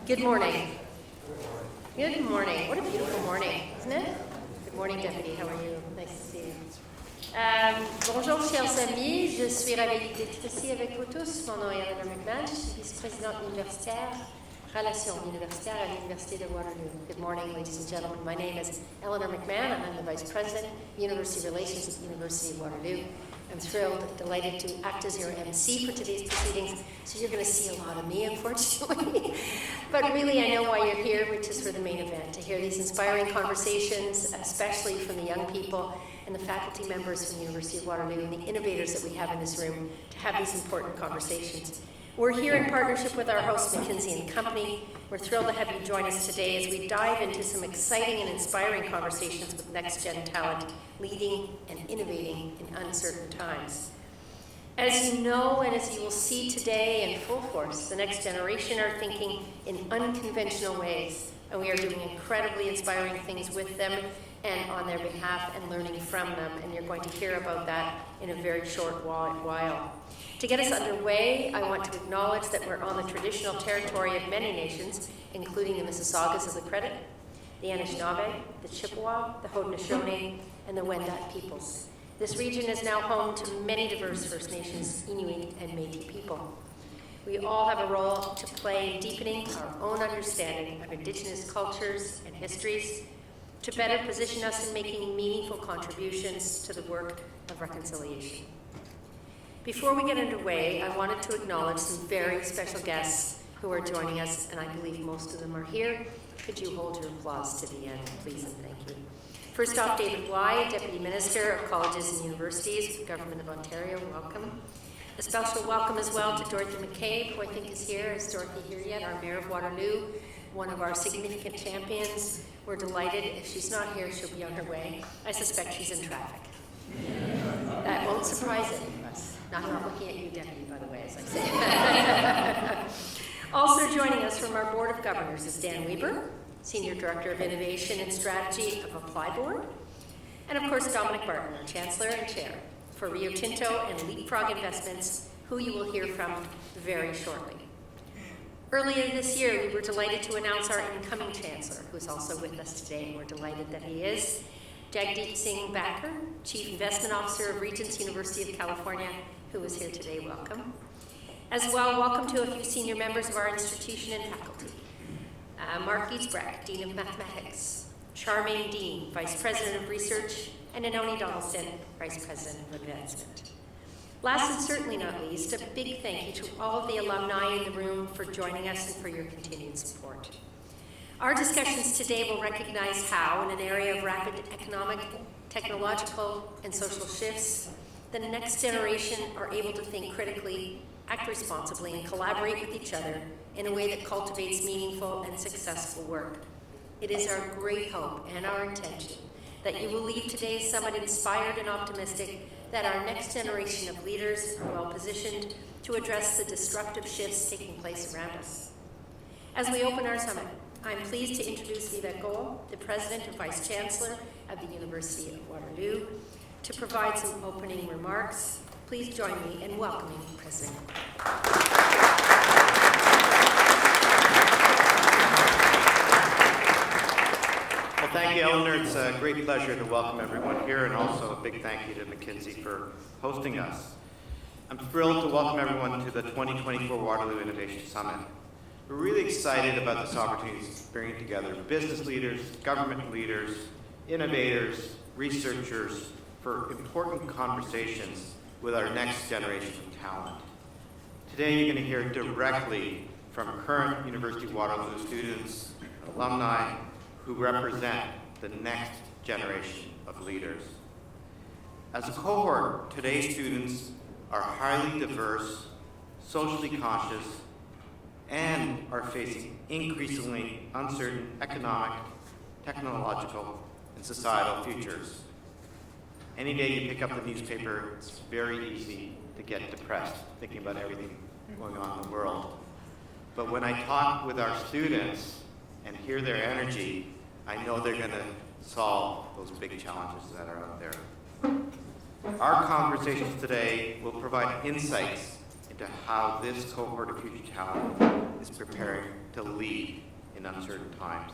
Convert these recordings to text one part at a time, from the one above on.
Good morning. Good morning. What a beautiful morning, isn't it? Good morning, Deputy. How are you? Nice to see you. Bonjour, chers amis. Je suis ravie d'être ici avec vous tous. Mon nom est Eleanor McMahon. Je suis vice-présidente universitaire, relations universitaires à l'Université de Waterloo. Good morning, ladies and gentlemen. My name is Eleanor McMahon, and I'm the Vice President, University Relations at the University of Waterloo. I'm thrilled, delighted to act as your MC for today's proceedings. So you're going to see a lot of me, unfortunately. But really, I know why you're here, which is for the main event, to hear these inspiring conversations, especially from the young people and the faculty members from the University of Waterloo and the innovators that we have in this room to have these important conversations. We're here in partnership with our host, McKinsey & Company. We're thrilled to have you join us today as we dive into some exciting and inspiring conversations with next-gen talent, leading and innovating in uncertain times. As you know, and as you will see today in full force, the next generation are thinking in unconventional ways, and we are doing incredibly inspiring things with them and on their behalf and learning from them, and you're going to hear about that in a very short while. To get us underway, I want to acknowledge that we're on the traditional territory of many nations, including the Mississaugas of the Credit, the Anishinaabe, the Chippewa, the Haudenosaunee, and the Wendat peoples. This region is now home to many diverse First Nations, Inuit, and Métis people. We all have a role to play in deepening our own understanding of Indigenous cultures and histories to better position us in making meaningful contributions to the work of reconciliation. Before we get underway, I wanted to acknowledge some very special guests who are joining us, and I believe most of them are here. Could you hold your applause to the end, please, and thank you. First off, David Wye, Deputy Minister of Colleges and Universities, Government of Ontario, welcome. A special welcome as well to Dorothy McCabe, who I think is here. Is Dorothy here yet? Our Mayor of Waterloo, one of our significant champions. We're delighted. If she's not here, she'll be on her way. I suspect she's in traffic. That won't surprise any of us. I'm not looking at you, Deputy, by the way, as I say. Also joining us from our Board of Governors is Dan Weber, Senior Director of Innovation and Strategy of Apply Board, and of course Dominic Barton, our Chancellor and Chair for Rio Tinto and Leapfrog Investments, who you will hear from very shortly. Earlier this year, we were delighted to announce our incoming Chancellor, who is also with us today. We're delighted that he is. Jagdeep Singh Bakker, Chief Investment Officer of Regents University of California, who is here today. Welcome. As well, welcome to a few senior members of our institution and faculty. Mark Giesbrecht, Dean of Mathematics, Charmaine Dean, Vice President of Research, and Anoni Donaldson, Vice President of Advancement. Last and certainly not least, a big thank you to all of the alumni in the room for joining us and for your continued support. Our discussions today will recognize how, in an area of rapid economic, technological, and social shifts, the next generation are able to think critically, act responsibly, and collaborate with each other in a way that cultivates meaningful and successful work. It is our great hope and our intention that you will leave today's summit inspired and optimistic that our next generation of leaders are well positioned to address the disruptive shifts taking place around us. As we open our summit, I'm pleased to introduce Vivek Goel, the President and Vice Chancellor of the University of Waterloo, to provide some opening remarks. Please join me in welcoming President. Well, thank you, Eleanor. It's a great pleasure to welcome everyone here, and also a big thank you to McKinsey for hosting us. I'm thrilled to welcome everyone to the 2024 Waterloo Innovation Summit. We're really excited about this opportunity to bring together business leaders, government leaders, innovators, researchers for important conversations with our next generation of talent. Today you're going to hear directly from current University of Waterloo students and alumni who represent the next generation of leaders. As a cohort, today's students are highly diverse, socially conscious, and are facing increasingly uncertain economic, technological, and societal futures. Any day you pick up the newspaper, it's very easy to get depressed thinking about everything going on in the world. But when I talk with our students and hear their energy, I know they're going to solve those big challenges that are out there. Our conversations today will provide insights into how this cohort of future talent is preparing to lead in uncertain times.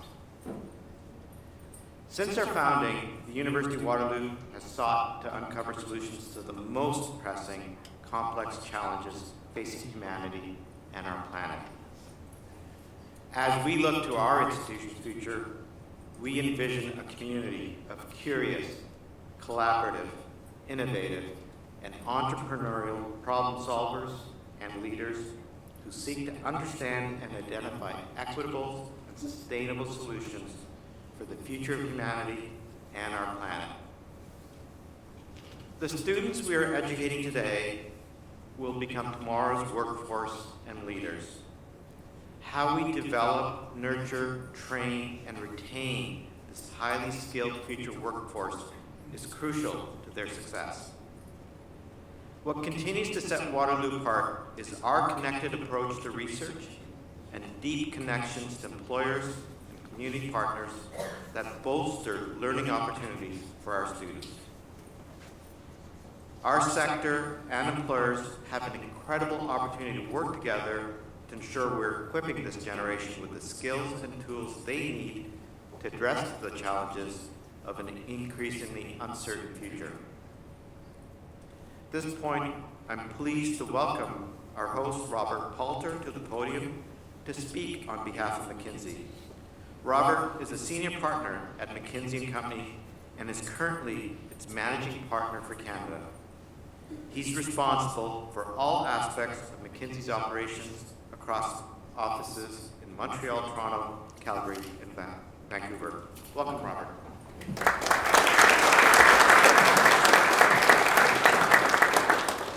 Since our founding, the University of Waterloo has sought to uncover solutions to the most pressing, complex challenges facing humanity and our planet. As we look to our institution's future, we envision a community of curious, collaborative, innovative, and entrepreneurial problem solvers and leaders who seek to understand and identify equitable and sustainable solutions for the future of humanity and our planet. The students we are educating today will become tomorrow's workforce and leaders. How we develop, nurture, train, and retain this highly skilled future workforce is crucial to their success. What continues to set Waterloo apart is our connected approach to research and deep connections to employers and community partners that bolster learning opportunities for our students. Our sector and employers have an incredible opportunity to work together to ensure we're equipping this generation with the skills and tools they need to address the challenges of an increasingly uncertain future. At this point, I'm pleased to welcome our host, Robert Palter, to the podium to speak on behalf of McKinsey. Robert is a senior partner at McKinsey & Company and is currently its managing partner for Canada. He's responsible for all aspects of McKinsey's operations across offices in Montreal, Toronto, Calgary, and Vancouver. Welcome, Robert.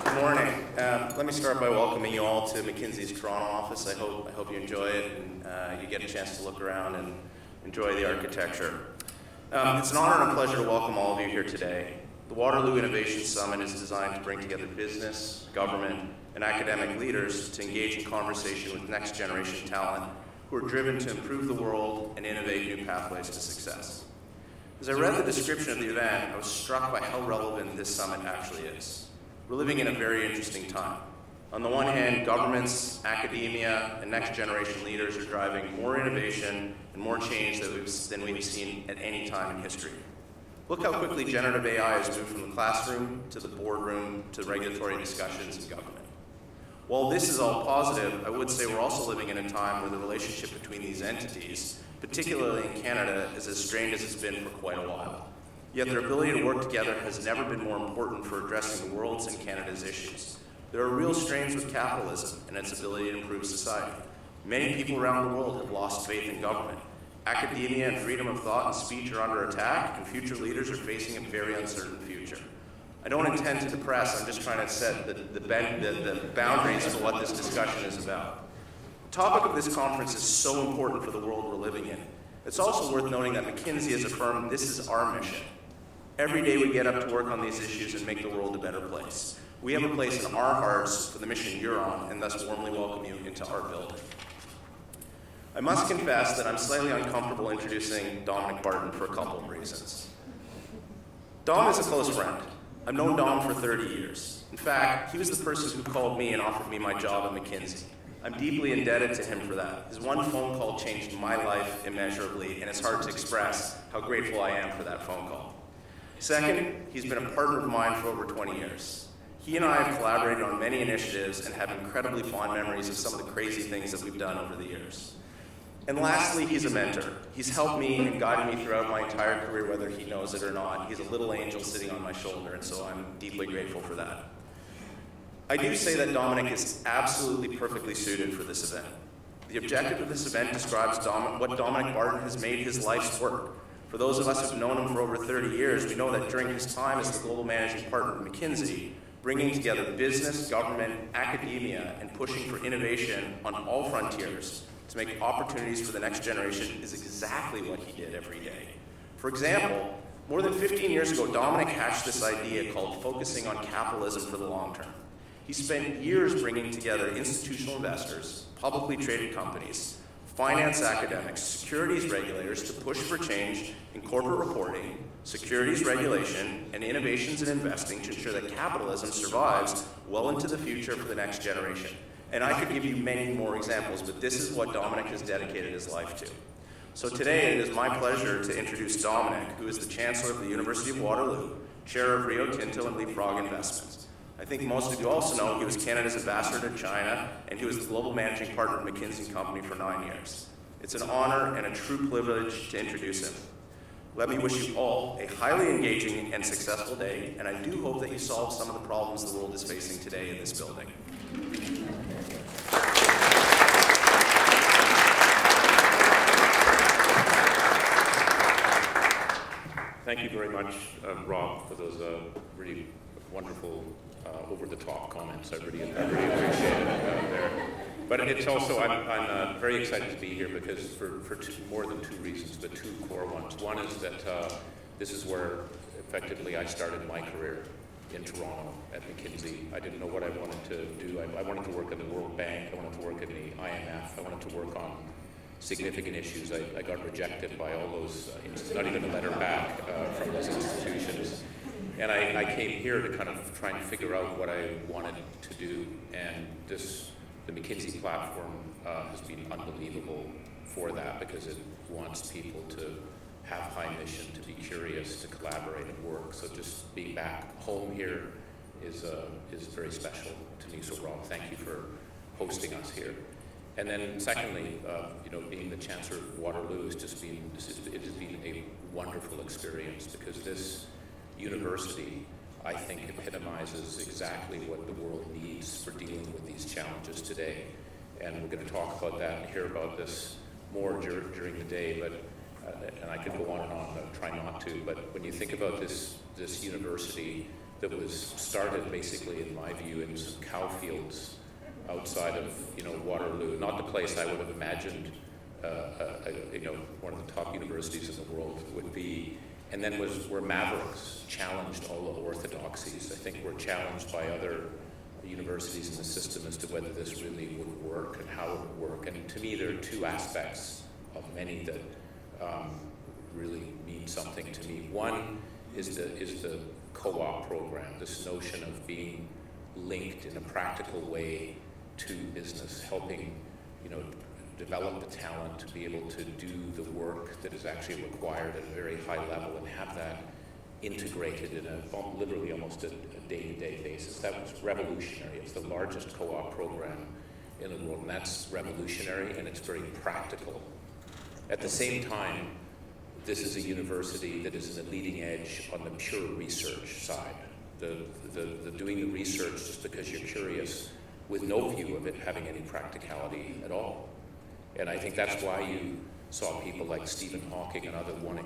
Good morning. Let me start by welcoming you all to McKinsey's Toronto office. I hope you enjoy it and you get a chance to look around and enjoy the architecture. It's an honor and a pleasure to welcome all of you here today. The Waterloo Innovation Summit is designed to bring together business, government, and academic leaders to engage in conversation with next generation talent who are driven to improve the world and innovate new pathways to success. As I read the description of the event, I was struck by how relevant this summit actually is. We're living in a very interesting time. On the one hand, governments, academia, and next generation leaders are driving more innovation and more change than we've seen at any time in history. Look how quickly generative AI has moved from the classroom to the boardroom to regulatory discussions in government. While this is all positive, I would say we're also living in a time where the relationship between these entities, particularly in Canada, is as strained as it's been for quite a while. Yet their ability to work together has never been more important for addressing the world's and Canada's issues. There are real strains with capitalism and its ability to improve society. Many people around the world have lost faith in government. Academia and freedom of thought and speech are under attack, and future leaders are facing a very uncertain future. I don't intend to depress, I'm just trying to set the boundaries for what this discussion is about. The topic of this conference is so important for the world we're living in. It's also worth noting that McKinsey has affirmed this is our mission. Every day we get up to work on these issues and make the world a better place. We have a place in our hearts for the mission you're on, and thus warmly welcome you into our building. I must confess that I'm slightly uncomfortable introducing Dominic Barton for a couple of reasons. Dom is a close friend. I've known Dom for 30 years. In fact, he was the person who called me and offered me my job at McKinsey. I'm deeply indebted to him for that. His one phone call changed my life immeasurably, and it's hard to express how grateful I am for that phone call. Second, he's been a partner of mine for over 20 years. He and I have collaborated on many initiatives and have incredibly fond memories of some of the crazy things that we've done over the years. And lastly, he's a mentor. He's helped me and guided me throughout my entire career, whether he knows it or not. He's a little angel sitting on my shoulder, and so I'm deeply grateful for that. I do say that Dominic is absolutely perfectly suited for this event. The objective of this event describes what Dominic Barton has made his life's work. For those of us who've known him for over 30 years, we know that during his time as the global managing partner of McKinsey, bringing together business, government, academia, and pushing for innovation on all frontiers to make opportunities for the next generation is exactly what he did every day. For example, more than 15 years ago, Dominic hatched this idea called focusing on capitalism for the long term. He spent years bringing together institutional investors, publicly traded companies, finance academics, securities regulators to push for change in corporate reporting, securities regulation, and innovations in investing to ensure that capitalism survives well into the future for the next generation. And I could give you many more examples, but this is what Dominic has dedicated his life to. So today it is my pleasure to introduce Dominic, who is the Chancellor of the University of Waterloo, Chair of Rio Tinto and Leapfrog Investments. I think most of you also know he was Canada's ambassador to China, and he was the global managing partner of McKinsey & Company for 9 years. It's an honor and a true privilege to introduce him. Let me wish you all a highly engaging and successful day, and I do hope that you solve some of the problems the world is facing today in this building. Thank you very much, Rob, for those really wonderful over-the-top comments. I really appreciate it there. But it's also, I'm very excited to be here because for more than two reasons, but two core ones. One is that this is where effectively I started my career in Toronto at McKinsey. I didn't know what I wanted to do. I wanted to work at the World Bank. I wanted to work at the IMF. I wanted to work on significant issues. I got rejected by all those, not even a letter back from those institutions. And I came here to kind of try and figure out what I wanted to do. And the McKinsey platform has been unbelievable for that because it wants people to have high mission, to be curious, to collaborate and work. So just being back home here is very special to me. So Rob, thank you for hosting us here. And then secondly, being the Chancellor of Waterloo it has been a wonderful experience because this university, I think, epitomizes exactly what the world needs for dealing with these challenges today. And we're going to talk about that and hear about this more during the day, but and I could go on and on, but try not to. But when you think about this university that was started basically, in my view, in some cow fields outside of Waterloo, not the place I would have imagined one of the top universities in the world would be, and then where mavericks challenged all the orthodoxies. I think we're challenged by other universities in the system as to whether this really would work and how it would work. And to me, there are two aspects of many that really mean something to me. One is the co-op program, this notion of being linked in a practical way to business, helping develop the talent to be able to do the work that is actually required at a very high level and have that integrated in literally almost a day-to-day basis. That was revolutionary. It's the largest co-op program in the world, and that's revolutionary, and it's very practical. At the same time, this is a university that is in the leading edge on the pure research side. The doing the research just because you're curious with no view of it having any practicality at all. And I think that's why you saw people like Stephen Hawking and other when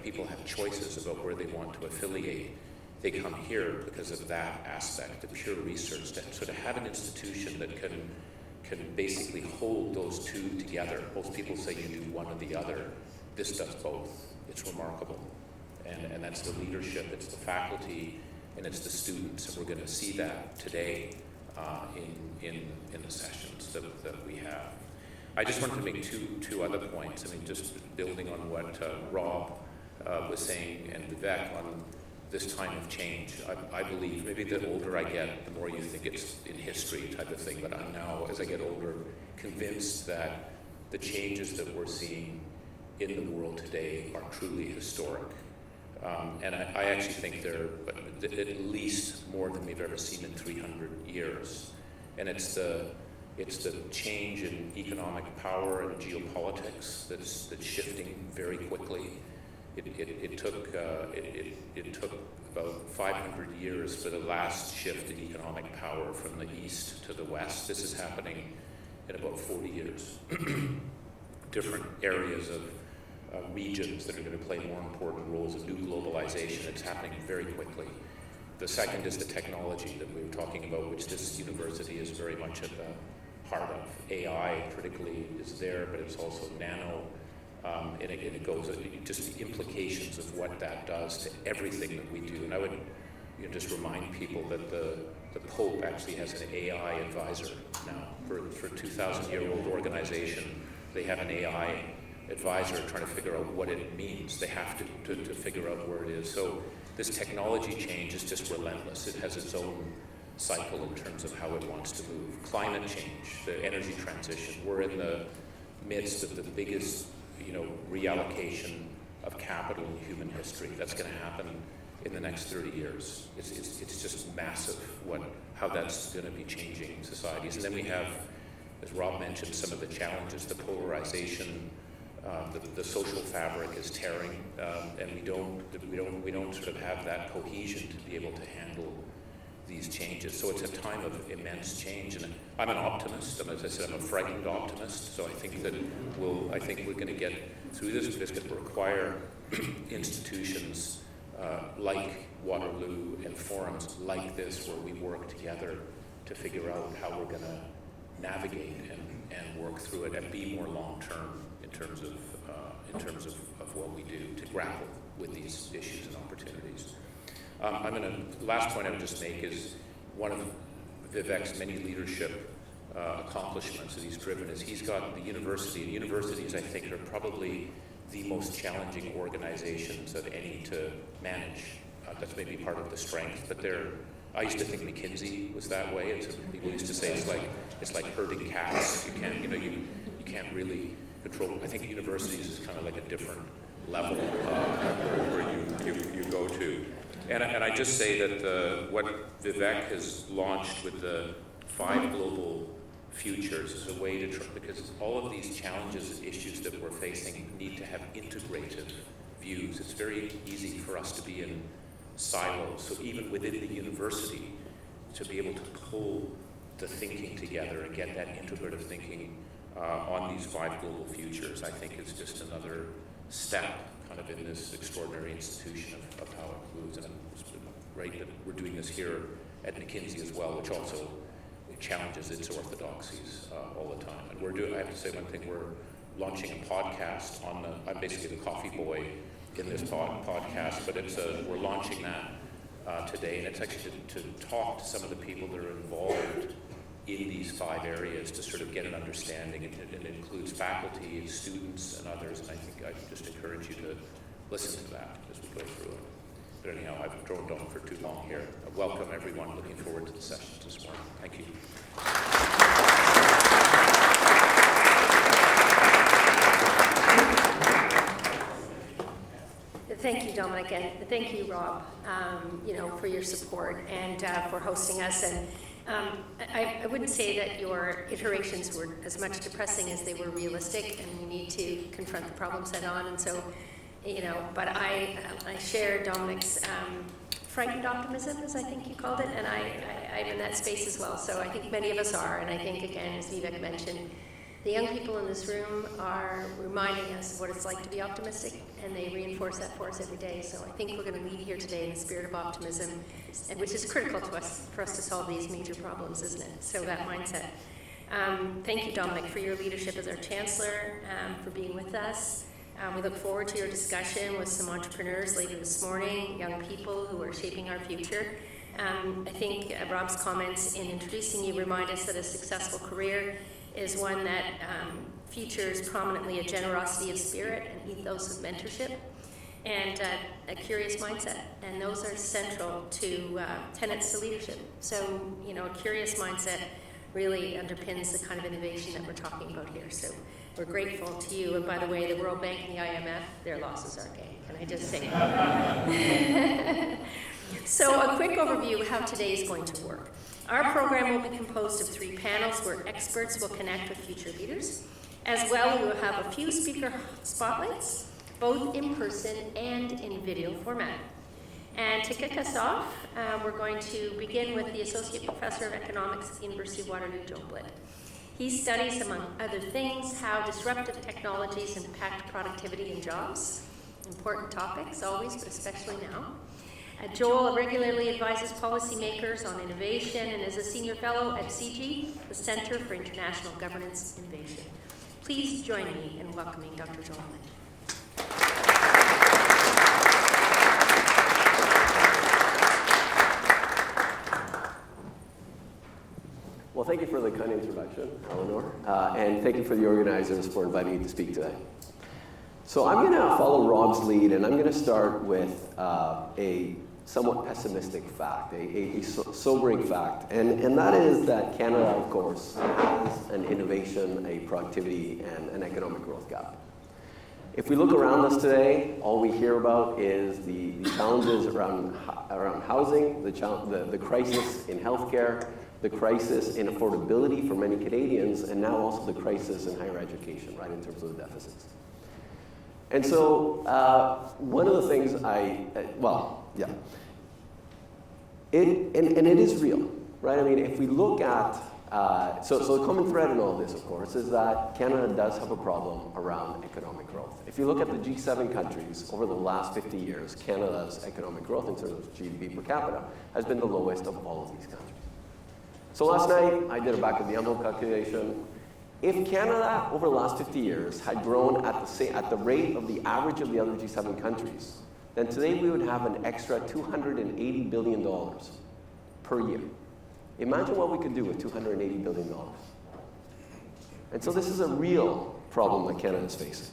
people have choices about where they want to affiliate, they come here because of that aspect, the pure research. So to have an institution that can basically hold those two together. Most people say you do one or the other. This does both. It's remarkable. And that's the leadership, it's the faculty, and it's the students. And we're going to see that today in the sessions that we have. I just wanted to make two other points. I mean, just building on what Rob was saying and Vivek on this time of change. I believe maybe the older I get, the more you think it's in history type of thing, but I'm now, as I get older, convinced that the changes that we're seeing in the world today are truly historic. And I actually think they're at least more than we've ever seen in 300 years. And it's the change in economic power and geopolitics that's shifting very quickly. It took about 500 years for the last shift in economic power from the east to the west. This is happening in about 40 years. Different areas of regions that are going to play more important roles of new globalization. It's happening very quickly. The second is the technology that we were talking about, which this university is very much at the heart of. AI critically is there, but it's also nano, and it goes, just the implications of what that does to everything that we do. And I would just remind people that the Pope actually has an AI advisor now. For a 2,000-year-old organization, they have an AI advisor trying to figure out what it means. They have to figure out where it is. So this technology change is just relentless. It has its own cycle in terms of how it wants to move. Climate change, the energy transition. We're in the midst of the biggest, reallocation of capital in human history. That's going to happen in the next 30 years. It's just massive how that's going to be changing societies. And then we have, as Rob mentioned, some of the challenges, the polarization, the social fabric is tearing, and we don't sort of have that cohesion to be able to handle these changes. So it's a time of immense change, and I'm an optimist. As I said, I'm a frightened optimist. So I think we're going to get through this, but it's going to require institutions like Waterloo and forums like this, where we work together to figure out how we're going to navigate and work through it and be more long-term in terms of what we do to grapple with these issues and opportunities. Last point I would just make is one of Vivek's many leadership accomplishments that he's driven is he's got the university, and universities, I think, are probably the most challenging organizations of any to manage. That's maybe part of the strength, but I used to think McKinsey was that way. People used to say it's like herding cats. You can't really control. I think universities is kind of like a different level where you go to. And I just say that what Vivek has launched with the 5 global futures is a way to because all of these challenges and issues that we're facing need to have integrative views. It's very easy for us to be in silos. So even within the university, to be able to pull the thinking together and get that integrative thinking on these 5 global futures, I think is just another step kind of in this extraordinary institution of how it moves. And it's great that we're doing this here at McKinsey as well, which also challenges its orthodoxies all the time. And I have to say one thing, we're launching a podcast I'm basically the coffee boy in this podcast, but we're launching that today, and it's actually to talk to some of the people that are involved in these 5 areas to sort of get an understanding. It includes faculty, students, and others, and I think I just encourage you to listen to that as we go through it. But anyhow, I've droned on for too long here. Welcome, everyone. Looking forward to the sessions this morning. Thank you. Thank you, Dominic, and thank you, Rob, for your support and for hosting us. And I wouldn't say that your iterations were as much depressing as they were realistic, and we need to confront the problems head on. And so, but I share Dominic's frightened optimism, as I think you called it, and I'm in that space as well. So I think many of us are, and I think, again, as Vivek mentioned, the young people in this room are reminding us of what it's like to be optimistic, and they reinforce that for us every day. So I think we're going to leave here today in the spirit of optimism, and which is critical to us for us to solve these major problems, isn't it? So that mindset. Thank you, Dominic, for your leadership as our Chancellor, for being with us. We look forward to your discussion with some entrepreneurs later this morning, young people who are shaping our future. I think Rob's comments in introducing you remind us that a successful career is one that features prominently a generosity of spirit, an ethos of mentorship, and a curious mindset. And those are central to tenets to leadership. So, a curious mindset really underpins the kind of innovation that we're talking about here. So we're grateful to you. And by the way, the World Bank and the IMF, their losses are gain. Can I just say? So a quick overview of how today is going to work. Our program will be composed of 3 panels where experts will connect with future leaders. As well, we will have a few speaker spotlights, both in person and in video format. And to kick us off, we're going to begin with the Associate Professor of Economics at the University of Waterloo, Joe Blitt. He studies, among other things, how disruptive technologies impact productivity and jobs. Important topics, always, but especially now. Joel regularly advises policymakers on innovation and is a senior fellow at CG, the Center for International Governance Innovation. Please join me in welcoming Dr. Joel Blitt. Well, thank you for the kind introduction, Eleanor, and thank you for the organizers for inviting me to speak today. So I'm going to follow Rob's lead, and I'm going to start with a somewhat pessimistic fact, a sobering fact, and that is that Canada, of course, has an innovation, a productivity, and an economic growth gap. If we look around us today, all we hear about is the challenges around housing, the crisis in healthcare, the crisis in affordability for many Canadians, and now also the crisis in higher education, right, in terms of the deficits. And so one of the things it is real, right? I mean, if we look at, so the common thread in all this, of course, is that Canada does have a problem around economic growth. If you look at the G7 countries over the last 50 years, Canada's economic growth in terms of GDP per capita has been the lowest of all of these countries. So last night, I did a back-of-the-envelope calculation. If Canada, over the last 50 years, had grown at the rate of the average of the other G7 countries, then today we would have an extra $280 billion per year. Imagine what we could do with $280 billion. And so this is a real problem that Canada is facing.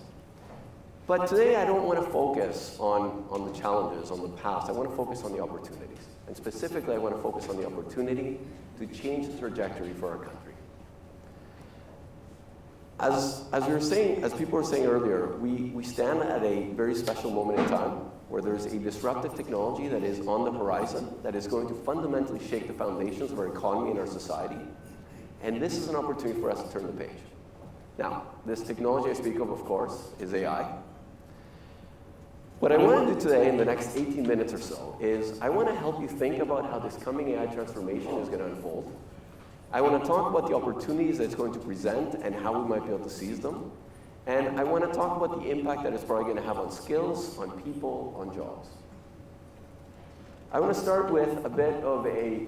But today I don't want to focus on the challenges, on the past. I want to focus on the opportunities. And specifically, I want to focus on the opportunity to change the trajectory for our country. As people were saying earlier, we stand at a very special moment in time where there's a disruptive technology that is on the horizon, that is going to fundamentally shake the foundations of our economy and our society. And this is an opportunity for us to turn the page. Now, this technology I speak of course, is AI. What I want to do today in the next 18 minutes or so is I want to help you think about how this coming AI transformation is going to unfold. I want to talk about the opportunities that it's going to present and how we might be able to seize them. And I want to talk about the impact that it's probably going to have on skills, on people, on jobs. I want to start with a bit of a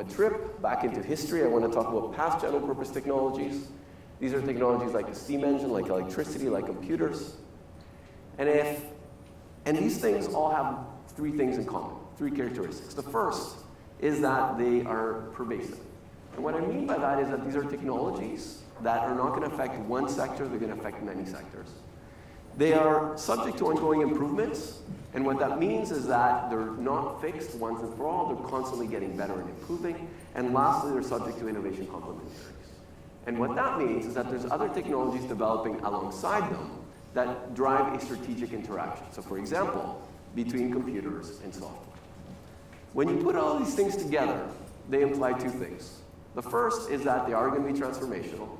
trip back into history. I want to talk about past general purpose technologies. These are technologies like the steam engine, like electricity, like computers. And these things all have three things in common, three characteristics. The first is that they are pervasive. And what I mean by that is that these are technologies that are not going to affect one sector, they're going to affect many sectors. They are subject to ongoing improvements, and what that means is that they're not fixed once and for all, they're constantly getting better and improving, and lastly, they're subject to innovation complementarities. And what that means is that there's other technologies developing alongside them that drive a strategic interaction. So for example, between computers and software. When you put all these things together, they imply two things. The first is that they are going to be transformational.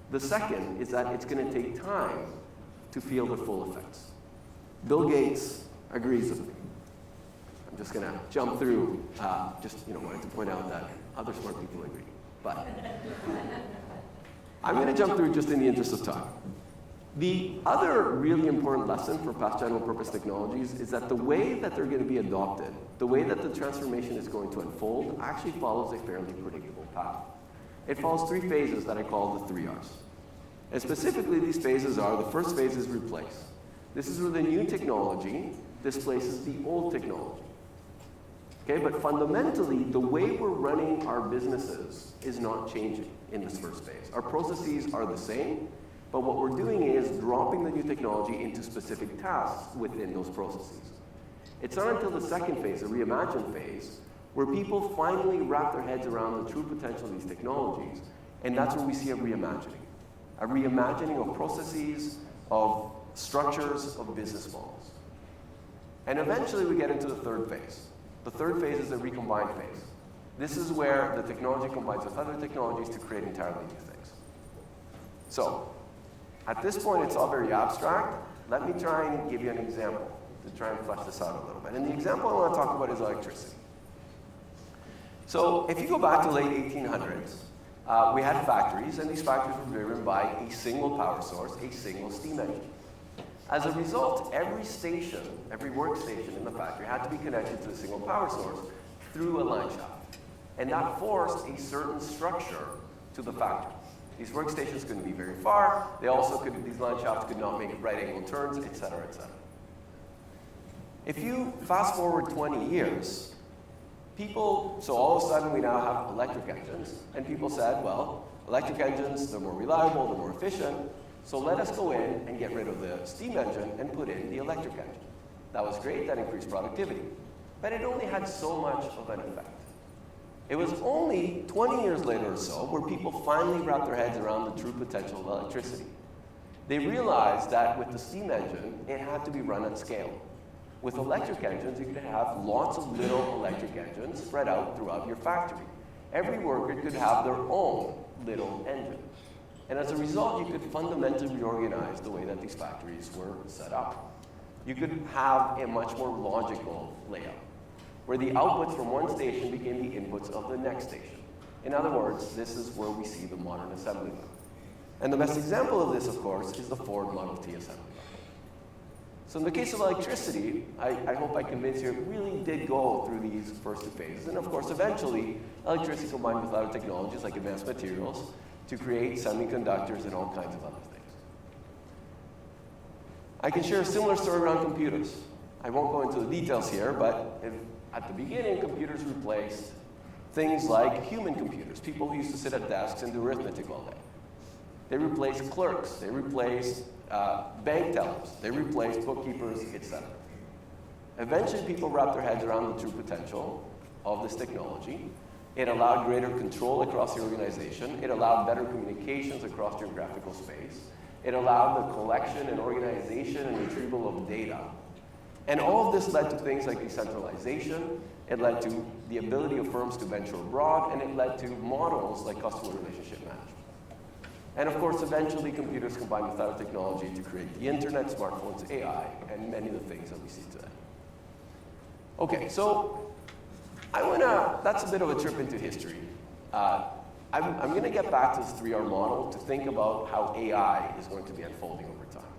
The second is that it's going to take time to feel the full effects. Bill Gates agrees with me. I'm just going to jump through, wanted to point out that other smart people agree. But I'm going to jump through just in the interest of time. The other really important lesson for past general purpose technologies is that the way that they're going to be adopted, the way that the transformation is going to unfold, actually follows a fairly predictable path. It follows three phases that I call the 3 Rs. And specifically, these phases are, the first phase is replace. This is where the new technology displaces the old technology. Okay, but fundamentally, the way we're running our businesses is not changing in this first phase. Our processes are the same, but what we're doing is dropping the new technology into specific tasks within those processes. It's not until the second phase, the reimagine phase, where people finally wrap their heads around the true potential of these technologies, and that's where we see a reimagining of processes, of structures, of business models. And eventually we get into the third phase. The third phase is the recombine phase. This is where the technology combines with other technologies to create entirely new things. So, at this point, it's all very abstract. Let me try and give you an example to try and flesh this out a little bit. And the example I want to talk about is electricity. So if you go back to late 1800s, we had factories, and these factories were driven by a single power source, a single steam engine. As a result, every station, every workstation in the factory had to be connected to a single power source through a line shaft. And that forced a certain structure to the factory. These workstations couldn't be very far. These line shafts could not make right angle turns, et cetera, et cetera. If you fast forward 20 years, so all of a sudden we now have electric engines, and people said, well, electric engines, they're more reliable, they're more efficient, so let us go in and get rid of the steam engine and put in the electric engine. That was great, that increased productivity. but it only had so much of an effect. It was only 20 years later or so where people finally wrapped their heads around the true potential of electricity. They realized that with the steam engine, it had to be run at scale. With electric engines, you could have lots of little electric engines spread out throughout your factory. Every worker could have their own little engine. And as a result, you could fundamentally reorganize the way that these factories were set up. You could have a much more logical layout, where the outputs from one station became the inputs of the next station. In other words, this is where we see the modern assembly line. And the best example of this, of course, is the Ford Model T assembly line. So in the case of electricity, I hope I convinced you, it really did go through these first two phases. And of course, eventually, electricity combined with other technologies like advanced materials to create semiconductors and all kinds of other things. I can share a similar story around computers. I won't go into the details here, but at the beginning, computers replaced things like human computers, people who used to sit at desks and do arithmetic all day. They replaced clerks, they replaced bank tellers, they replaced bookkeepers, etc. Eventually, people wrapped their heads around the true potential of this technology. It allowed greater control across the organization. It allowed better communications across geographical space. It allowed the collection and organization and retrieval of data. And all of this led to things like decentralization. It led to the ability of firms to venture abroad, and it led to models like customer relationship management. And of course, eventually, computers combined with other technology to create the internet, smartphones, AI, and many of the things that we see today. Okay, so that's a bit of a trip into history. I'm going to get back to this 3R model to think about how AI is going to be unfolding over time.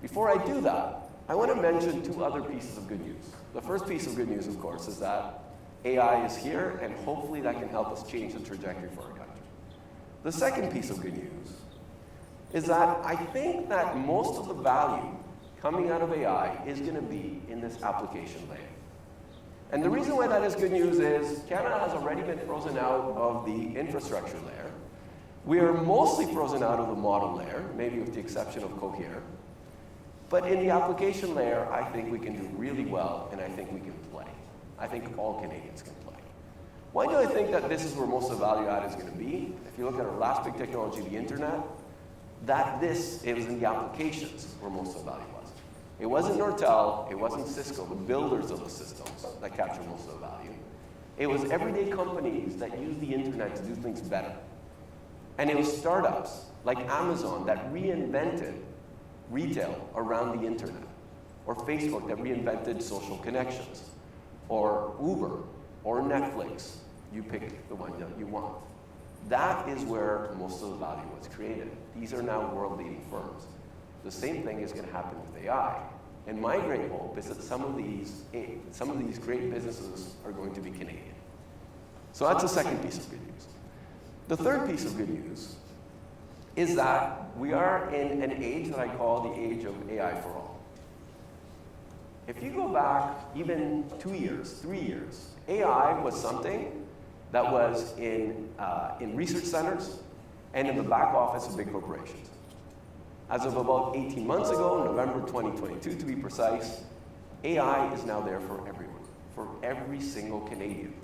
Before I do that, I want to mention two other pieces of good news. The first piece of good news, of course, is that AI is here, and hopefully that can help us change the trajectory for our country. The second piece of good news is that I think that most of the value coming out of AI is going to be in this application layer. And the reason why that is good news is Canada has already been frozen out of the infrastructure layer. We are mostly frozen out of the model layer, maybe with the exception of Cohere. But in the application layer, I think we can do really well, and I think we can play. I think all Canadians can play. Why do I think that this is where most of the value add is going to be? If you look at our last big technology, the internet, it was in the applications where most of the value was. It wasn't Nortel, it wasn't Cisco, the builders of the systems that capture most of the value. It was everyday companies that use the internet to do things better. And it was startups like Amazon that reinvented retail around the internet, or Facebook that reinvented social connections, or Uber, or Netflix. You pick the one that you want. That is where most of the value was created. These are now world-leading firms. The same thing is going to happen with AI. And my great hope is that some of these great businesses are going to be Canadian. So that's the second piece of good news. The third piece of good news is that we are in an age that I call the age of AI for all. If you go back even 2 years, 3 years, AI was something that was in research centers and in the back office of big corporations. As of about 18 months ago, November 2022 to be precise, AI is now there for everyone, for every single Canadian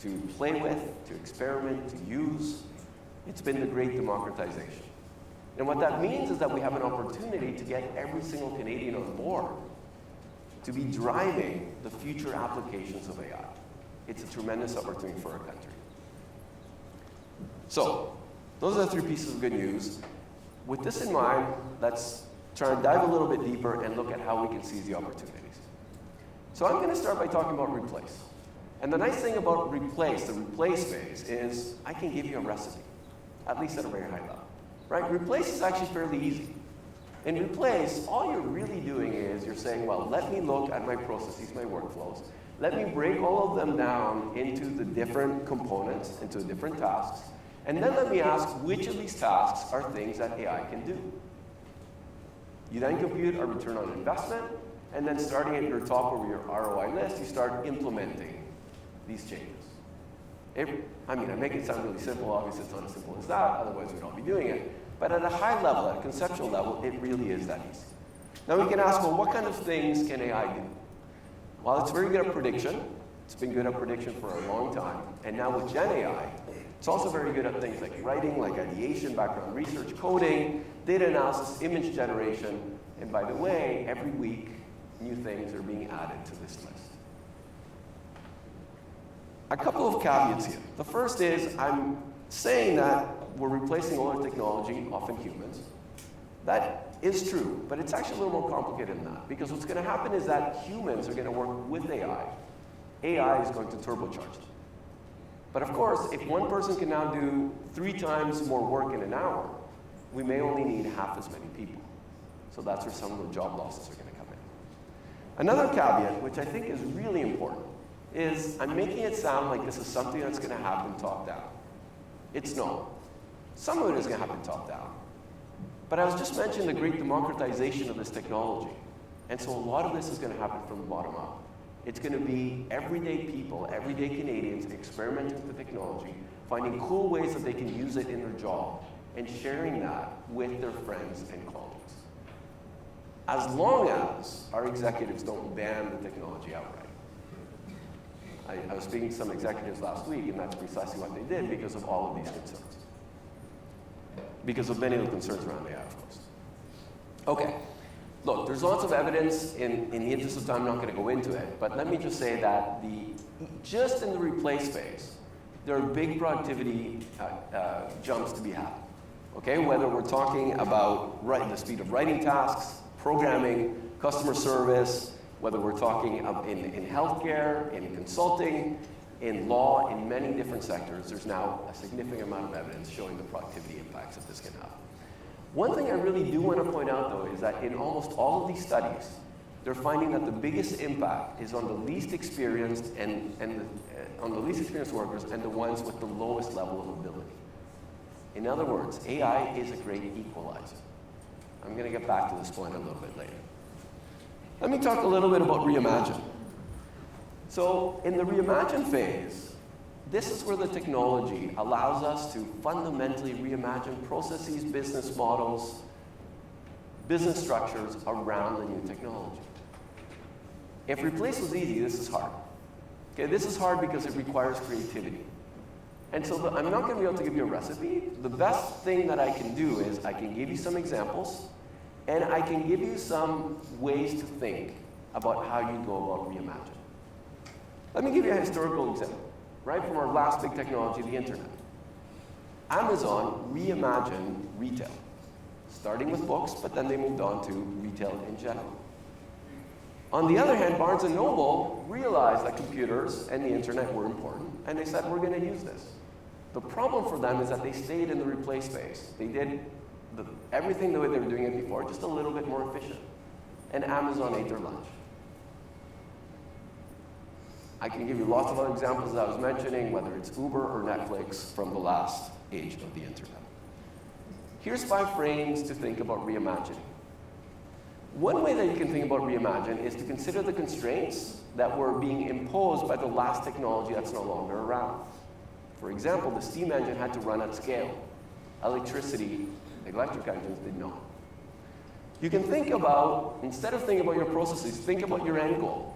to play with, to experiment, to use. It's been the great democratization. And what that means is that we have an opportunity to get every single Canadian on board to be driving the future applications of AI. It's a tremendous opportunity for our country. So, those are the three pieces of good news. With this in mind, let's try and dive a little bit deeper and look at how we can seize the opportunities. So I'm going to start by talking about replace. And the nice thing about the replace phase, is I can give you a recipe, at least at a very high level. Right? Replace is actually fairly easy. In replace, all you're really doing is you're saying, well, let me look at my processes, my workflows. Let me break all of them down into the different components, into the different tasks. And then let me ask which of these tasks are things that AI can do. You then compute a return on investment, and then starting at your top of your ROI list, you start implementing these changes. I make it sound really simple. Obviously, it's not as simple as that. Otherwise, we'd all be doing it. But at a high level, at a conceptual level, it really is that easy. Now we can ask, well, what kind of things can AI do? While it's very good at prediction, it's been good at prediction for a long time, and now with Gen AI, it's also very good at things like writing, like ideation, background research, coding, data analysis, image generation, and by the way, every week, new things are being added to this list. A couple of caveats here. The first is, I'm saying that we're replacing older technology, often humans. That is true, but it's actually a little more complicated than that, because what's going to happen is that humans are going to work with AI. AI is going to turbocharge it. But of course, if one person can now do 3 times more work in an hour, we may only need half as many people. So that's where some of the job losses are going to come in. Another caveat, which I think is really important, is I'm making it sound like this is something that's going to happen top-down. It's not. Some of it is going to happen top-down. But I was just mentioning the great democratization of this technology. And so a lot of this is going to happen from the bottom up. It's going to be everyday people, everyday Canadians experimenting with the technology, finding cool ways that they can use it in their job, and sharing that with their friends and colleagues. As long as our executives don't ban the technology outright. I was speaking to some executives last week, and that's precisely what they did because of all of these concerns. Because of many of the concerns around AI, of course. Okay. Look, there's lots of evidence. In the interest of time, I'm not going to go into it, but let me just say that just in the replace phase, there are big productivity jumps to be had. Okay, whether we're talking about the speed of writing tasks, programming, customer service, whether we're talking in healthcare, in consulting, in law, in many different sectors, there's now a significant amount of evidence showing the productivity impacts that this can have. One thing I really do want to point out, though, is that in almost all of these studies, they're finding that the biggest impact is on the least experienced on the least experienced workers and the ones with the lowest level of ability. In other words, AI is a great equalizer. I'm going to get back to this point a little bit later. Let me talk a little bit about reimagine. So in the reimagine phase, this is where the technology allows us to fundamentally reimagine processes, business models, business structures around the new technology. If replace was easy, this is hard. Okay, this is hard because it requires creativity. And so I'm not going to be able to give you a recipe. The best thing that I can do is I can give you some examples, and I can give you some ways to think about how you go about reimagine. Let me give you a historical example, right from our last big technology, the internet. Amazon reimagined retail, starting with books, but then they moved on to retail in general. On the other hand, Barnes & Noble realized that computers and the internet were important, and they said, we're going to use this. The problem for them is that they stayed in the replace phase. They did everything the way they were doing it before, just a little bit more efficient. And Amazon ate their lunch. I can give you lots of other examples that I was mentioning, whether it's Uber or Netflix from the last age of the internet. Here's 5 frames to think about reimagining. One way that you can think about reimagine is to consider the constraints that were being imposed by the last technology that's no longer around. For example, the steam engine had to run at scale. Electric engines did not. You can think about, instead of thinking about your processes, think about your end goal.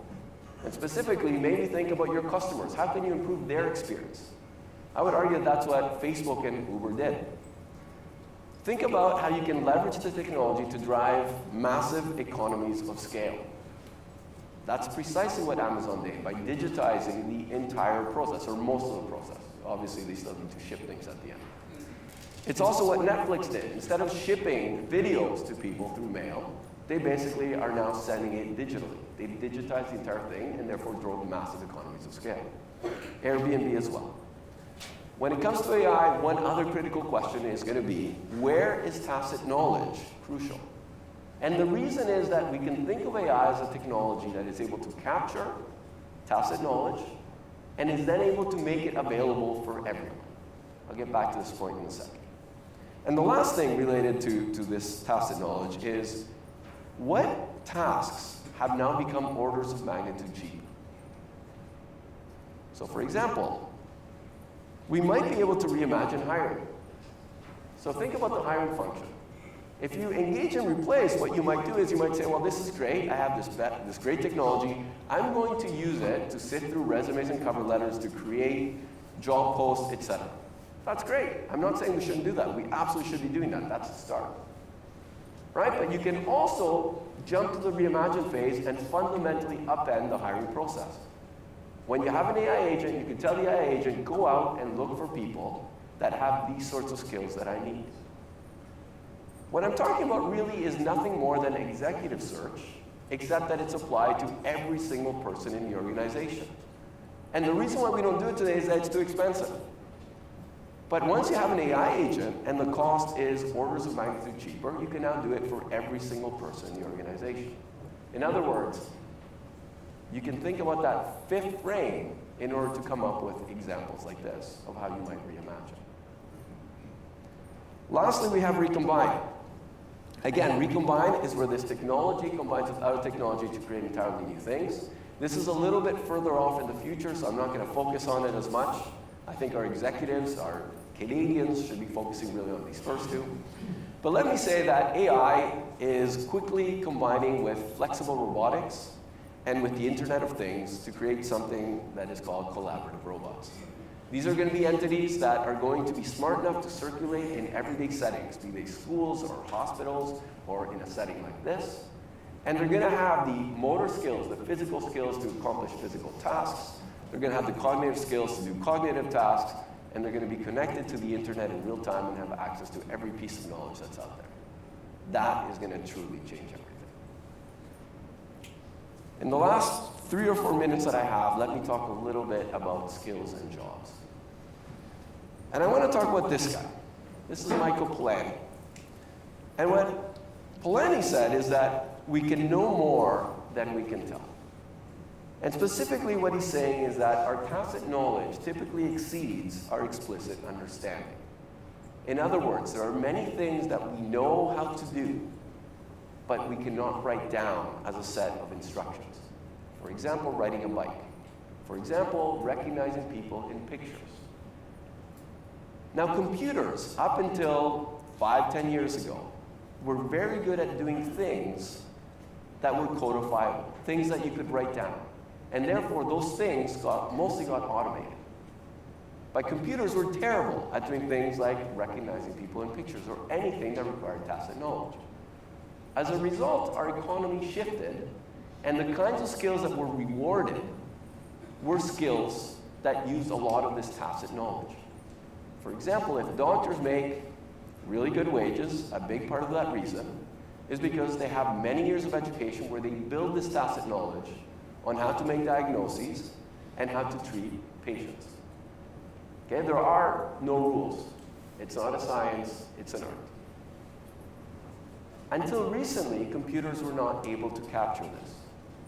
And specifically, maybe think about your customers. How can you improve their experience? I would argue that's what Facebook and Uber did. Think about how you can leverage the technology to drive massive economies of scale. That's precisely what Amazon did by digitizing the entire process, or most of the process. Obviously, they still need to ship things at the end. It's also what Netflix did. Instead of shipping videos to people through mail, they basically are now sending it digitally. They digitized the entire thing and therefore drove massive economies of scale. Airbnb as well. When it comes to AI, one other critical question is going to be, where is tacit knowledge crucial? And the reason is that we can think of AI as a technology that is able to capture tacit knowledge and is then able to make it available for everyone. I'll get back to this point in a second. And the last thing related to this tacit knowledge is, what tasks have now become orders of magnitude cheaper? So for example, we might be able to reimagine hiring. So think about the hiring function. If you engage and replace, what you might do is you might say, well, this is great. I have this great technology. I'm going to use it to sift through resumes and cover letters to create job posts, etc. That's great. I'm not saying we shouldn't do that. We absolutely should be doing that. That's the start. Right? But you can also jump to the reimagine phase and fundamentally upend the hiring process. When you have an AI agent, you can tell the AI agent, go out and look for people that have these sorts of skills that I need. What I'm talking about really is nothing more than executive search, except that it's applied to every single person in the organization. And the reason why we don't do it today is that it's too expensive. But once you have an AI agent and the cost is orders of magnitude cheaper, you can now do it for every single person in the organization. In other words, you can think about that fifth brain in order to come up with examples like this of how you might reimagine. Lastly, we have recombine. Again, recombine is where this technology combines with other technology to create entirely new things. This is a little bit further off in the future, so I'm not going to focus on it as much. I think our executives, our Canadians, should be focusing really on these first two. But let me say that AI is quickly combining with flexible robotics and with the Internet of Things to create something that is called collaborative robots. These are going to be entities that are going to be smart enough to circulate in everyday settings, be they schools or hospitals or in a setting like this. And they're going to have the motor skills, the physical skills to accomplish physical tasks. They're going to have the cognitive skills to do cognitive tasks. And they're going to be connected to the internet in real time and have access to every piece of knowledge that's out there. That is going to truly change everything. In the last 3 or 4 minutes that I have, let me talk a little bit about skills and jobs. And I want to talk about this guy. This is Michael Polanyi. And what Polanyi said is that we can know more than we can tell. And specifically what he's saying is that our tacit knowledge typically exceeds our explicit understanding. In other words, there are many things that we know how to do, but we cannot write down as a set of instructions. For example, riding a bike. For example, recognizing people in pictures. Now, computers, up until 5-10 years ago, were very good at doing things that were codifiable, things that you could write down. And therefore, those things mostly got automated. But computers were terrible at doing things like recognizing people in pictures or anything that required tacit knowledge. As a result, our economy shifted, and the kinds of skills that were rewarded were skills that used a lot of this tacit knowledge. For example, if doctors make really good wages, a big part of that reason is because they have many years of education where they build this tacit knowledge on how to make diagnoses and how to treat patients. Okay, there are no rules. It's not a science, it's an art. Until recently, computers were not able to capture this.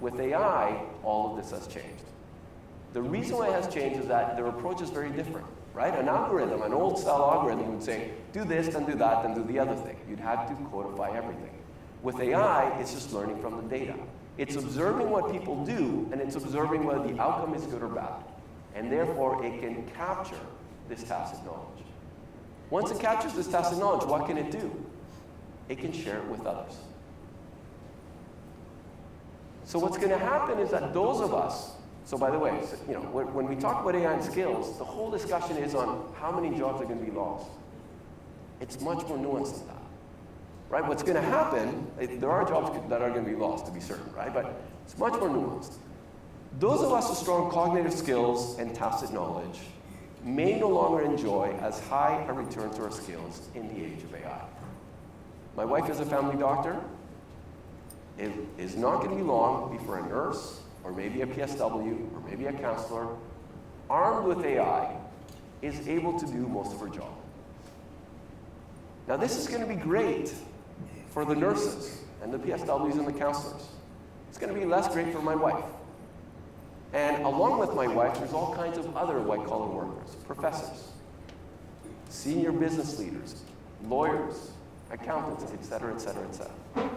With AI, all of this has changed. The reason why it has changed is that their approach is very different, right? An algorithm, an old-style algorithm would say, do this, then do that, then do the other thing. You'd have to codify everything. With AI, it's just learning from the data. It's observing what people do, and it's observing whether the outcome is good or bad. And therefore, it can capture this tacit knowledge. Once it captures this tacit knowledge, what can it do? It can share it with others. So what's going to happen is that those of us, so by the way, when we talk about AI and skills, the whole discussion is on how many jobs are going to be lost. It's much more nuanced than that. Right? What's going to happen, there are jobs that are going to be lost, to be certain, right? But it's much more nuanced. Those of us with strong cognitive skills and tacit knowledge may no longer enjoy as high a return to our skills in the age of AI. My wife is a family doctor. It is not going to be long before a nurse, or maybe a PSW, or maybe a counselor, armed with AI, is able to do most of her job. Now, this is going to be great for the nurses and the PSWs and the counselors. It's going to be less great for my wife. And along with my wife, there's all kinds of other white-collar workers, professors, senior business leaders, lawyers, accountants, et cetera, et cetera, et cetera.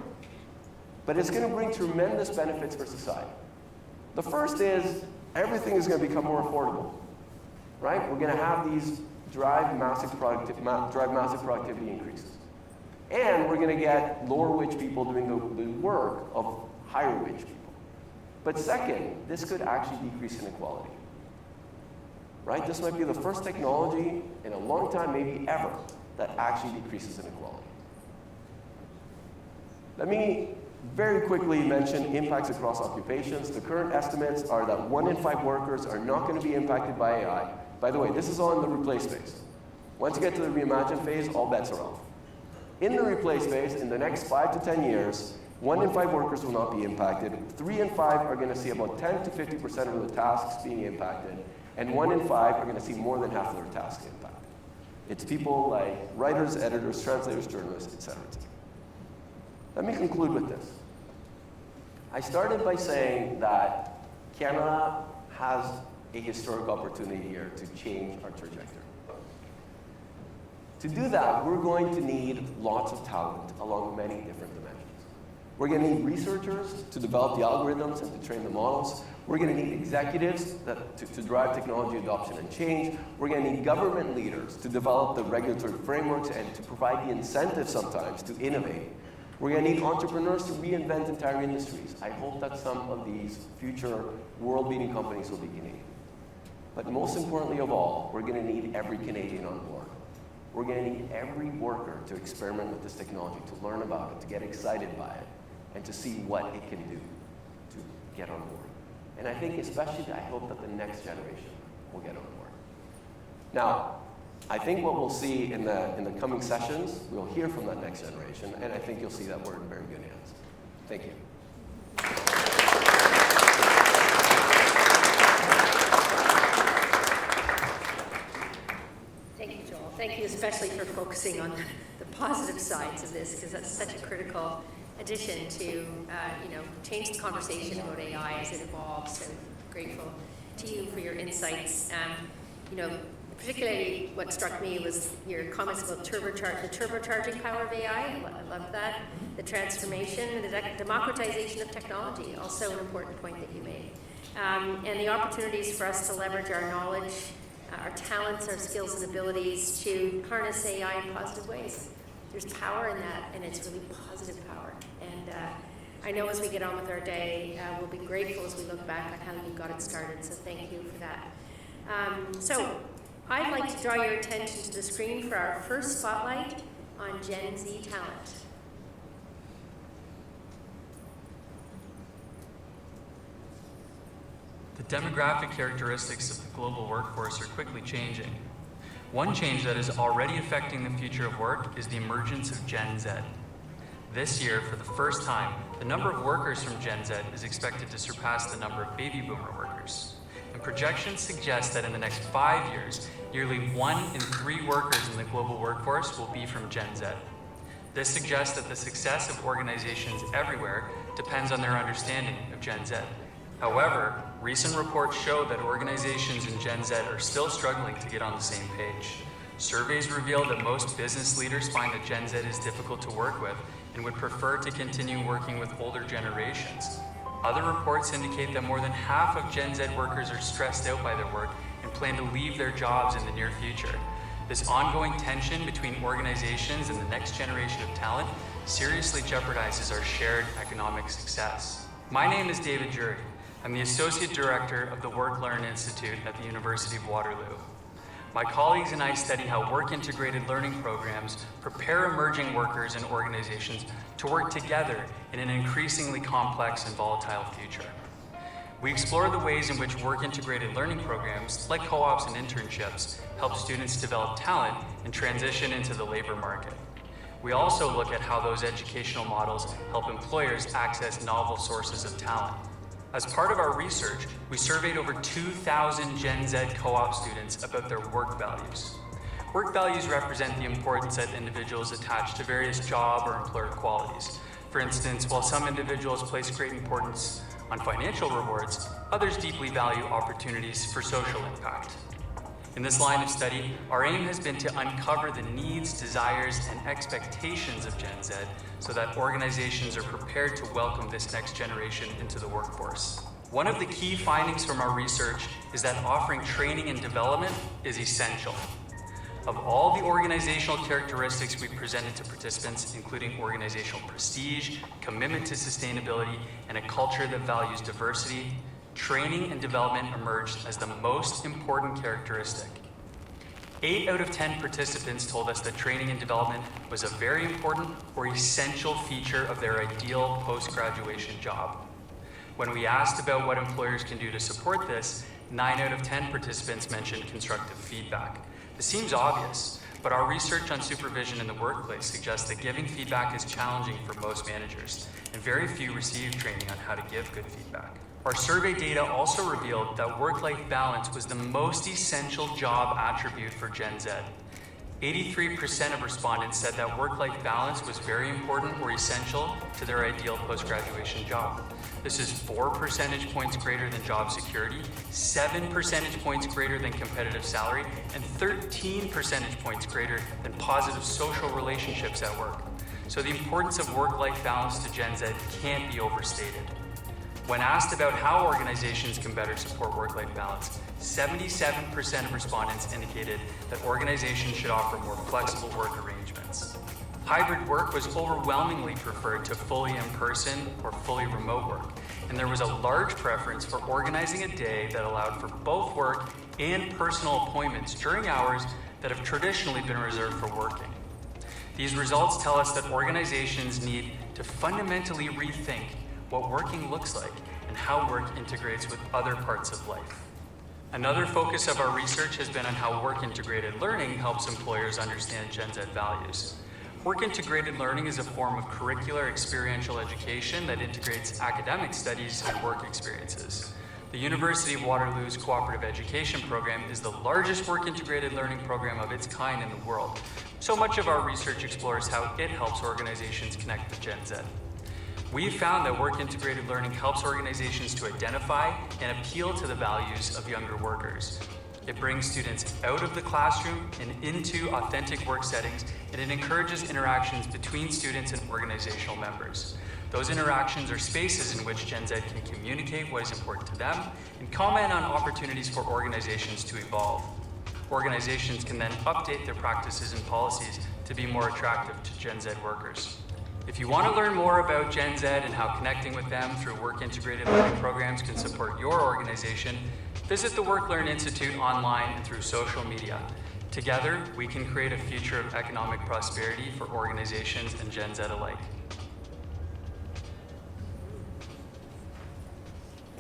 But it's going to bring tremendous benefits for society. The first is everything is going to become more affordable, right? We're going to have these drive massive productivity increases. And we're going to get lower wage people doing the work of higher wage people. But second, this could actually decrease inequality. Right? This might be the first technology in a long time, maybe ever, that actually decreases inequality. Let me very quickly mention impacts across occupations. The current estimates are that 1 in 5 workers are not going to be impacted by AI. By the way, this is all in the replace phase. Once you get to the reimagine phase, all bets are off. In the replace phase, in the next 5 to 10 years, 1 in 5 workers will not be impacted. 3 in 5 are going to see about 10 to 50% of the tasks being impacted. And 1 in 5 are going to see more than half of their tasks impacted. It's people like writers, editors, translators, journalists, etc. Let me conclude with this. I started by saying that Canada has a historic opportunity here to change our trajectory. To do that, we're going to need lots of talent along many different dimensions. We're going to need researchers to develop the algorithms and to train the models. We're going to need executives to drive technology adoption and change. We're going to need government leaders to develop the regulatory frameworks and to provide the incentives sometimes to innovate. We're going to need entrepreneurs to reinvent entire industries. I hope that some of these future world-beating companies will be Canadian. But most importantly of all, we're going to need every Canadian on board. We're going to need every worker to experiment with this technology, to learn about it, to get excited by it, and to see what it can do to get on board. And I think especially, I hope that the next generation will get on board. Now, I think what we'll see in the coming sessions, we'll hear from that next generation, and I think you'll see that we're in very good hands. Thank you. Thank you, Joel. Thank you especially for focusing on the positive sides of this, because that's such a critical addition to change the conversation about AI as it evolves. So grateful to you for your insights. Particularly what struck me was your comments about the turbocharging power of AI. I love that. The transformation, the democratization of technology, also an important point that you made. And the opportunities for us to leverage our knowledge, our talents, our skills and abilities to harness AI in positive ways. There's power in that, and it's really positive power. And I know as we get on with our day, we'll be grateful as we look back at how you got it started. So thank you for that. So I'd like to draw your attention to the screen for our first spotlight on Gen Z talent. The demographic characteristics of the global workforce are quickly changing. One change that is already affecting the future of work is the emergence of Gen Z. This year, for the first time, the number of workers from Gen Z is expected to surpass the number of baby boomer workers. And projections suggest that in the next 5 years, nearly 1 in 3 workers in the global workforce will be from Gen Z. This suggests that the success of organizations everywhere depends on their understanding of Gen Z. However, recent reports show that organizations in Gen Z are still struggling to get on the same page. Surveys reveal that most business leaders find that Gen Z is difficult to work with and would prefer to continue working with older generations. Other reports indicate that more than half of Gen Z workers are stressed out by their work and plan to leave their jobs in the near future. This ongoing tension between organizations and the next generation of talent seriously jeopardizes our shared economic success. My name is David Jury. I'm the Associate Director of the Work-Learn Institute at the University of Waterloo. My colleagues and I study how work-integrated learning programs prepare emerging workers and organizations to work together in an increasingly complex and volatile future. We explore the ways in which work-integrated learning programs, like co-ops and internships, help students develop talent and transition into the labor market. We also look at how those educational models help employers access novel sources of talent. As part of our research, we surveyed over 2,000 Gen Z co-op students about their work values. Work values represent the importance that individuals attach to various job or employer qualities. For instance, while some individuals place great importance on financial rewards, others deeply value opportunities for social impact. In this line of study, our aim has been to uncover the needs, desires, and expectations of Gen Z so that organizations are prepared to welcome this next generation into the workforce. One of the key findings from our research is that offering training and development is essential. Of all the organizational characteristics we presented to participants, including organizational prestige, commitment to sustainability, and a culture that values diversity, training and development emerged as the most important characteristic. 8 out of 10 participants told us that training and development was a very important or essential feature of their ideal post-graduation job. When we asked about what employers can do to support this, 9 out of 10 participants mentioned constructive feedback. This seems obvious, but our research on supervision in the workplace suggests that giving feedback is challenging for most managers, and very few receive training on how to give good feedback. Our survey data also revealed that work-life balance was the most essential job attribute for Gen Z. 83% of respondents said that work-life balance was very important or essential to their ideal post-graduation job. This is 4 percentage points greater than job security, 7 percentage points greater than competitive salary, and 13 percentage points greater than positive social relationships at work. So the importance of work-life balance to Gen Z can't be overstated. When asked about how organizations can better support work-life balance, 77% of respondents indicated that organizations should offer more flexible work arrangements. Hybrid work was overwhelmingly preferred to fully in-person or fully remote work, and there was a large preference for organizing a day that allowed for both work and personal appointments during hours that have traditionally been reserved for working. These results tell us that organizations need to fundamentally rethink what working looks like and how work integrates with other parts of life. Another focus of our research has been on how work-integrated learning helps employers understand Gen Z values. Work-integrated learning is a form of curricular experiential education that integrates academic studies and work experiences. The University of Waterloo's Cooperative Education Program is the largest work-integrated learning program of its kind in the world. So much of our research explores how it helps organizations connect with Gen Z. We've found that work-integrated learning helps organizations to identify and appeal to the values of younger workers. It brings students out of the classroom and into authentic work settings, and it encourages interactions between students and organizational members. Those interactions are spaces in which Gen Z can communicate what is important to them and comment on opportunities for organizations to evolve. Organizations can then update their practices and policies to be more attractive to Gen Z workers. If you want to learn more about Gen Z and how connecting with them through work-integrated learning programs can support your organization, visit the Work Learn Institute online and through social media. Together, we can create a future of economic prosperity for organizations and Gen Z alike.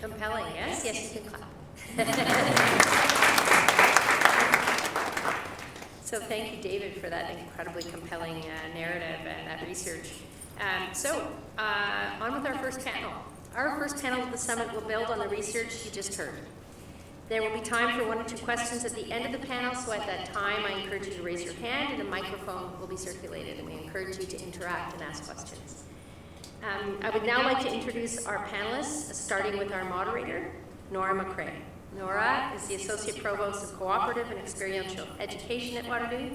Compelling, yes? Yes, you can clap. So thank you, David, for that incredibly compelling narrative and that research. On with our first panel. Our first panel of the summit will build on the research you just heard. There will be time for 1 or 2 questions at the end of the panel, so at that time I encourage you to raise your hand and a microphone will be circulated, and we encourage you to interact and ask questions. I would now like to introduce our panelists, starting with our moderator, Nora McRae. Nora is the Associate Provost of Cooperative and Experiential Education at Waterloo,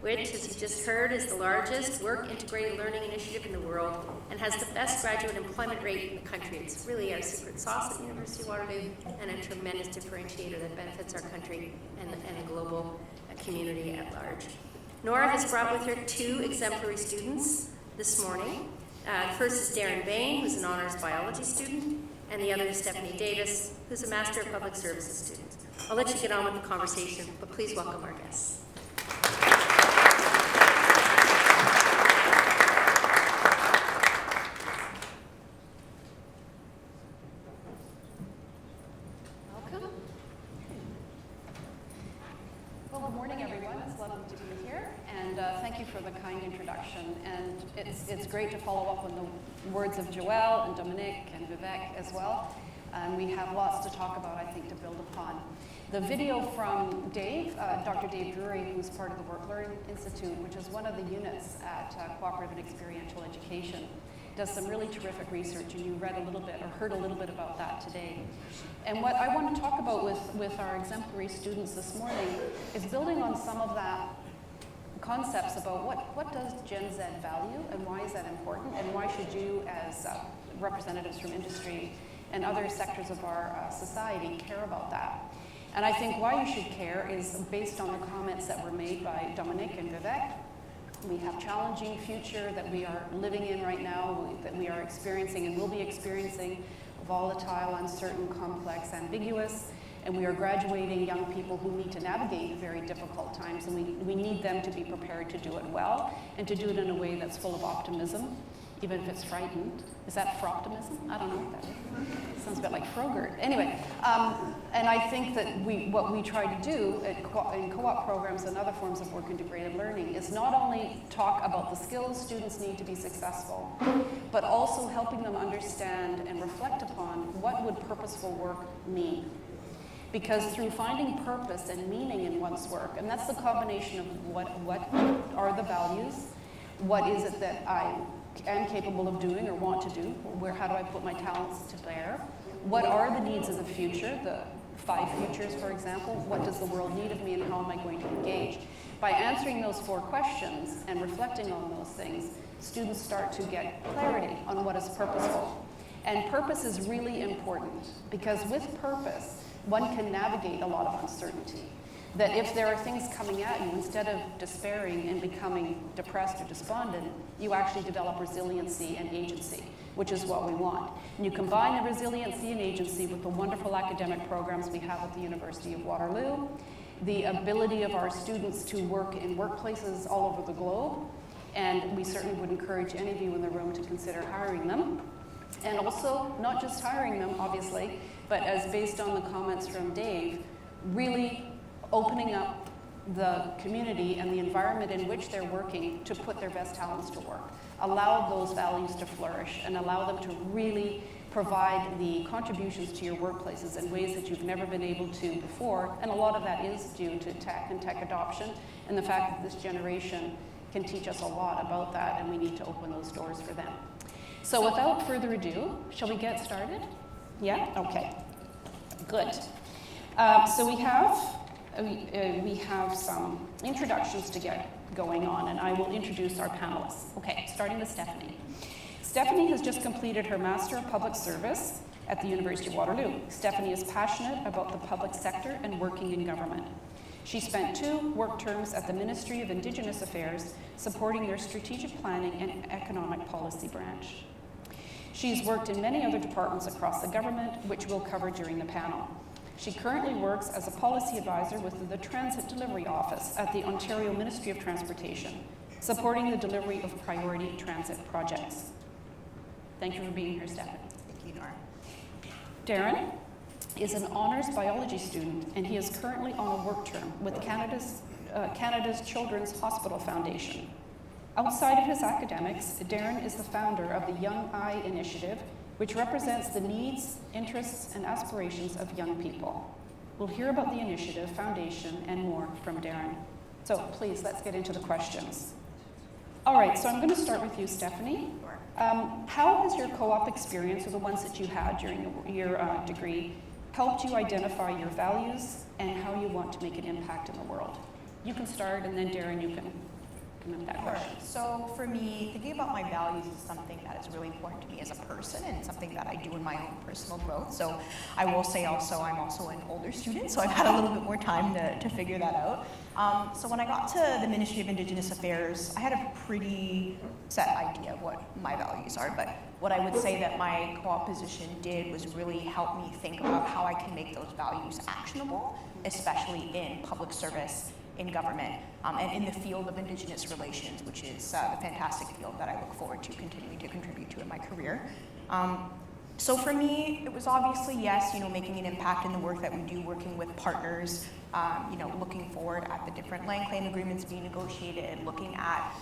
which, as you just heard, is the largest work-integrated learning initiative in the world and has the best graduate employment rate in the country. It's really our secret sauce at the University of Waterloo and a tremendous differentiator that benefits our country and the global community at large. Nora has brought with her 2 exemplary students this morning. First is Darren Bain, who's an honors biology student, and the other is Stephanie Davis, who's a Master of Public Services student. I'll let you get on with the conversation, but please welcome our guests. Welcome. Well, good morning, everyone. It's lovely to be here, and thank you for the kind introduction. And it's great to follow up on the words of Joelle and Dominique and Vivek as well. We have lots to talk about, I think, to build upon. The video from Dave, Dr. Dave Drury, who's part of the Work Learn Institute, which is one of the units at Cooperative and Experiential Education, does some really terrific research, and you read a little bit or heard a little bit about that today. And what I want to talk about with our exemplary students this morning is building on some of that concepts about what does Gen Z value and why is that important, and why should you as representatives from industry and other sectors of our society care about that. And I think why you should care is based on the comments that were made by Dominic and Vivek. We have challenging future that we are living in right now, that we are experiencing and will be experiencing, volatile, uncertain, complex, ambiguous. And we are graduating young people who need to navigate very difficult times, and we need them to be prepared to do it well and to do it in a way that's full of optimism, even if it's frightened. Is that optimism? I don't know what that is. Sounds a bit like Frogurt. Anyway, and I think that what we try to do in co-op programs and other forms of work integrated learning is not only talk about the skills students need to be successful, but also helping them understand and reflect upon what would purposeful work mean. Because through finding purpose and meaning in one's work, and that's the combination of what are the values, what is it that I am capable of doing or want to do, how do I put my talents to bear, what are the needs of the future, the 5 futures, for example, what does the world need of me and how am I going to engage? By answering those 4 questions and reflecting on those things, students start to get clarity on what is purposeful. And purpose is really important, because with purpose, one can navigate a lot of uncertainty. That if there are things coming at you, instead of despairing and becoming depressed or despondent, you actually develop resiliency and agency, which is what we want. And you combine the resiliency and agency with the wonderful academic programs we have at the University of Waterloo, the ability of our students to work in workplaces all over the globe, and we certainly would encourage any of you in the room to consider hiring them. And also, not just hiring them, obviously, but as based on the comments from Dave, really opening up the community and the environment in which they're working to put their best talents to work. Allow those values to flourish and allow them to really provide the contributions to your workplaces in ways that you've never been able to before. And a lot of that is due to tech and tech adoption and the fact that this generation can teach us a lot about that, and we need to open those doors for them. So without further ado, shall we get started? Yeah? Okay. Good. So we have some introductions to get going on, and I will introduce our panelists. Okay, starting with Stephanie. Stephanie has just completed her Master of Public Service at the University of Waterloo. Stephanie is passionate about the public sector and working in government. She spent 2 work terms at the Ministry of Indigenous Affairs, supporting their strategic planning and economic policy branch. She's worked in many other departments across the government, which we'll cover during the panel. She currently works as a policy advisor with the Transit Delivery Office at the Ontario Ministry of Transportation, supporting the delivery of priority transit projects. Thank you for being here, Stephanie. Thank you, Nora. Darren is an honours biology student, and he is currently on a work term with Canada's Children's Hospital Foundation. Outside of his academics, Darren is the founder of the Young Eye Initiative, which represents the needs, interests, and aspirations of young people. We'll hear about the initiative, foundation, and more from Darren. So please, let's get into the questions. All right, so I'm going to start with you, Stephanie. How has your co-op experience, or the ones that you had during your degree, helped you identify your values and how you want to make an impact in the world? You can start, and then Darren, you can come that question. So for me, thinking about my values is something that is really important to me as a person, and something that I do in my own personal growth. So I will say also, I'm also an older student, so I've had a little bit more time to figure that out. So when I got to the Ministry of Indigenous Affairs, I had a pretty set idea of what my values are, but what I would say that my co-op position did was really help me think about how I can make those values actionable, especially in public service, in government, and in the field of Indigenous relations, which is a fantastic field that I look forward to continuing to contribute to in my career. So for me, it was obviously, yes, making an impact in the work that we do, working with partners, looking forward at the different land claim agreements being negotiated, looking at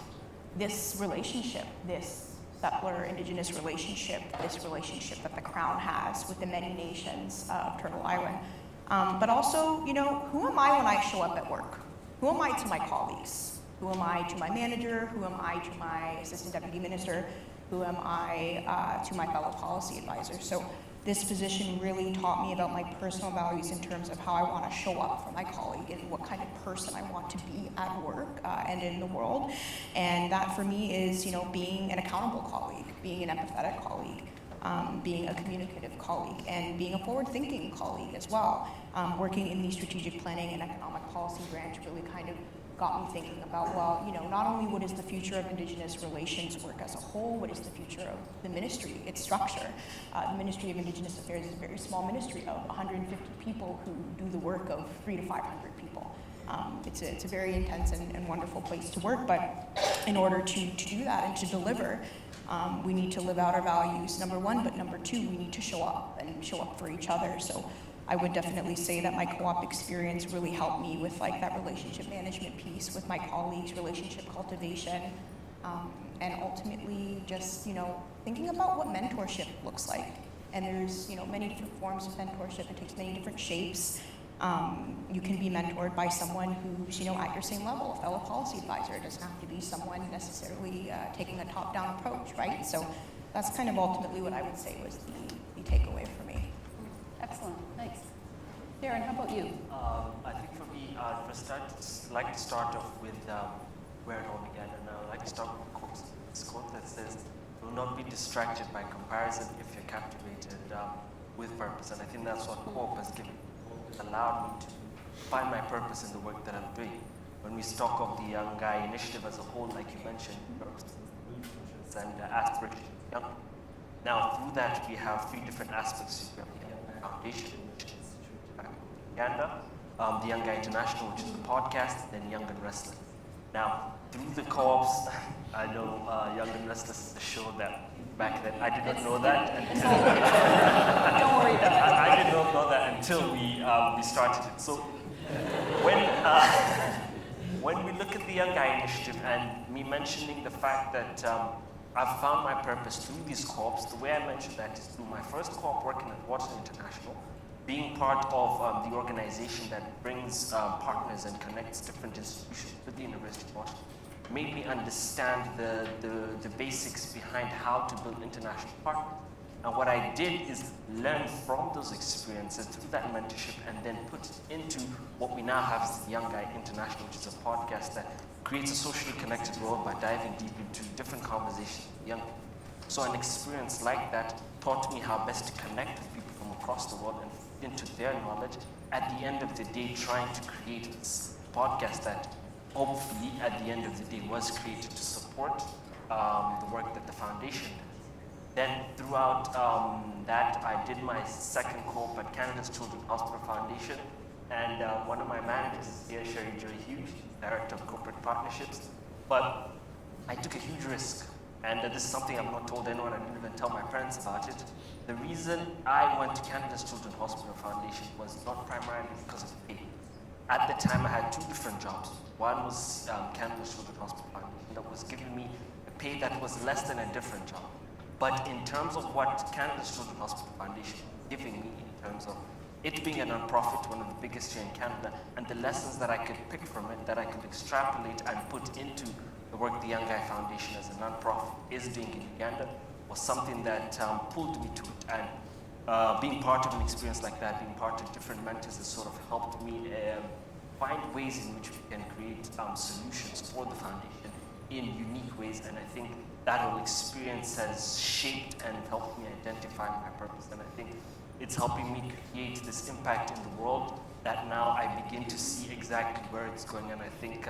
this relationship, this settler-Indigenous relationship, this relationship that the Crown has with the many nations of Turtle Island. But also, who am I when I show up at work? Who am I to my colleagues? Who am I to my manager? Who am I to my assistant deputy minister? Who am I to my fellow policy advisors? So this position really taught me about my personal values in terms of how I want to show up for my colleague and what kind of person I want to be at work and in the world. And that for me is, being an accountable colleague, being an empathetic colleague, being a communicative colleague, and being a forward-thinking colleague as well. Working in the strategic planning and economic policy branch really kind of got me thinking about, well, not only what is the future of Indigenous relations work as a whole, what is the future of the ministry, its structure. The Ministry of Indigenous Affairs is a very small ministry of 150 people who do the work of 300 to 500 people. It's a very intense and wonderful place to work, but in order to do that and to deliver, we need to live out our values, number one, but number two, we need to show up and show up for each other. So I would definitely say that my co-op experience really helped me with like that relationship management piece with my colleagues, relationship cultivation, and ultimately just, thinking about what mentorship looks like. And there's, many different forms of mentorship. It takes many different shapes. You can be mentored by someone who's, at your same level, a fellow policy advisor. It doesn't have to be someone necessarily taking a top-down approach, right? So that's kind of ultimately what I would say was the takeaway for me. Excellent, thanks. Darren, how about you? I think for me, for start, I'd like to start off with where it all began, and I'd like to start with this quote that says, "Do not be distracted by comparison if you're captivated with purpose." And I think that's what co-op has given, allowed me to find my purpose in the work that I'm doing. When we talk of the Young Guy Initiative as a whole, like you mentioned, purpose and aspiration. Now, through that, we have three different aspects. We have the Young Guy Foundation, which is situated in Uganda, the Young Guy International, which is the podcast, then Young and Restless. Now, through the co-ops, I know Young and Restless is the show that back then, I did not know that. Don't worry about it. I did not know that until we started it. So when we look at the Young Guy Initiative and me mentioning the fact that I've found my purpose through these co-ops, the way I mentioned that is through my first co-op working at Waterloo International, being part of the organization that brings partners and connects different institutions with the University of Waterloo, made me understand the basics behind how to build international partners. And what I did is learn from those experiences through that mentorship and then put it into what we now have as the Young Guy International, which is a podcast that creates a socially connected world by diving deep into different conversations with young people. So an experience like that taught me how best to connect with people from across the world and into their knowledge. At the end of the day, trying to create this podcast that hopefully at the end of the day was created to support the work that the foundation did. Then throughout that, I did my second co-op at Canada's Children's Hospital Foundation, and one of my managers is here, Sherry Joy Hughes, Director of Corporate Partnerships. But I took a huge risk, and this is something I've not told anyone. I didn't even tell my parents about it. The reason I went to Canada's Children's Hospital Foundation was not primarily because of pay. At the time, I had two different jobs. One was Canada's Children's Hospital Foundation that was giving me a pay that was less than a different job. But in terms of what Canada's Children's Hospital Foundation was giving me, in terms of it being a non-profit, one of the biggest here in Canada, and the lessons that I could pick from it, that I could extrapolate and put into the work the Young Guy Foundation as a non-profit is doing in Uganda, was something that pulled me to it. And being part of an experience like that, being part of different mentors has sort of helped me find ways in which we can create solutions for the foundation in unique ways. And I think that whole experience has shaped and helped me identify my purpose. And I think it's helping me create this impact in the world that now I begin to see exactly where it's going. And I think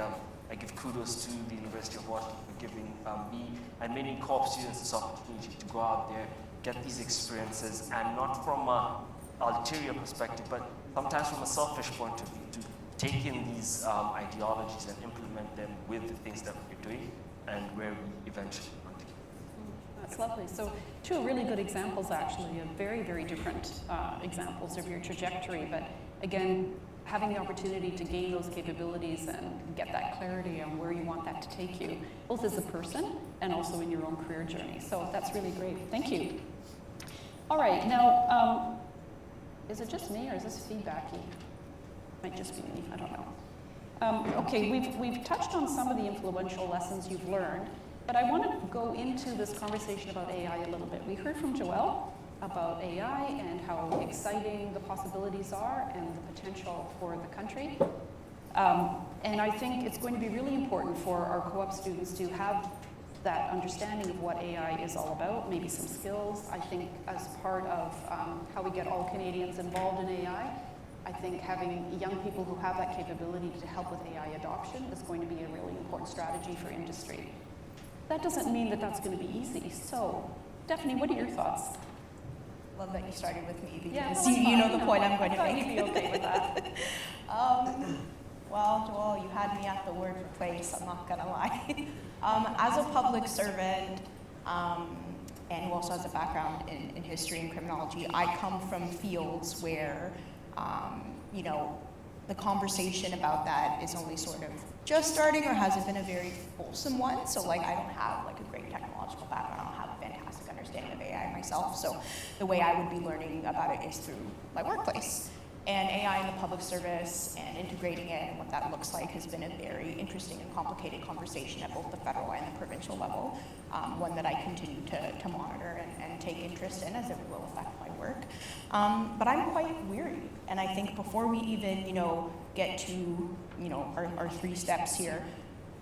I give kudos to the University of Waterloo for giving me and many co-op students this opportunity to go out there, get these experiences, and not from an ulterior perspective, but sometimes from a selfish point of view, to take in these ideologies and implement them with the things that we're doing and where we eventually want to. That's lovely. So two really good examples, actually, of very, very different examples of your trajectory. But again, having the opportunity to gain those capabilities and get that clarity on where you want that to take you, both as a person and also in your own career journey. So that's really great. Thank you. All right. Now, is it just me or is this feedbacky? Might just be me. I don't know. Okay, we've touched on some of the influential lessons you've learned, but I want to go into this conversation about AI a little bit. We heard from Joelle about AI and how exciting the possibilities are and the potential for the country. And I think it's going to be really important for our co-op students to have that understanding of what AI is all about, maybe some skills. I think as part of how we get all Canadians involved in AI, I think having young people who have that capability to help with AI adoption is going to be a really important strategy for industry. That doesn't mean that that's going to be easy. So, Stephanie, what are your thoughts? Love that you started with me because Yeah, you know the point I'm going to I thought make. you'd be okay with that. Well, Joel, you had me at the word replace, I'm not gonna lie. As a public servant, and who also has a background in history and criminology, I come from fields where, you know, the conversation about that is only sort of just starting or hasn't been a very fulsome one. So like, I don't have like a great technological background, I don't have a fantastic understanding of AI myself. So the way I would be learning about it is through my workplace. And AI in the public service and integrating it and what that looks like has been a very interesting and complicated conversation at both the federal and the provincial level, one that I continue to monitor and take interest in as it will affect my work. But I'm quite weary, and I think before we even, you know, get to, you know, our 3 steps here,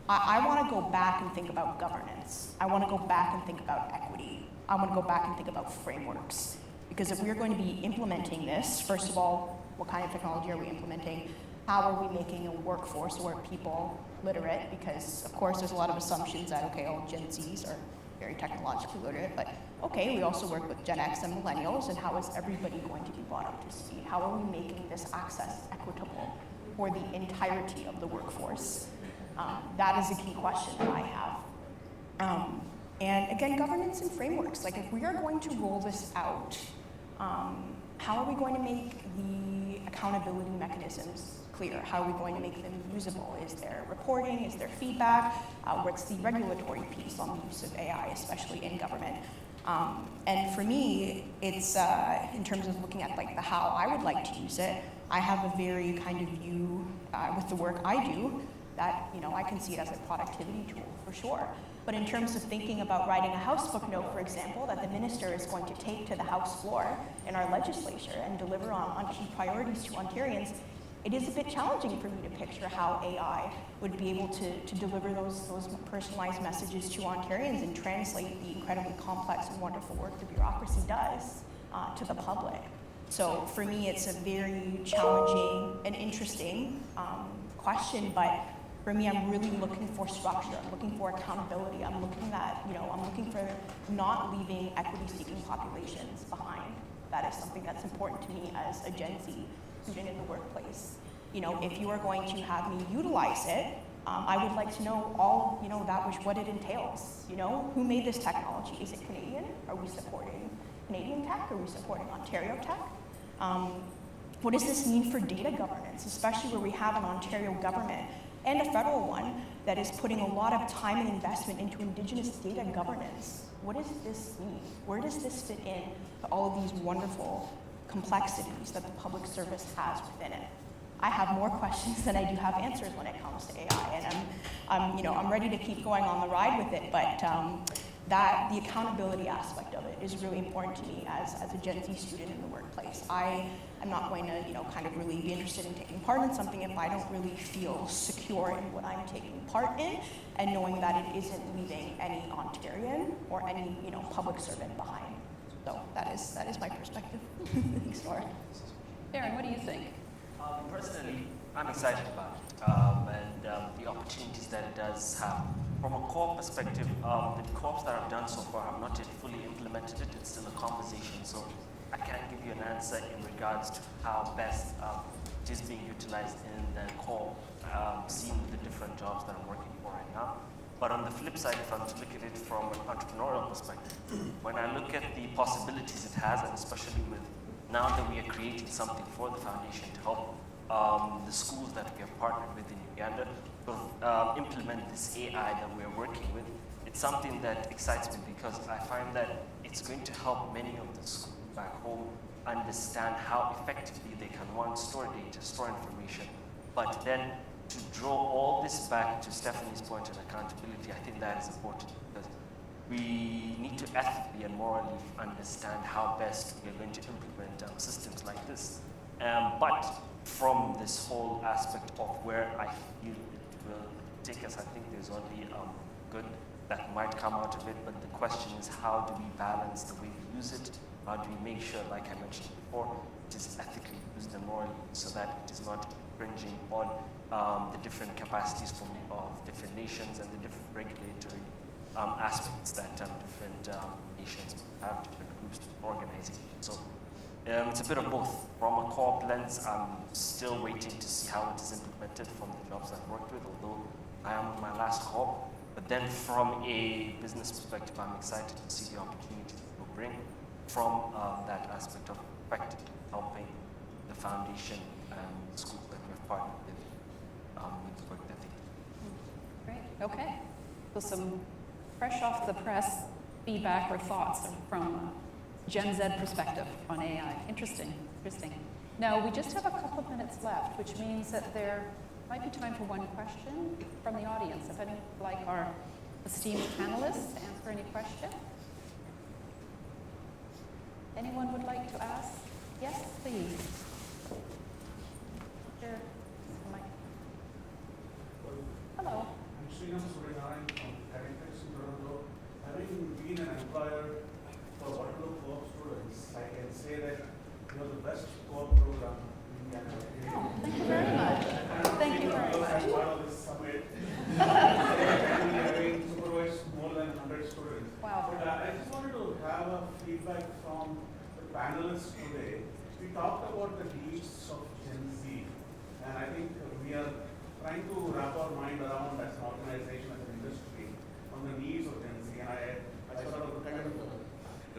I want to go back and think about governance. I want to go back and think about equity. I want to go back and think about frameworks. Because if we're going to be implementing this, first of all, what kind of technology are we implementing? How are we making a workforce where people literate? Because of course there's a lot of assumptions that, okay, all Gen Zs are very technologically literate, but okay, we also work with Gen X and millennials, and how is everybody going to be brought up to speed? How are we making this access equitable for the entirety of the workforce? That is a key question that I have. And again, governance and frameworks. Like if we are going to roll this out, how are we going to make the accountability mechanisms clear? How are we going to make them usable? Is there reporting? Is there feedback? What's the regulatory piece on the use of AI, especially in government? And for me, it's in terms of looking at like the how I would like to use it, I have a very kind of view with the work I do that, you know, I can see it as a productivity tool for sure. But in terms of thinking about writing a House book note, for example, that the minister is going to take to the House floor in our legislature and deliver on key priorities to Ontarians, it is a bit challenging for me to picture how AI would be able to deliver those personalized messages to Ontarians and translate the incredibly complex and wonderful work the bureaucracy does to the public. So for me, it's a very challenging and interesting question, but for me, I'm really looking for structure. I'm looking for accountability. I'm looking for not leaving equity-seeking populations behind. That is something that's important to me as a Gen Z student in the workplace. You know, if you are going to have me utilize it, I would like to know all, you know, that which what it entails. You know, who made this technology? Is it Canadian? Are we supporting Canadian tech? Are we supporting Ontario tech? What does this mean for data governance, especially where we have an Ontario government and a federal one that is putting a lot of time and investment into Indigenous data governance? What does this mean? Where does this fit in to all of these wonderful complexities that the public service has within it? I have more questions than I do have answers when it comes to AI, and I'm ready to keep going on the ride with it, but that the accountability aspect of it is really important to me as a Gen Z student in the workplace. I am not going to, kind of really be interested in taking part in something if I don't really feel secure in what I'm taking part in, and knowing that it isn't leaving any Ontarian or any, public servant behind. So that is my perspective. Thanks, Laura. Aaron, what do you think? Personally, I'm excited about it and the opportunities that it does have. From a core perspective, the co-ops that I've done so far have not yet fully implemented it. It's still a conversation, so I can't give you an answer in regards to how best it is being utilized in the co-op, seeing the different jobs that I'm working for right now. But on the flip side, if I'm to look at it from an entrepreneurial perspective, when I look at the possibilities it has, and especially with now that we are creating something for the foundation to help the schools that we have partnered with in Uganda implement this AI that we're working with, it's something that excites me because I find that it's going to help many of the schools back home understand how effectively they can, one, store data, store information, but then to draw all this back to Stephanie's point on accountability, I think that is important because we need to ethically and morally understand how best we are going to implement systems like this. But from this whole aspect of where I feel it will take us, I think there's only good. that might come out of it, but the question is how do we balance the way we use it? How do we make sure, like I mentioned before, it is ethically used and morally so that it is not infringing on the different capacities of different nations and the different regulatory aspects that different nations have, different groups, organizations. So it's a bit of both. From a co-op lens, I'm still waiting to see how it is implemented from the jobs I've worked with, although I am on my last co-op. But then from a business perspective, I'm excited to see the opportunities it will bring from that aspect of effectively helping the foundation and schools that we've partnered with the work that they do. Great, okay. So some fresh off the press feedback or thoughts from Gen Z perspective on AI. Interesting, interesting. Now, we just have a couple of minutes left, which means that there might be time for one question from the audience. If anyone would like our esteemed panelists to answer any question. Anyone would like to ask? Yes, please. Sure. Hello. I'm Srinath Suryanarayan from Halifax in Toronto. Having been an employer for Waterloo co-op students, I can say that you are the best co-op program in Canada. Oh, thank you very much. Thank you very much. I'm part of this summit. Having supervised more than 100 students. Wow. But I just wanted to have a feedback from the panelists today. We talked about the needs of Gen Z, and I think we are trying to wrap our mind around as an organization, as an industry, on the needs of Gen Z. And I sort of kind of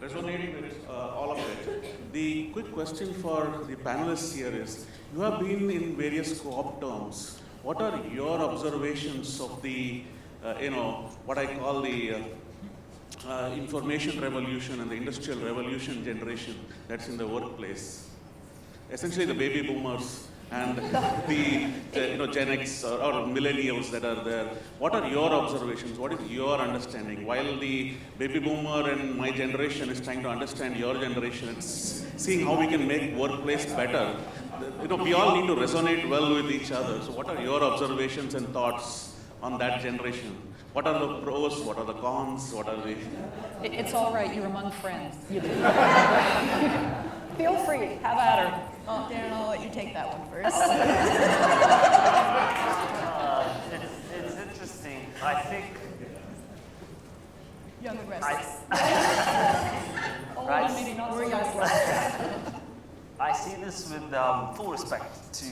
resonating with all of it. The quick question for the panelists here is, you have been in various co-op terms. What are your observations of the, what I call the information revolution and the industrial revolution generation that's in the workplace? Essentially the baby boomers and the Gen X or millennials that are there. What are your observations? What is your understanding? While the baby boomer and my generation is trying to understand your generation and seeing how we can make workplace better, we all need to resonate well with each other. So what are your observations and thoughts on that generation? What are the pros? What are the cons? What are the... It's all right. You're among friends. Feel free. Have at her. Oh, Darren, I'll let you take that one first. It's interesting. I think Young and restless. Maybe not so restless. I see this with full respect to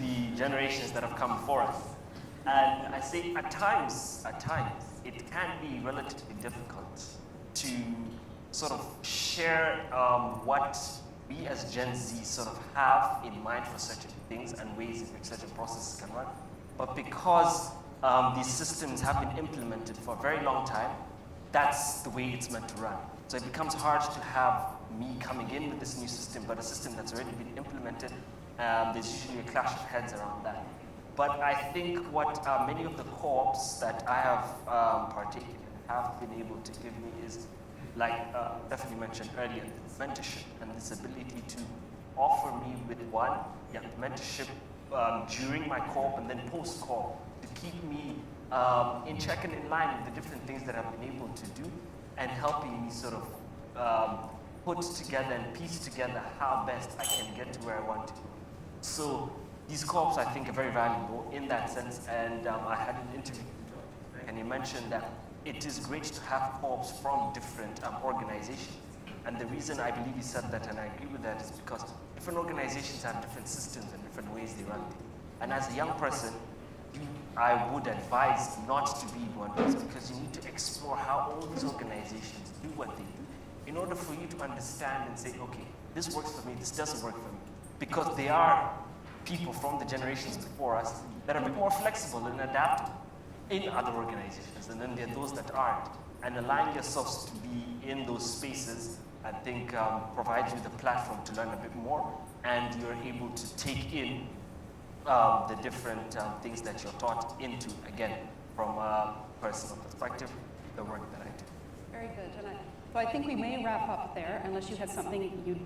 the generations that have come before us, and I say at times it can be relatively difficult to sort of share what we as Gen Z sort of have in mind for certain things and ways in which certain processes can run. But because these systems have been implemented for a very long time, that's the way it's meant to run. So it becomes hard to have me coming in with this new system, but a system that's already been implemented, there's usually a clash of heads around that. But I think what many of the co-ops that I have partaken in have been able to give me is, like Stephanie mentioned earlier, mentorship and this ability to offer me with mentorship during my co-op and then post-co-op to keep me in check and in line with the different things that I've been able to do and helping me sort of put together and piece together how best I can get to where I want to go. So these co-ops I think are very valuable in that sense, and I had an interview and he mentioned that it is great to have co-ops from different organizations. And the reason I believe he said that, and I agree with that, is because different organizations have different systems and different ways they run things. And as a young person, I would advise not to be one of those, because you need to explore how all these organizations do what they do in order for you to understand and say, okay, this works for me, this doesn't work for me. Because they are people from the generations before us that are a bit more flexible and adaptable in other organizations, and then there are those that aren't. And allowing yourselves to be in those spaces, I think, provides you the platform to learn a bit more, and you're able to take in the different things that you're taught into, again, from a personal perspective, the work that I do. Very good. So I think we may wrap up there, unless you had something you'd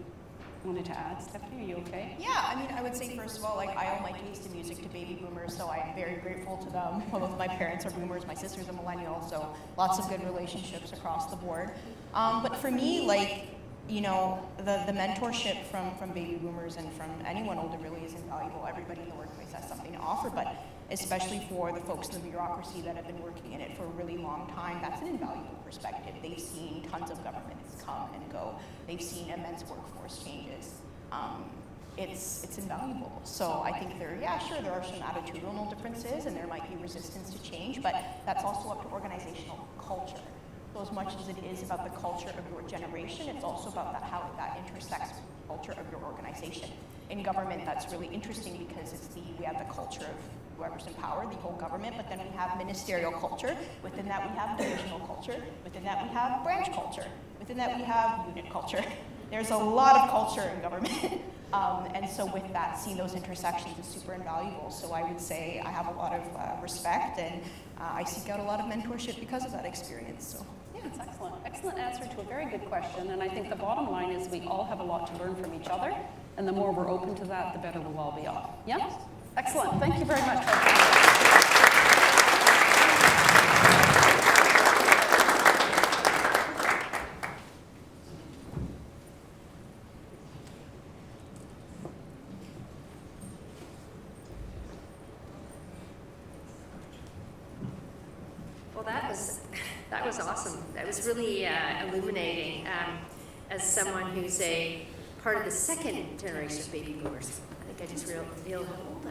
wanted to add? Stephanie, are you okay? Yeah, I mean, I would say first of all, like I owe my taste in music to baby boomers, so I'm very grateful to them. Both my parents are boomers, my sister's a millennial, so lots of good relationships across the board. But for me, like, you know, the mentorship from baby boomers and from anyone older really is invaluable. Everybody in the workplace has something to offer, but especially for the folks in the bureaucracy that have been working in it for a really long time, that's an invaluable perspective. They've seen tons of governments come and go. They've seen immense workforce changes. It's invaluable. So I think there are some attitudinal differences and there might be resistance to change, but that's also up to organizational culture. So as much as it is about the culture of your generation, it's also about how that intersects with the culture of your organization. In government, that's really interesting because we have the culture of whoever's in power, the whole government, but then we have ministerial culture. Within that, we have divisional culture. Within that, we have branch culture. Within that, we have unit culture. There's a lot of culture in government. And so with that, seeing those intersections is super invaluable. So I would say I have a lot of respect and I seek out a lot of mentorship because of that experience. So. Yeah, it's excellent. Excellent answer to a very good question. And I think the bottom line is we all have a lot to learn from each other. And the more we're open to that, the better we'll all be off. Yeah? Excellent. Thank you very much. Well, that was awesome. That was really illuminating. As someone who's a part of the second generation of baby boomers, I think I just revealed how old I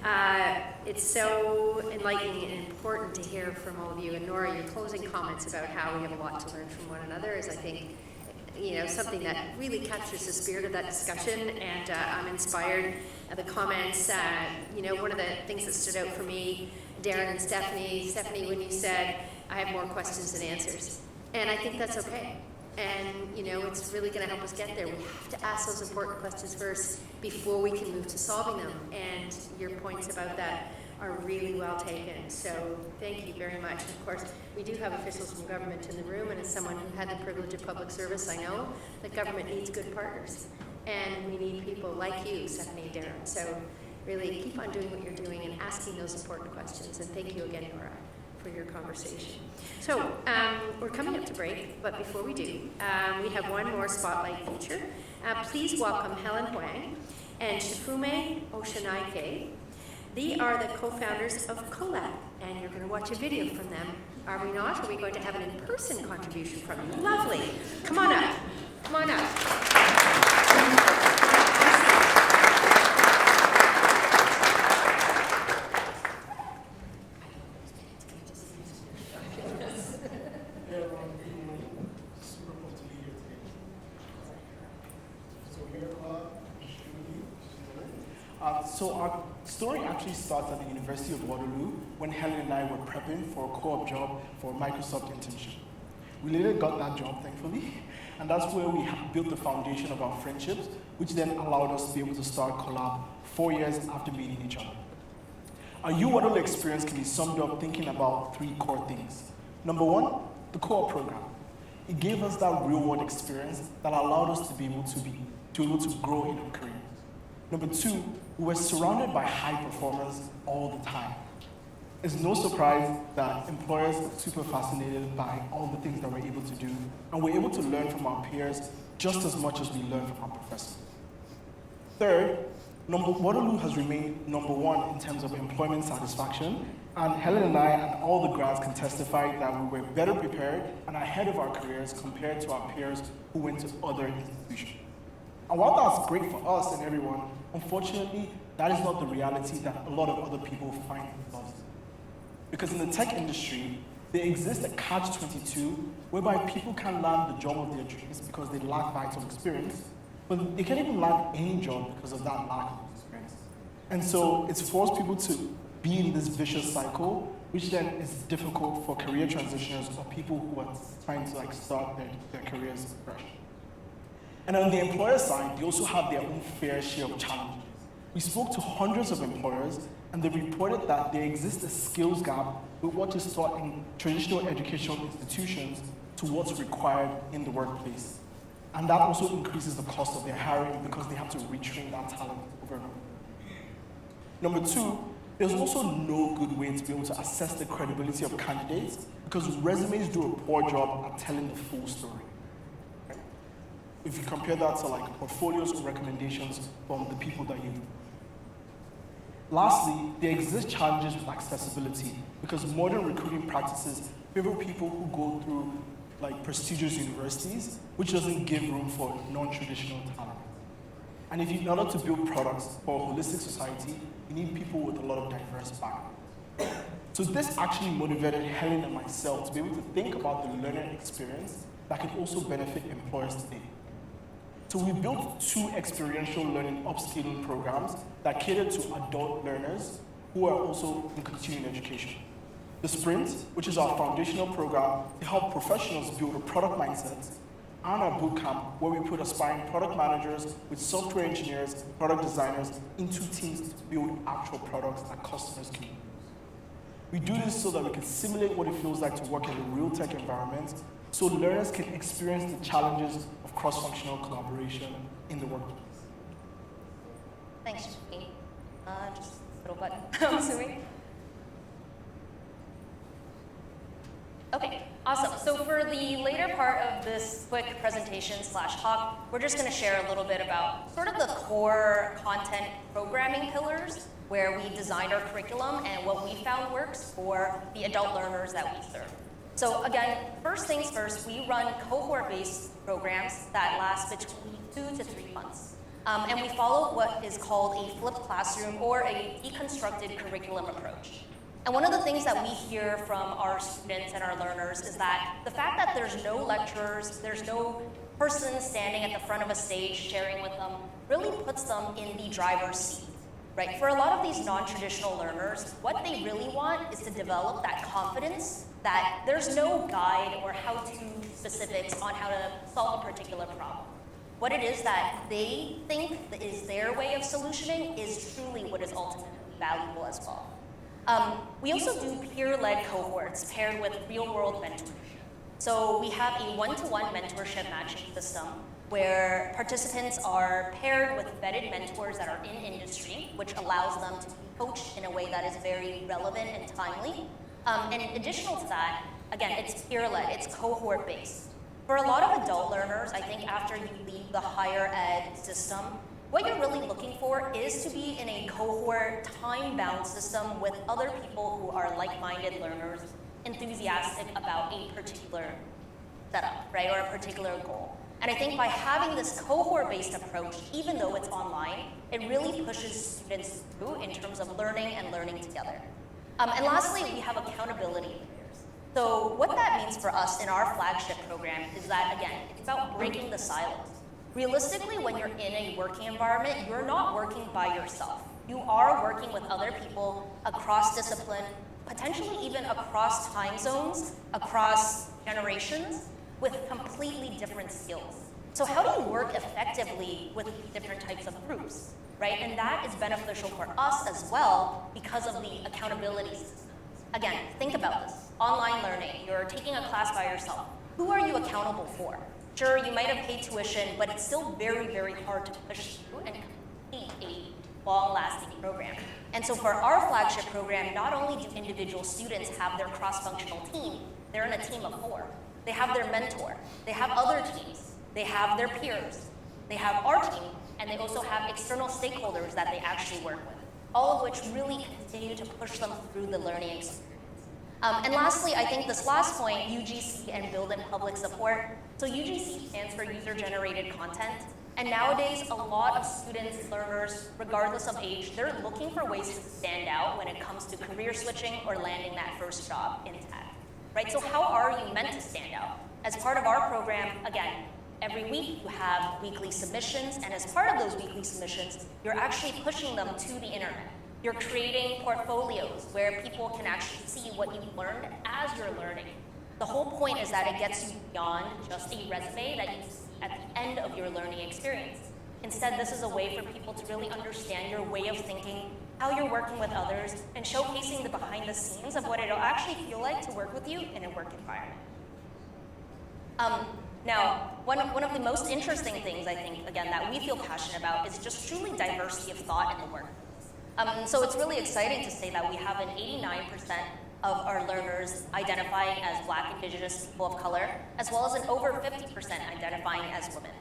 am. It's so enlightening and important to hear from all of you. And Nora, your closing comments about how we have a lot to learn from one another is, I think, something that really captures the spirit of that discussion, and I'm inspired. The comments, one of the things that stood out for me, Darren and Stephanie, when you said, I have more questions than answers. And I think that's okay. And, it's really going to help us get there. We have to ask those important questions first before we can move to solving them. And your points about that are really well taken. So thank you very much. And of course, we do have officials from government in the room, and as someone who had the privilege of public service, I know that government needs good partners. And we need people like you, Stephanie and Darren. So really keep on doing what you're doing and asking those important questions. And thank you again, Nora, for your conversation. So we're coming up to break, but before we do, we have one more spotlight feature. Please welcome Helen Huang and Shifume Oshinaike. They are the co-founders of CoLab, and you're going to watch a video from them. Are we not? Are we going to have an in-person contribution from you? Lovely. Come on up. Come on up. So our story actually starts at the University of Waterloo when Helen and I were prepping for a co-op job for a Microsoft internship. We later got that job, thankfully, and that's where we built the foundation of our friendships, which then allowed us to be able to start CoLab 4 years after meeting each other. Our U-Waterloo experience can be summed up thinking about 3 core things. Number 1, the co-op program. It gave us that real-world experience that allowed us to be able to grow in our career. Number 2, we were surrounded by high performers all the time. It's no surprise that employers are super fascinated by all the things that we're able to do, and we're able to learn from our peers just as much as we learn from our professors. Third, Waterloo has remained number 1 in terms of employment satisfaction, and Helen and I and all the grads can testify that we were better prepared and ahead of our careers compared to our peers who went to other institutions. And while that's great for us and everyone, unfortunately, that is not the reality that a lot of other people find themselves in. Because in the tech industry, there exists a catch-22 whereby people can land the job of their dreams because they lack vital experience, but they can't even land any job because of that lack of experience. And so it's forced people to be in this vicious cycle, which then is difficult for career transitioners or people who are trying to start their careers fresh. And on the employer side, they also have their own fair share of challenges. We spoke to hundreds of employers, and they reported that there exists a skills gap with what is taught in traditional educational institutions to what's required in the workplace. And that also increases the cost of their hiring because they have to retrain that talent over and over. Number two, there's also no good way to be able to assess the credibility of candidates because resumes do a poor job at telling the full story. Okay? If you compare that to like portfolios or recommendations from the people that you know. Lastly, there exist challenges with accessibility because modern recruiting practices favor people who go through like prestigious universities, which doesn't give room for non-traditional talent. And in order to build products for a holistic society, you need people with a lot of diverse backgrounds. So this actually motivated Helen and myself to be able to think about the learner experience that can also benefit employers today. So we built 2 experiential learning upskilling programs that cater to adult learners who are also in continuing education. The Sprint, which is our foundational program to help professionals build a product mindset, and our bootcamp, where we put aspiring product managers with software engineers, product designers into teams to build actual products that customers can use. We do this so that we can simulate what it feels like to work in a real tech environment, so learners can experience the challenges of cross-functional collaboration in the workplace. Thanks, Jimmy. Just a little button, I'm assuming. Okay, awesome. So for the later part of this quick presentation / talk, we're just going to share a little bit about sort of the core content programming pillars where we designed our curriculum and what we found works for the adult learners that we serve. So again, first things first, we run cohort-based programs that last between 2 to 3 months. And we follow what is called a flipped classroom or a deconstructed curriculum approach. And one of the things that we hear from our students and our learners is that the fact that there's no lecturers, there's no person standing at the front of a stage sharing with them, really puts them in the driver's seat, right? For a lot of these non-traditional learners, what they really want is to develop that confidence that there's no guide or how-to specifics on how to solve a particular problem. What it is that they think that is their way of solutioning is truly what is ultimately valuable as well. We also do peer-led cohorts paired with real-world mentorship. So we have a one-to-one mentorship matching system where participants are paired with vetted mentors that are in industry, which allows them to be coached in a way that is very relevant and timely. And additional to that, again, it's peer-led, it's cohort-based. For a lot of adult learners, I think after you leave the higher ed system, what you're really looking for is to be in a cohort, time-bound system with other people who are like-minded learners, enthusiastic about a particular setup, right, or a particular goal. And I think by having this cohort-based approach, even though it's online, it really pushes students through in terms of learning and learning together. And lastly, we have accountability layers. So what that means for us in our flagship program is that, again, it's about breaking the silos. Realistically, when you're in a working environment, you're not working by yourself. You are working with other people across discipline, potentially even across time zones, across generations, with completely different skills. So how do you work effectively with different types of groups, right? And that is beneficial for us as well because of the accountability systems. Again, think about this. Online learning, you're taking a class by yourself. Who are you accountable for? Sure, you might have paid tuition, but it's still very, very hard to push through and complete a long-lasting program. And so for our flagship program, not only do individual students have their cross-functional team, they're in a team of 4. They have their mentor, they have other teams, they have their peers, they have our team, and they also have external stakeholders that they actually work with, all of which really continue to push them through the learning experience. And lastly, I think this last point, UGC and build in public support. So UGC stands for user-generated content. And nowadays, a lot of students, learners, regardless of age, they're looking for ways to stand out when it comes to career switching or landing that first job in tech, right? So how are you meant to stand out? As part of our program, again, every week you have weekly submissions, and as part of those weekly submissions, you're actually pushing them to the internet. You're creating portfolios where people can actually see what you've learned as you're learning. The whole point is that it gets you beyond just a resume that you see at the end of your learning experience. Instead, this is a way for people to really understand your way of thinking, how you're working with others, and showcasing the behind the scenes of what it'll actually feel like to work with you in a work environment. Now, one of the most interesting things, I think, again, that we feel passionate about is just truly diversity of thought in the work. And so it's really exciting to say that we have an 89% of our learners identifying as Black, Indigenous, people of color, as well as an over 50% identifying as women.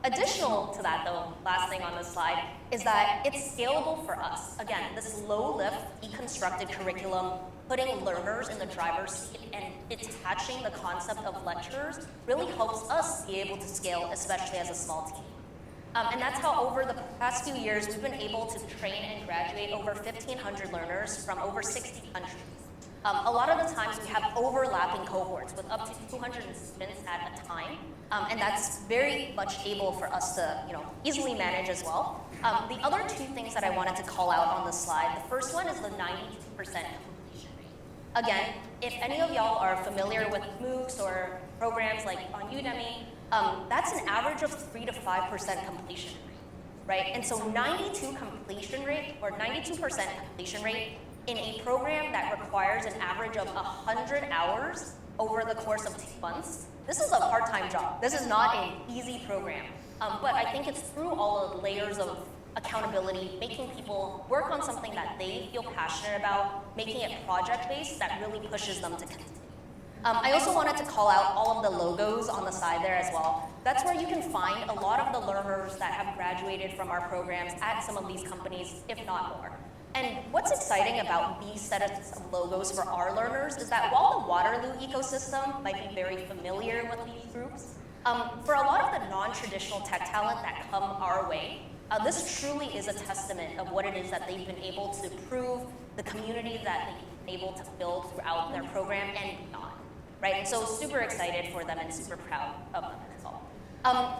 Additional to that, though, last thing on this slide, is that it's scalable for us. Again, this low-lift, deconstructed curriculum, putting learners in the driver's seat and attaching the concept of lecturers really helps us be able to scale, especially as a small team. And that's how over the past few years, we've been able to train and graduate over 1,500 learners from over 60 countries. A lot of the times we have overlapping cohorts with up to 200 students at a time, and that's very much able for us to easily manage as well. The other two things that I wanted to call out on this slide, the first one is the 92% completion rate. Again, if any of y'all are familiar with MOOCs or programs like on Udemy, that's an average of 3 to 5% completion rate, right? And so 92% completion rate in a program that requires an average of 100 hours over the course of 2 months, this is a part-time job. This is not an easy program. But I think it's through all of the layers of accountability, making people work on something that they feel passionate about, making it project-based that really pushes them to continue. I also wanted to call out all of the logos on the side there as well. That's where you can find a lot of the learners that have graduated from our programs at some of these companies, if not more. And what's exciting about these sets of logos for our learners is that while the Waterloo ecosystem might be very familiar with these groups, for a lot of the non-traditional tech talent that come our way, this truly is a testament of what it is that they've been able to prove, the community that they've been able to build throughout their program and beyond, right? And so super excited for them and super proud of them as well.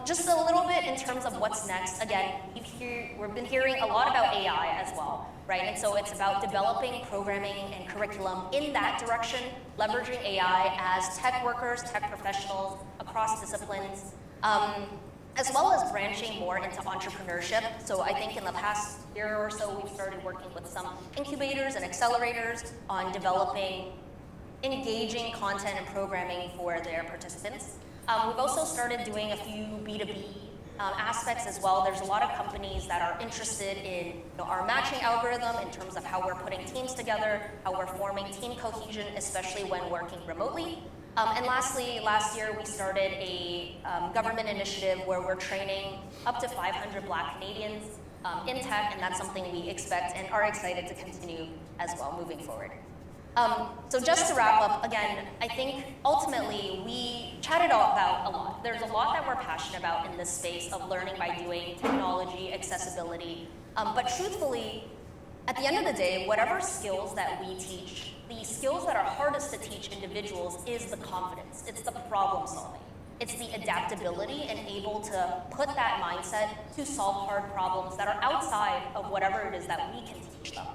Just a little bit in terms of what's next. Again, we've been hearing a lot about AI as well, right? And so it's about developing programming and curriculum in that direction, leveraging AI as tech workers, tech professionals across disciplines, as well as branching more into entrepreneurship. So I think in the past year or so, we've started working with some incubators and accelerators on developing engaging content and programming for their participants. We've also started doing a few B2B aspects as well. There's a lot of companies that are interested in our matching algorithm in terms of how we're putting teams together, how we're forming team cohesion, especially when working remotely. And lastly, last year we started a government initiative where we're training up to 500 Black Canadians in tech, and that's something we expect and are excited to continue as well moving forward. So just to wrap up, again, I think ultimately we chatted about a lot. There's a lot that we're passionate about in this space of learning by doing, technology, accessibility. But truthfully, at the end of the day, whatever skills that we teach, the skills that are hardest to teach individuals is the confidence. It's the problem solving. It's the adaptability and able to put that mindset to solve hard problems that are outside of whatever it is that we can teach them.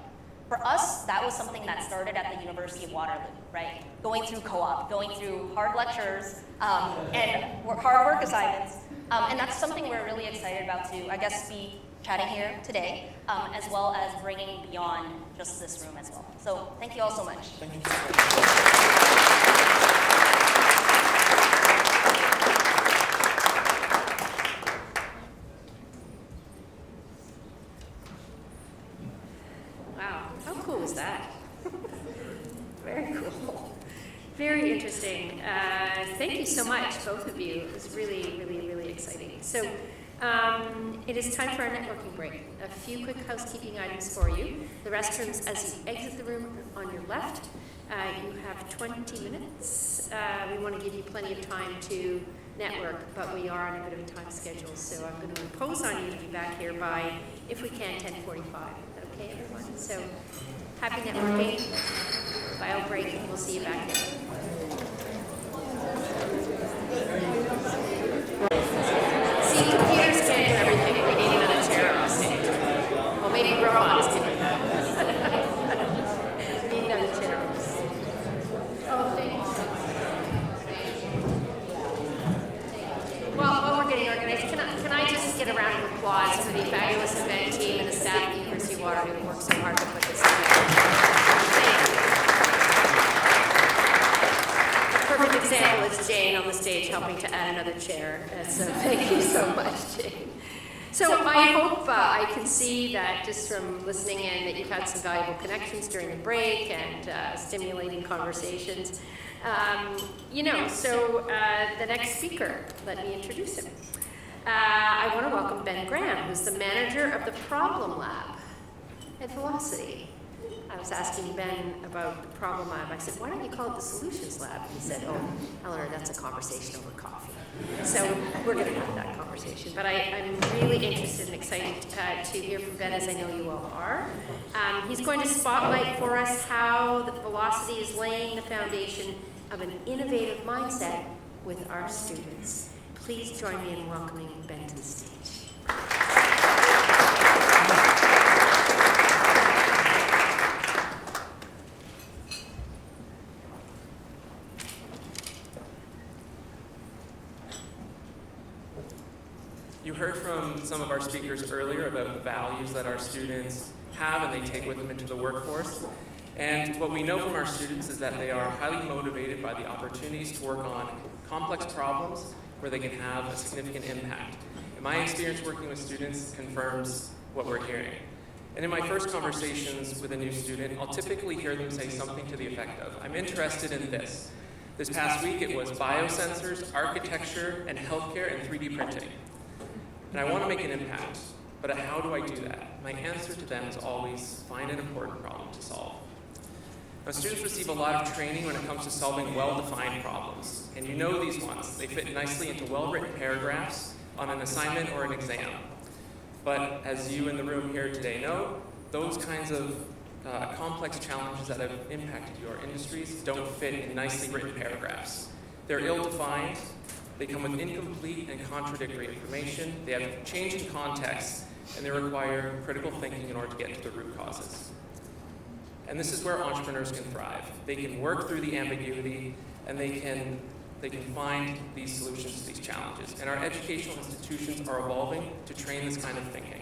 For us, that was something that started at the University of Waterloo, right? Going through co-op, going through hard lectures, and hard work assignments. And that's something we're really excited about to, I guess, be chatting here today, as well as bringing beyond just this room as well. So thank you all so much. Thank you. Cool was that? Very cool. Very interesting. Thank you so much, both of you. It was really, really, really exciting. So it is time for our networking break. A few quick housekeeping items for you. The restrooms as you exit the room on your left. You have 20 minutes. We want to give you plenty of time to network, but we are on a bit of a time schedule, so I'm going to impose on you to be back here by, if we can, 10:45. Okay, everyone? So happy networking. Bio break, and we'll see you back here. See, computers can't do everything. We need another chair on stage. Well, maybe robots can. We need another chair on stage. Oh, thanks. Well, while we're getting organized, can I just get a round of applause for the fabulous event team and the staff at the University of Waterloo who worked so hard to put this together. Thank you. Perfect example. example is Jane on the stage helping to add another chair. So thank you so much, Jane. So I hope I can see that just from listening in that you've had some valuable connections during the break and stimulating conversations. The next speaker, let me introduce him. I want to welcome Ben Graham, who's the manager of the Problem Lab at Velocity. I was asking Ben about the Problem Lab. I said, why don't you call it the Solutions Lab? And he said, oh, Eleanor, that's a conversation over coffee. So we're going to have that conversation. But I'm really interested and excited to hear from Ben, as I know you all are. He's going to spotlight for us how the Velocity is laying the foundation of an innovative mindset with our students. Please join me in welcoming Ben to the stage. You heard from some of our speakers earlier about the values that our students have and they take with them into the workforce. And what we know from our students is that they are highly motivated by the opportunities to work on complex problems where they can have a significant impact. And my experience working with students confirms what we're hearing. And in my first conversations with a new student, I'll typically hear them say something to the effect of, I'm interested in this. This past week it was biosensors, architecture, and healthcare and 3D printing. And I want to make an impact, but how do I do that? My answer to them is always find an important problem to solve. Now, students receive a lot of training when it comes to solving well-defined problems. And you know these ones. They fit nicely into well-written paragraphs on an assignment or an exam. But as you in the room here today know, those kinds of complex challenges that have impacted your industries don't fit in nicely written paragraphs. They're ill-defined, they come with incomplete and contradictory information, they have changing context, and they require critical thinking in order to get to the root causes. And this is where entrepreneurs can thrive. They can work through the ambiguity, and they can find these solutions to these challenges. And our educational institutions are evolving to train this kind of thinking.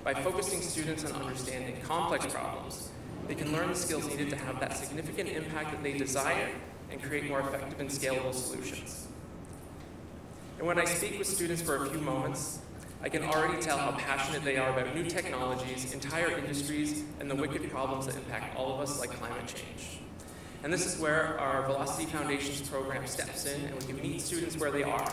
By focusing students on understanding complex problems, they can learn the skills needed to have that significant impact that they desire and create more effective and scalable solutions. And when I speak with students for a few moments, I can already tell how passionate they are about new technologies, entire industries, and the wicked problems that impact all of us, like climate change. And this is where our Velocity Foundations program steps in, and we can meet students where they are.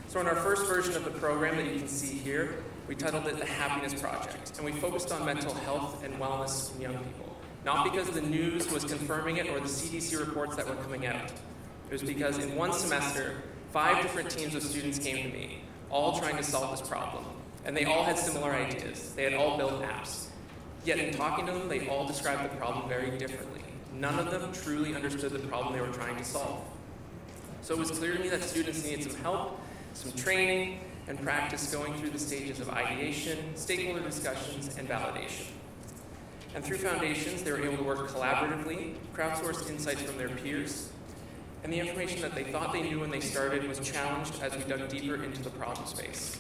So in our first version of the program that you can see here, we titled it the Happiness Project, and we focused on mental health and wellness in young people. Not because the news was confirming it or the CDC reports that were coming out. It was because in one semester, 5 different teams of students came to me, all trying to solve this problem. And they all had similar ideas. They had all built apps. Yet in talking to them, they all described the problem very differently. None of them truly understood the problem they were trying to solve. So it was clear to me that students needed some help, some training, and practice going through the stages of ideation, stakeholder discussions, and validation. And through Foundations, they were able to work collaboratively, crowdsource insights from their peers, and the information that they thought they knew when they started was challenged as we dug deeper into the problem space.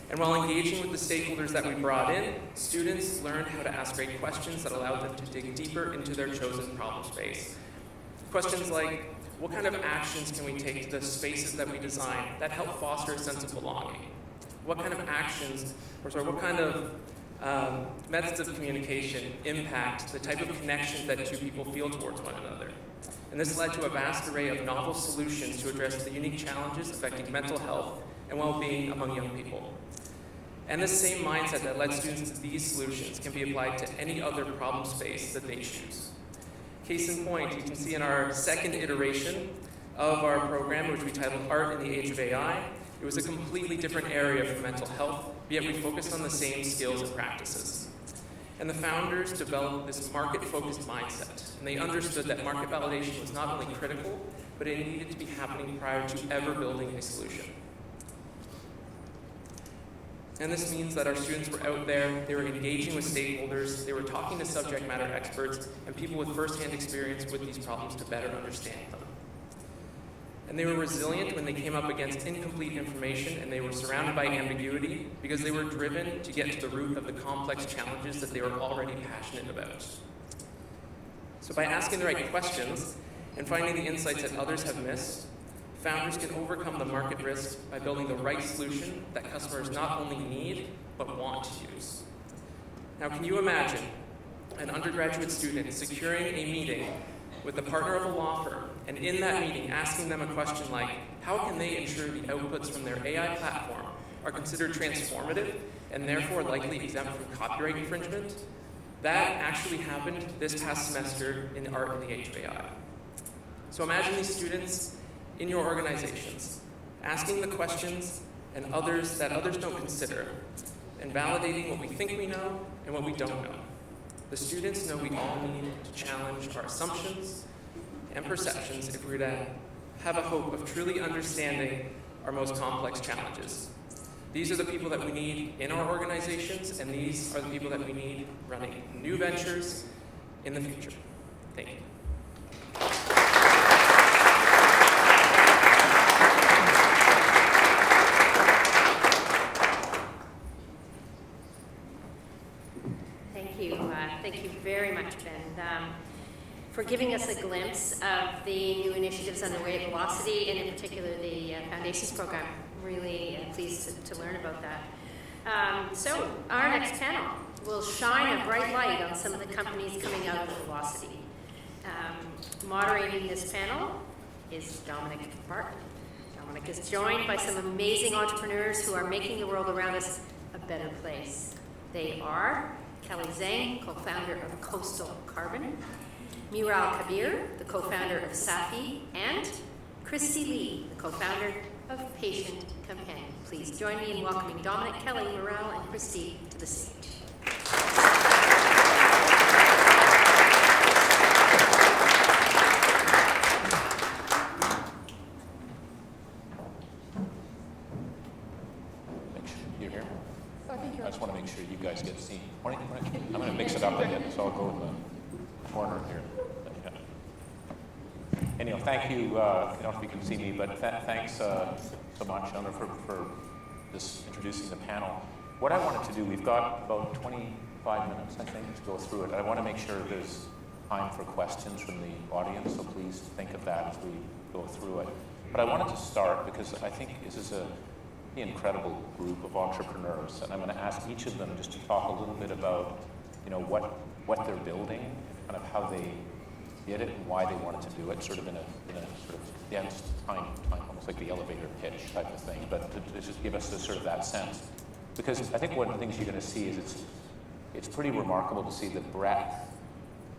And while engaging with the stakeholders that we brought in, students learned how to ask great questions that allowed them to dig deeper into their chosen problem space. Questions like, what kind of actions can we take to the spaces that we design that help foster a sense of belonging? What kind of actions, what kind of methods of communication impact the type of connections that two people feel towards one another? And this led to a vast array of novel solutions to address the unique challenges affecting mental health and well-being among young people. And this same mindset that led students to these solutions can be applied to any other problem space that they choose. Case in point, you can see in our second iteration of our program, which we titled Art in the Age of AI, it was a completely different area for mental health, yet we focused on the same skills and practices. And the founders developed this market-focused mindset, and they understood that market validation was not only critical, but it needed to be happening prior to ever building a solution. And this means that our students were out there, they were engaging with stakeholders, they were talking to subject matter experts, and people with first-hand experience with these problems to better understand them. And they were resilient when they came up against incomplete information, and they were surrounded by ambiguity because they were driven to get to the root of the complex challenges that they were already passionate about. So by asking the right questions and finding the insights that others have missed, founders can overcome the market risk by building the right solution that customers not only need, but want to use. Now, can you imagine an undergraduate student securing a meeting with the partner of a law firm, and in that meeting asking them a question like, how can they ensure the outputs from their AI platform are considered transformative and therefore likely exempt from copyright infringement? That actually happened this past semester in Art in the Age of AI. So imagine these students in your organizations asking the questions and others that others don't consider, and validating what we think we know and what we don't know. The students know we all need to challenge our assumptions and perceptions if we're to have a hope of truly understanding our most complex challenges. These are the people that we need in our organizations, and these are the people that we need running new ventures in the future. Thank you. Thank you very much, Ben, for giving us a glimpse of the new initiatives underway at Velocity, and in particular the Foundations program. Really pleased to learn about that. So our next panel will shine a bright light on some of the companies coming out of Velocity. Moderating this panel is Dominic Barton. Dominic is joined by some amazing entrepreneurs who are making the world around us a better place. They are Kelly Zhang, co-founder of Coastal Carbon, Miral Kabir, the co-founder of Safi, and Christy Lee, the co-founder of Patient Companion. Please join me in welcoming Dominic, Kelly, Miral, and Christy to the stage. I just want to make sure you guys get seen. I'm going to mix it up a bit, so I'll go with the corner here. Anyhow, thank you. I don't know if you can see me, but thanks so much, Eleanor, for this introducing the panel. What I wanted to do, we've got about 25 minutes, I think, to go through it. I want to make sure there's time for questions from the audience, so please think of that as we go through it. But I wanted to start because I think this is an incredible group of entrepreneurs, and I'm going to ask each of them just to talk a little bit about, what they're building, kind of how they did it and why they wanted to do it, sort of in a sort of dense time, almost like the elevator pitch type of thing, but to just give us sort of that sense. Because I think one of the things you're going to see is it's pretty remarkable to see the breadth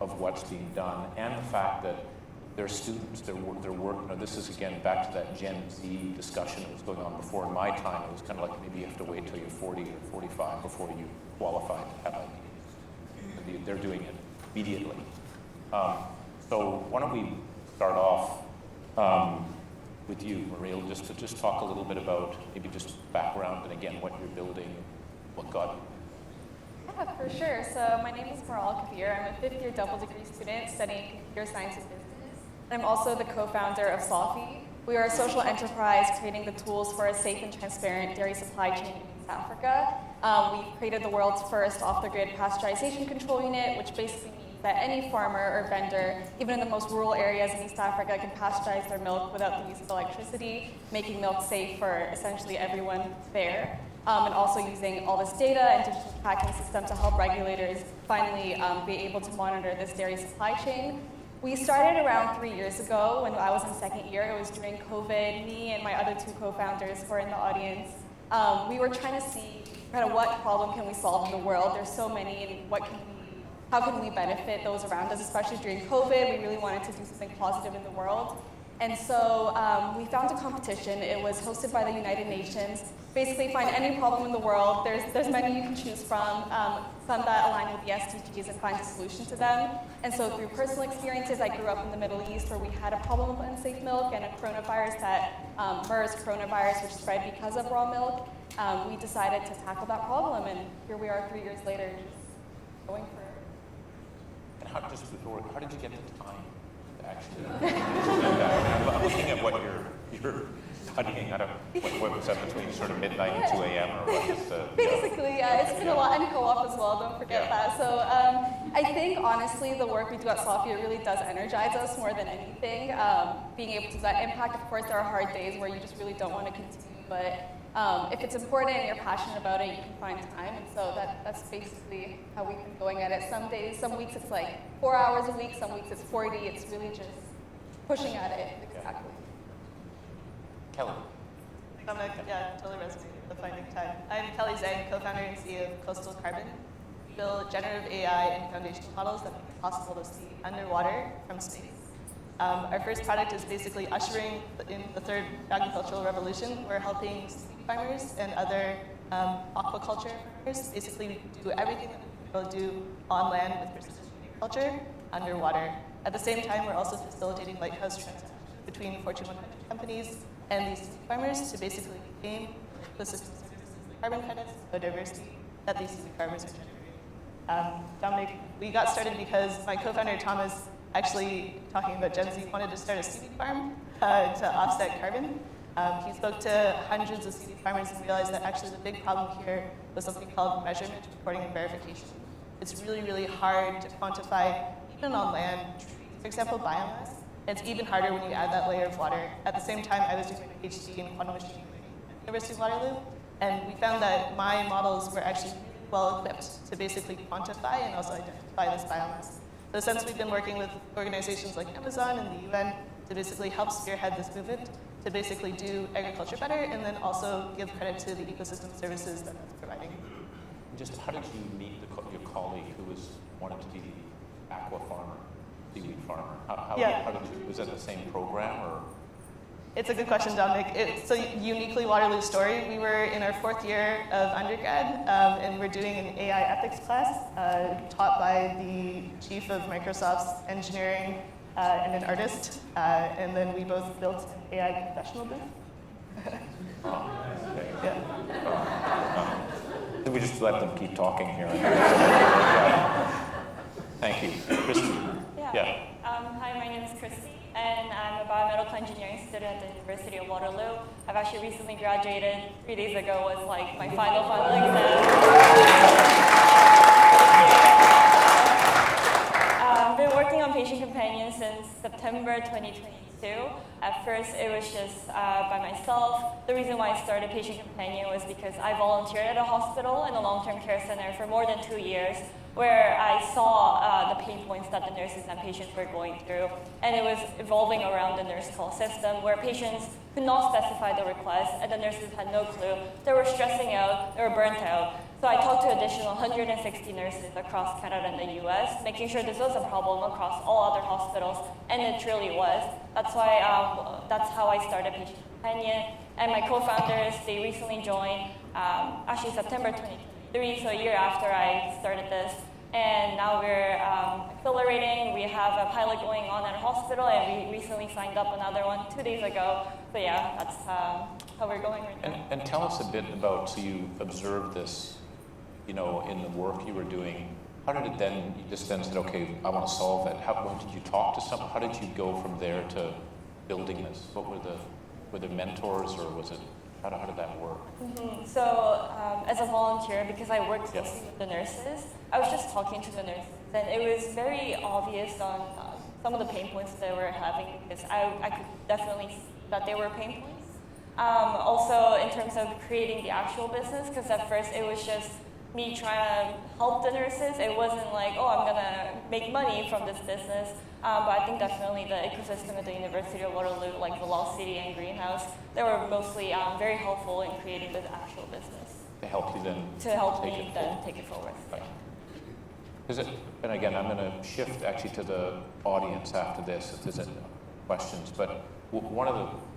of what's being done, and the fact that their students, their work, this is again back to that Gen Z discussion that was going on before. In my time, it was kind of like maybe you have to wait till you're 40 or 45 before you qualify to have ideas. They're doing it immediately. So why don't we start off with you, Maria, just to talk a little bit about maybe just background and again what you're building, what got. Yeah, for sure. So my name is Miral Kabir. I'm a fifth-year double degree student studying computer science and business. I'm also the co-founder of Safi. We are a social enterprise creating the tools for a safe and transparent dairy supply chain in East Africa. We created the world's first off-the-grid pasteurization control unit, which basically means that any farmer or vendor, even in the most rural areas in East Africa, can pasteurize their milk without the use of electricity, making milk safe for essentially everyone there. And also using all this data and digital tracking system to help regulators finally be able to monitor this dairy supply chain. We started around 3 years ago when I was in second year. It was during COVID. Me and my other two co-founders who are in the audience. We were trying to see kind of what problem can we solve in the world. There's so many, and how can we benefit those around us, especially during COVID. We really wanted to do something positive in the world. And so we found a competition. It was hosted by the United Nations. Basically, find any problem in the world. There's many you can choose from, some that align with the SDGs, and find a solution to them. And so through personal experiences, I grew up in the Middle East where we had a problem with unsafe milk and a coronavirus MERS coronavirus, which spread because of raw milk. We decided to tackle that problem, and here we are 3 years later, just going for it. And how did you get the time to actually? I'm looking at what you're studying. What was that between sort of midnight and 2 a.m. or what? Basically, it's been a lot, and co-op as well. Don't forget that. So I think, honestly, the work we do at Solfi really does energize us more than anything. Being able to do that impact, of course, there are hard days where you just really don't want to continue, but if it's important and you're passionate about it, you can find time, and so that's basically how we've been going at it. Some days, some weeks it's like 4 hours a week, some weeks it's 40, it's really just pushing at it, exactly. Kelly. Yeah, totally resonated with the finding time. I'm Kelly Zhang, co-founder and CEO of Coastal Carbon. We build generative AI and foundational models that make it possible to see underwater from space. Our first product is basically ushering in the third agricultural revolution. We're helping seaweed farmers and other aquaculture farmers basically do everything that we will do on land with precision agriculture underwater. At the same time, we're also facilitating lighthouse transactions between Fortune 100 companies and these seaweed farmers to basically gain ecosystem services like carbon credits, biodiversity that these seaweed farmers are generating. Dominic, we got started because my co-founder Thomas, actually talking about Gen Z, wanted to start a seaweed farm to offset carbon. He spoke to hundreds of seaweed farmers and realized that actually the big problem here was something called measurement, reporting, and verification. It's really, really hard to quantify, even on land, for example, biomass. It's even harder when you add that layer of water. At the same time, I was doing my PhD in quantum machine learning at the University of Waterloo, and we found that my models were actually really well equipped to basically quantify and also identify this biomass. So since we've been working with organizations like Amazon and the UN to basically help spearhead this movement, to basically do agriculture better, and then also give credit to the ecosystem services that it's providing. Just how did you meet your colleague who wanted to be the aqua farmer, seaweed farmer? How did you, was that the same program or? It's a good question, Dominic. It's a uniquely Waterloo story. We were in our 4th year of undergrad, and we're doing an AI ethics class taught by the chief of Microsoft's engineering and an artist. And then we both built an AI confessional booth. Did we just let them keep talking here? Thank you. Christy. Yeah. Hi, my name is Christy, and I'm a biomedical engineering student at the University of Waterloo. I've actually recently graduated. 3 days ago was like my final exam. I've been working on Patient Companion since September 2022. At first, it was just by myself. The reason why I started Patient Companion was because I volunteered at a hospital in a long-term care center for more than 2 years, where I saw the pain points that the nurses and patients were going through. And it was evolving around the nurse call system, where patients could not specify the request, and the nurses had no clue. They were stressing out, they were burnt out. So I talked to additional 160 nurses across Canada and the US, making sure this was a problem across all other hospitals, and it truly was. That's why, that's how I started Patient Companion. And my co-founders, they recently joined, actually September 2023, so a year after I started this. And now we're accelerating. We have a pilot going on at a hospital, and we recently signed up another one 2 days ago. So yeah, that's how we're going right now. And tell us a bit about, so you observed this, in the work you were doing. How did it then, you just then said, okay, I want to solve it. When did you talk to someone? How did you go from there to building this? What were the mentors, or was it, how did that work? Mm-hmm. So as a volunteer, because I worked closely with the nurses, I was just talking to the nurses, and it was very obvious on some of the pain points they were having, because I could definitely see that they were pain points. Also, in terms of creating the actual business, because at first it was just me trying to help the nurses. It wasn't like, oh, I'm going to make money from this business. But I think definitely the ecosystem at the University of Waterloo, like Velocity and Greenhouse, they were mostly very helpful in creating the actual business. To help you then take it forward. Right. And again, I'm going to shift actually to the audience after this, if there's any questions. But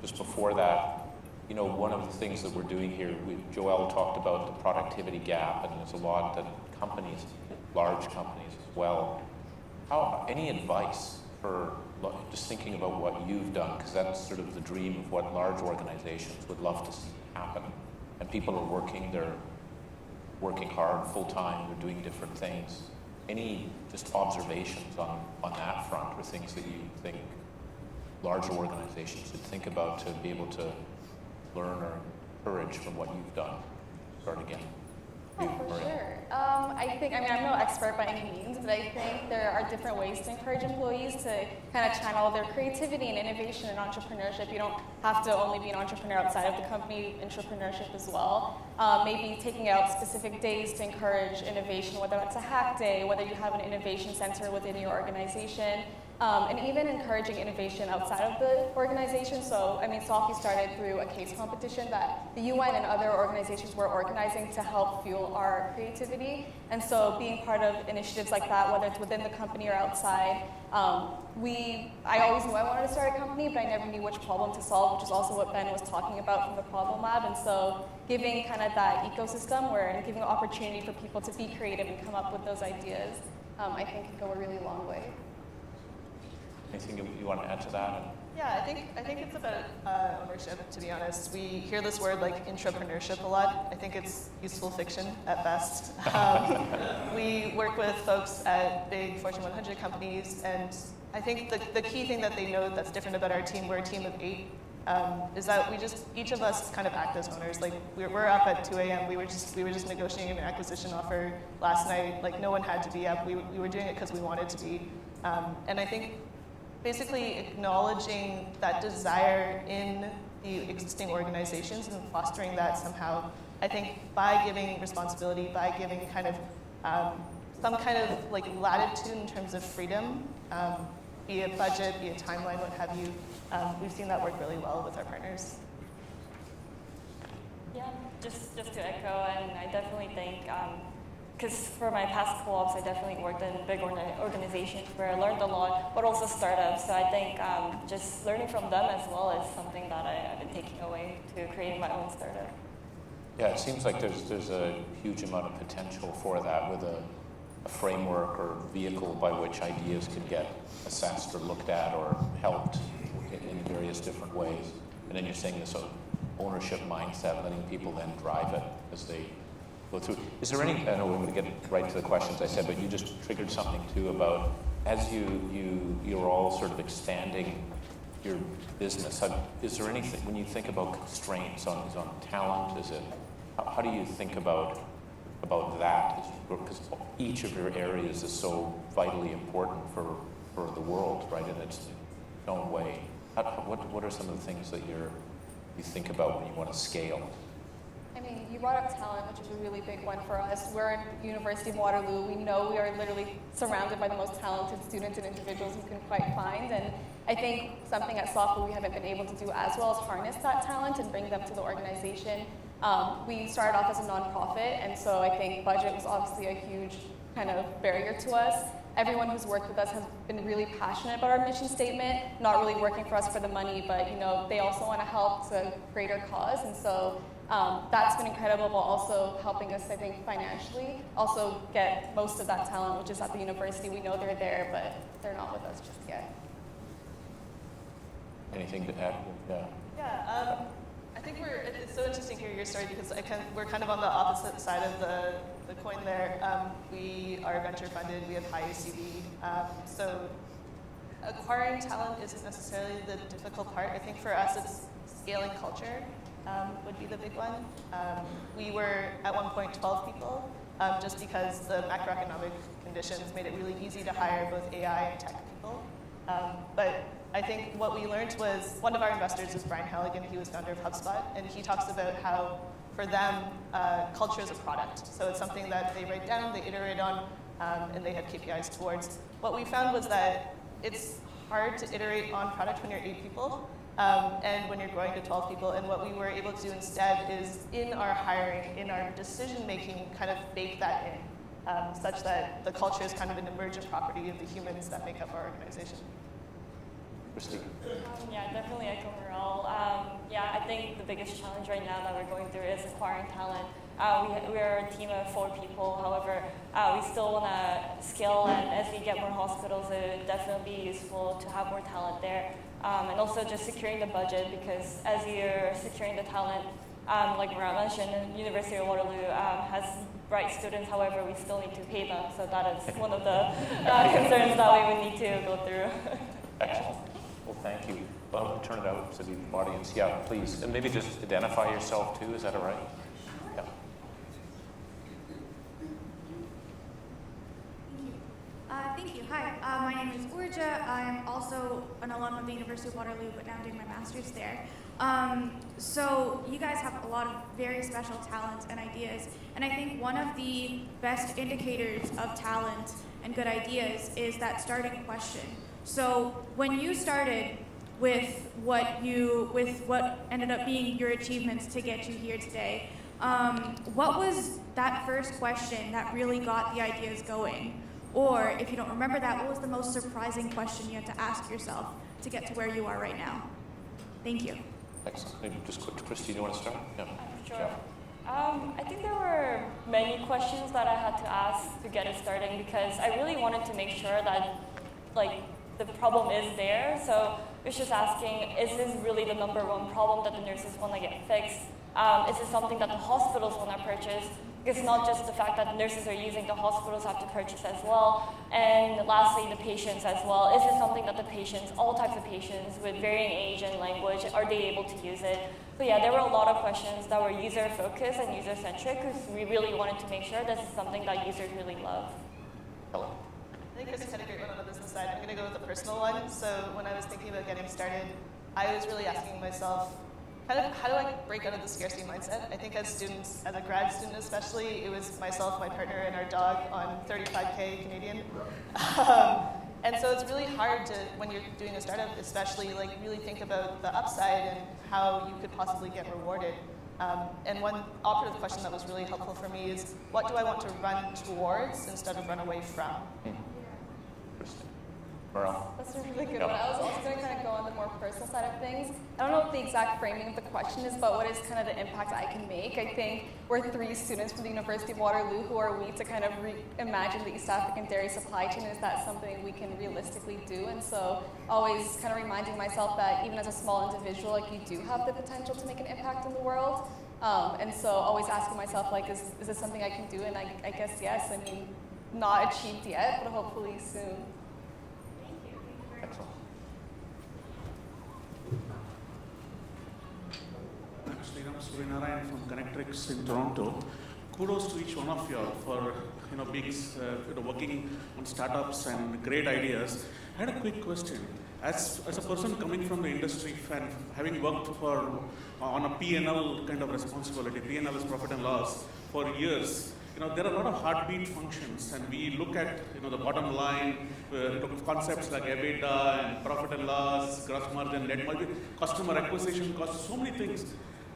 just before that, one of the things that we're doing here, Joelle talked about the productivity gap, and there's a lot that companies, large companies as well. Any advice for just thinking about what you've done, because that's sort of the dream of what large organizations would love to see happen. And people are they're working hard, full-time, they're doing different things. Any just observations on that front, or things that you think larger organizations should think about to be able to learn or encourage from what you've done? Start again. For sure. I mean, I'm no expert by any means, but I think there are different ways to encourage employees to kind of channel their creativity and innovation and entrepreneurship. You don't have to only be an entrepreneur outside of the company, entrepreneurship as well. Maybe taking out specific days to encourage innovation, whether it's a hack day, whether you have an innovation center within your organization. And even encouraging innovation outside of the organization. So, I mean, SOFI started through a case competition that the UN and other organizations were organizing to help fuel our creativity. And so being part of initiatives like that, whether it's within the company or outside, I always knew I wanted to start a company, but I never knew which problem to solve, which is also what Ben was talking about from the Problem Lab. And so giving kind of that ecosystem and giving an opportunity for people to be creative and come up with those ideas, I think can go a really long way. Anything you want to add to that? Yeah, I think it's about ownership, to be honest. We hear this word like intrapreneurship a lot. I think it's useful fiction at best. We work with folks at big Fortune 100 companies, and I think the key thing that they know that's different about our team, we're a team of 8, is that each of us kind of act as owners. Like we're up at 2 a.m. We were just negotiating an acquisition offer last night. Like no one had to be up. We were doing it because we wanted to be. And I think basically acknowledging that desire in the existing organizations and fostering that somehow, I think by giving responsibility, by giving kind of some kind of like latitude in terms of freedom, be it budget, be it timeline, what have you, we've seen that work really well with our partners. Yeah, just to echo, and I definitely think, because for my past co-ops, I definitely worked in big organizations where I learned a lot, but also startups. So I think just learning from them as well is something that I've been taking away to creating my own startup. Yeah, it seems like there's a huge amount of potential for that with a framework or vehicle by which ideas can get assessed or looked at or helped in various different ways. And then you're saying this ownership mindset, letting people then drive it as they go through. Is there any, I know we're going to get right to the questions I said, but you just triggered something too about as you're all sort of expanding your business, is there anything, when you think about constraints on talent, how do you think about that? Because each of your areas is so vitally important for the world, right, in its own way. What are some of the things that you think about when you want to scale? I mean, you brought up talent, which is a really big one for us. We're at University of Waterloo. We know we are literally surrounded by the most talented students and individuals you can quite find. And I think something at SOFI we haven't been able to do as well is harness that talent and bring them to the organization. We started off as a nonprofit, and so I think budget was obviously a huge kind of barrier to us. Everyone who's worked with us has been really passionate about our mission statement, not really working for us for the money, but they also want to help to a greater cause, and so that's been incredible, while also helping us, I think, financially, also get most of that talent, which is at the university. We know they're there, but they're not with us just yet. Anything to add? Yeah. Yeah, I think it's so interesting to hear your story because we're kind of on the opposite side of the coin there. We are venture funded, we have high ACV, so acquiring talent isn't necessarily the difficult part. I think for us it's scaling culture would be the big one. We were at one point 12 people just because the macroeconomic conditions made it really easy to hire both AI and tech people. But I think what we learned was, one of our investors is Brian Halligan. He was founder of HubSpot, and he talks about how, for them, culture is a product. So it's something that they write down, they iterate on, and they have KPIs towards. What we found was that it's hard to iterate on product when you're 8 people, and when you're growing to 12 people. And what we were able to do instead is, in our hiring, in our decision-making, kind of bake that in, such that the culture is kind of an emergent property of the humans that make up our organization. Yeah, definitely echo Merle. I think the biggest challenge right now that we're going through is acquiring talent. We're a team of 4 people. However, we still want to scale, and as we get more hospitals, it would definitely be useful to have more talent there. And also just securing the budget, because as you're securing the talent, like Merle mentioned, the University of Waterloo has bright students. However, we still need to pay them. So that is one of the concerns that we would need to go through. Excellent. Well, thank you. Well, I'll turn it out to the audience. Yeah, please. And maybe just identify yourself too. Is that all right? Yeah. Thank you. Hi, my name is Urja. I'm also an alum of the University of Waterloo, but now I'm doing my master's there. So you guys have a lot of very special talents and ideas, and I think one of the best indicators of talent and good ideas is that starting question. So when you started with what ended up being your achievements to get you here today, what was that first question that really got the ideas going? Or if you don't remember that, what was the most surprising question you had to ask yourself to get to where you are right now? Thank you. Excellent. Maybe just quick, Christy, do you want to start? Yeah. Sure. I think there were many questions that I had to ask to get it started because I really wanted to make sure that, like, the problem is there. So it was just asking, is this really the number one problem that the nurses want to get fixed? Is it something that the hospitals want to purchase? Because not just the fact that nurses are using, the hospitals have to purchase as well. And lastly, the patients as well. Is it something that the patients, all types of patients with varying age and language, are they able to use it? So yeah, there were a lot of questions that were user-focused and user-centric because we really wanted to make sure this is something that users really love. Hello. I think Chris had a great one on the business side. I'm going to go with the personal one. So when I was thinking about getting started, I was really asking myself, kind of, how do I break out of the scarcity mindset? I think as students, as a grad student especially, it was myself, my partner, and our dog on 35K Canadian. And so it's really hard to, when you're doing a startup especially, like really think about the upside and how you could possibly get rewarded. And one operative question that was really helpful for me is, what do I want to run towards instead of run away from? That's a really good one. I was also going to kind of go on the more personal side of things. I don't know what the exact framing of the question is, but what is kind of the impact I can make? I think we're 3 students from the University of Waterloo. Who are we to kind of reimagine the East African dairy supply chain? Is that something we can realistically do? And so always kind of reminding myself that even as a small individual, like, you do have the potential to make an impact in the world. And so always asking myself, like, is this something I can do? And I guess yes. I mean, not achieved yet, but hopefully soon. Excellent. I'm Suryanarayan from Connectrix in Toronto. Kudos to each one of you for being working on startups and great ideas. I had a quick question. As a person coming from the industry and having worked on a P&L kind of responsibility, P&L is profit and loss, for years, there are a lot of heartbeat functions, and we look at the bottom line, concepts like EBITDA and profit and loss, gross margin, net margin, customer acquisition costs, so many things.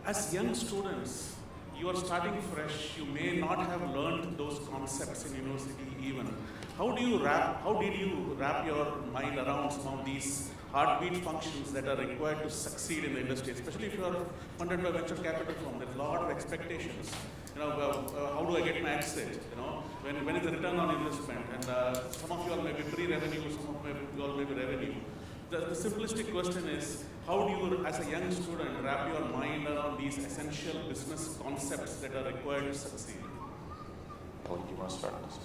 As young students, you are starting fresh. You may not have learned those concepts in university even. How did you wrap your mind around some of these heartbeat functions that are required to succeed in the industry, especially if you are funded by venture capital firm? There's a lot of expectations. How do I get my exit? When is the return on investment? And some of you all may be pre-revenue, some of you all may be revenue. The simplistic question is, how do you, as a young student, wrap your mind around these essential business concepts that are required to succeed? Do you want to start this?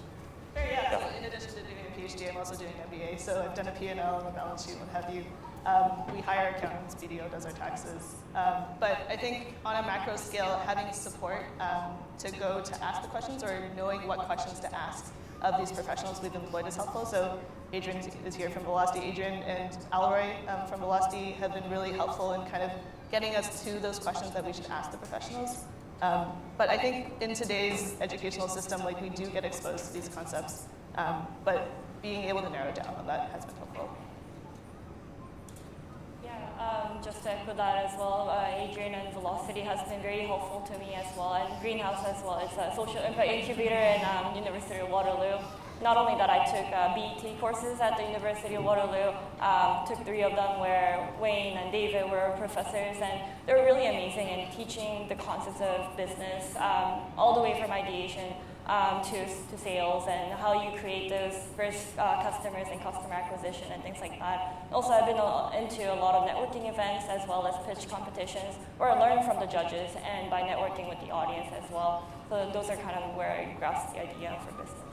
Sure, yeah. So in addition to doing a PhD, I'm also doing an MBA. So I've done a P&L and a balance sheet, what have you. We hire accountants, BDO does our taxes. But I think on a macro scale, having support to go to ask the questions or knowing what questions to ask of these professionals we've employed is helpful. So Adrian is here from Velocity. Adrian and Alroy from Velocity have been really helpful in kind of getting us to those questions that we should ask the professionals. But I think in today's educational system, like, we do get exposed to these concepts, but being able to narrow down on that has been helpful. Just to echo that as well, Adrian and Velocity has been very helpful to me as well, and Greenhouse as well. It's a social impact incubator in University of Waterloo. Not only that, I took BET courses at the University of Waterloo, took 3 of them where Wayne and David were professors, and they were really amazing in teaching the concepts of business, all the way from ideation to sales and how you create those first customers and customer acquisition and things like that. Also, I've been into a lot of networking events as well as pitch competitions where I learn from the judges and by networking with the audience as well. So those are kind of where I grasped the idea for business.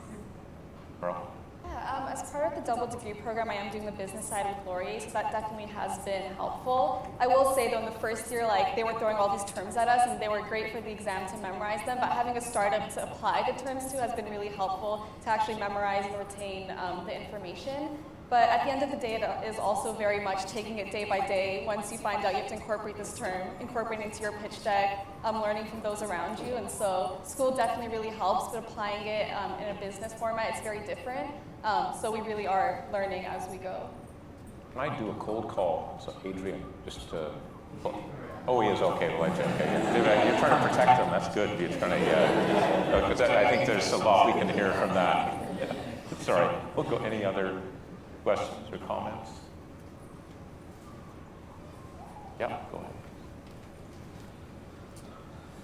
Yeah, Yeah, as part of the double degree program, I am doing the business side with Laurier, so that definitely has been helpful. I will say though, in the first year, like, they were throwing all these terms at us, and they were great for the exam to memorize them, but having a startup to apply the terms to has been really helpful to actually memorize and retain the information. But at the end of the day, it is also very much taking it day by day. Once you find out you have to incorporate this term, incorporate it into your pitch deck, learning from those around you. And so school definitely really helps, but applying it in a business format, it's very different. So we really are learning as we go. Can I do a cold call? So Adrian, just to... Oh, he is okay. Well, okay. You're trying to protect him. That's good. You're trying to, because I think there's a lot we can hear from that. Sorry. We'll go. Any other questions or comments? Yeah, go ahead.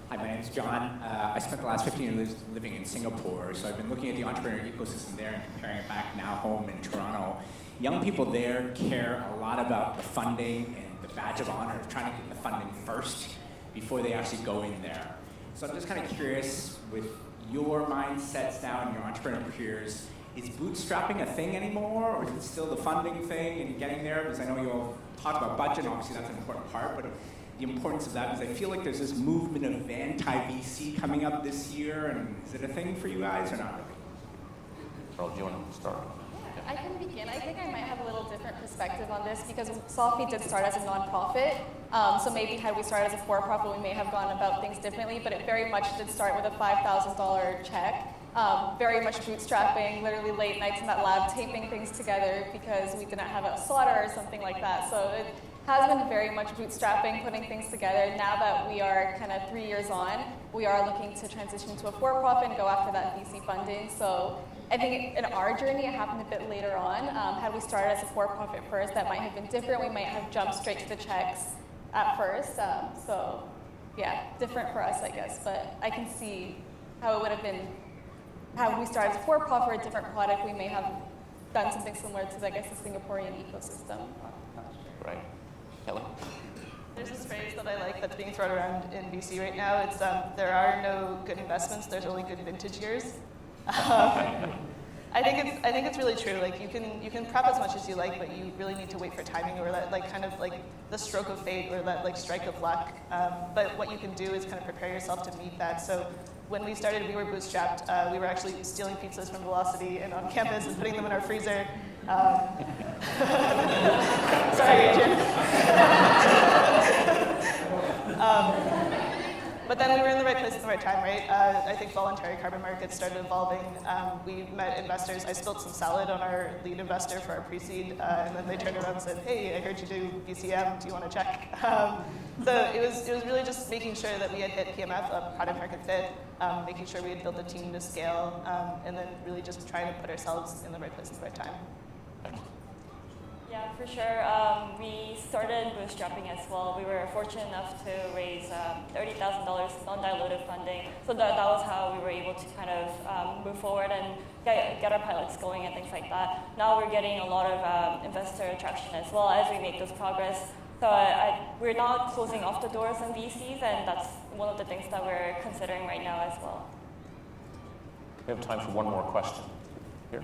Hi, my name's John. I spent the last 15 years living in Singapore, so I've been looking at the entrepreneur ecosystem there and comparing it back now home in Toronto. Young people there care a lot about the funding and the badge of honor of trying to get the funding first before they actually go in there. So I'm just kind of curious, with your mindsets now and your entrepreneur peers, is bootstrapping a thing anymore, or is it still the funding thing and getting there? Because I know you all talked about budget, obviously that's an important part, but the importance of that is I feel like there's this movement of anti-VC coming up this year, and is it a thing for you guys or not really? Carol, do you want to start? I can begin. I think I might have a little different perspective on this because Solfi did start as a nonprofit. So maybe had we started as a for-profit, we may have gone about things differently, but it very much did start with a $5,000 check. Very much bootstrapping, literally late nights in that lab, taping things together because we didn't have a solder or something like that. So it has been very much bootstrapping, putting things together. Now that we are kind of 3 years on, we are looking to transition to a for-profit and go after that VC funding. So I think in our journey, it happened a bit later on. Had we started as a for-profit first, that might have been different. We might have jumped straight to the checks at first. So yeah, different for us, I guess. But I can see how it would have been, how we started as a for-profit or a different product, we may have done something similar to, I guess, the Singaporean ecosystem. Right. Kelly? There's this phrase that I like that's being thrown around in BC right now. It's there are no good investments, there's only good vintage years. I think it's really true. Like you can prep as much as you like, but you really need to wait for timing or that like kind of like the stroke of fate or that like strike of luck. But what you can do is kind of prepare yourself to meet that. So when we started, we were bootstrapped. We were actually stealing pizzas from Velocity and on campus and putting them in our freezer. Sorry, Adrian. But then we were in the right place at the right time, right? I think voluntary carbon markets started evolving. We met investors. I spilled some salad on our lead investor for our pre-seed, and then they turned around and said, "Hey, I heard you do BCM. Do you want to check?" So it was really just making sure that we had hit PMF, a product market fit, making sure we had built a team to scale, and then really just trying to put ourselves in the right place at the right time. Yeah, for sure. We started bootstrapping as well. We were fortunate enough to raise $30,000 non-dilutive funding. So that was how we were able to kind of move forward and get our pilots going and things like that. Now we're getting a lot of investor attraction as well as we make those progress. So we're not closing off the doors on VCs, and that's one of the things that we're considering right now as well. We have time for one more question. Here.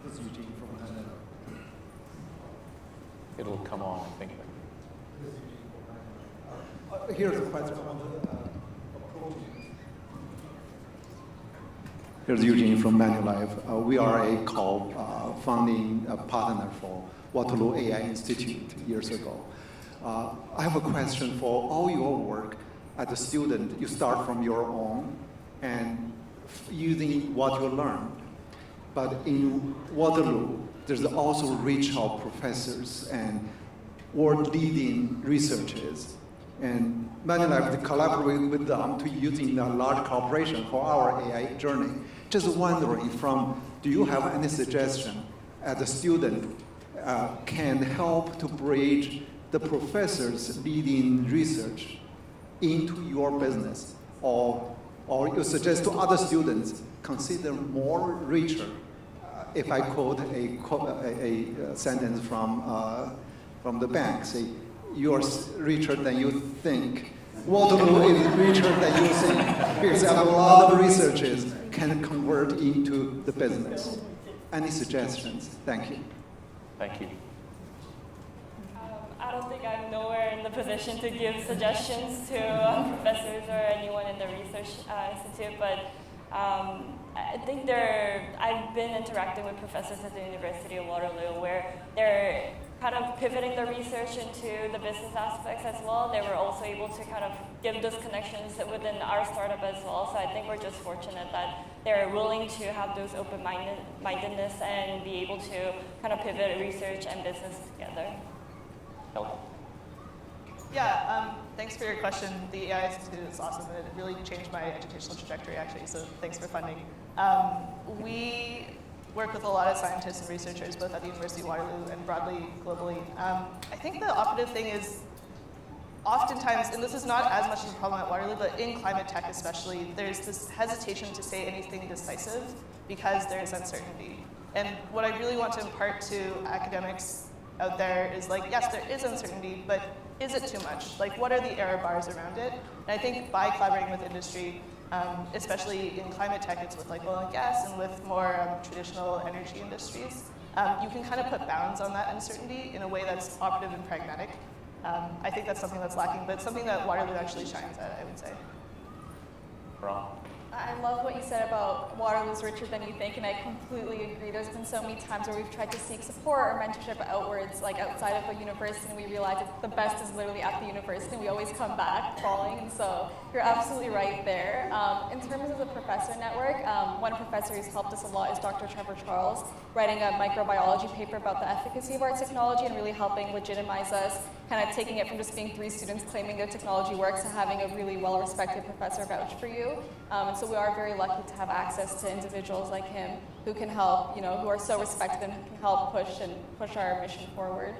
This is Eugene from Canada. It'll come on, I think. Here's a question on the approach. Here's Eugene from Manulife. We are a co-founding partner for Waterloo AI Institute years ago. I have a question for all your work as a student. You start from your own and using what you learn. But in Waterloo, there's also rich of professors and world-leading researchers. And Manulife collaborate with them to using a large corporation for our AI journey. Just wondering, do you have any suggestion as a student can help to bridge the professors' leading research into your business, or you suggest to other students consider more richer? If I quote a sentence from the bank, say, you're richer than you think, Waterloo is richer than you think, because a lot of researchers can convert into the business. Any suggestions? Thank you. Thank you. I don't think I'm nowhere in the position to give suggestions to professors or anyone in the research institute, but I think I've been interacting with professors at the University of Waterloo where they're kind of pivoting the research into the business aspects as well. They were also able to kind of give those connections within our startup as well. So I think we're just fortunate that they're willing to have those open-mindedness and be able to kind of pivot research and business together. Yeah, thanks for your question. The AI Institute is awesome, and it really changed my educational trajectory, actually, so thanks for funding. We work with a lot of scientists and researchers, both at the University of Waterloo and broadly globally. I think the operative thing is oftentimes, and this is not as much of a problem at Waterloo, but in climate tech especially, there's this hesitation to say anything decisive because there is uncertainty. And what I really want to impart to academics out there is like, yes, there is uncertainty, but is it too much? Like, what are the error bars around it? And I think by collaborating with industry, especially in climate tech, it's with like oil and gas and with more traditional energy industries, you can kind of put bounds on that uncertainty in a way that's operative and pragmatic. I think that's something that's lacking, but something that Waterloo actually shines at, I would say. Wrong. I love what you said about Waterloo's richer than you think, and I completely agree. There's been so many times where we've tried to seek support or mentorship outwards, like outside of the university, and we realize that the best is literally at the university, and we always come back crawling, and so you're absolutely right there. In terms of the professor network, one professor who's helped us a lot is Dr. Trevor Charles, writing a microbiology paper about the efficacy of our technology and really helping legitimize us, kind of taking it from just being 3 students claiming their technology works to having a really well-respected professor vouch for you. And so we are very lucky to have access to individuals like him who can help, who are so respected and can help push our mission forward.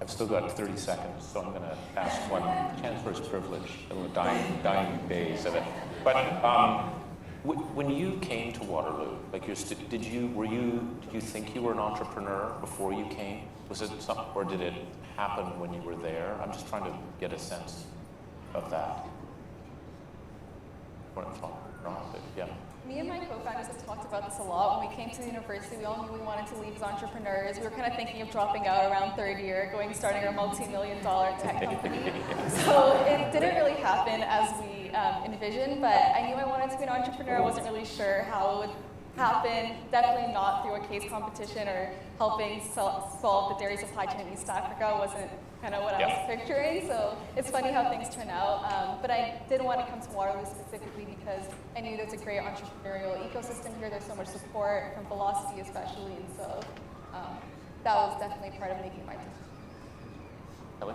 I've still got 30 seconds, so I'm going to ask one. Chancellor's privilege, a little dying days of it. But when you came to Waterloo, like did you think you were an entrepreneur before you came? Was it something, or did it happen when you were there? I'm just trying to get a sense of that. Yeah. Me and my co-founders have talked about this a lot. When we came to the university, we all knew we wanted to leave as entrepreneurs. We were kind of thinking of dropping out around third year, starting our multi-million-dollar tech company. So it didn't really happen as we envisioned, but I knew I wanted to be an entrepreneur. I wasn't really sure how it would happen. Definitely not through a case competition or helping solve the dairy supply chain in East Africa wasn't kind of what I was picturing. So it's funny how things turn out. But I did want to come to Waterloo specifically because I knew there's a great entrepreneurial ecosystem here. There's so much support from Velocity especially. And so that was definitely part of making my decision. Kelly?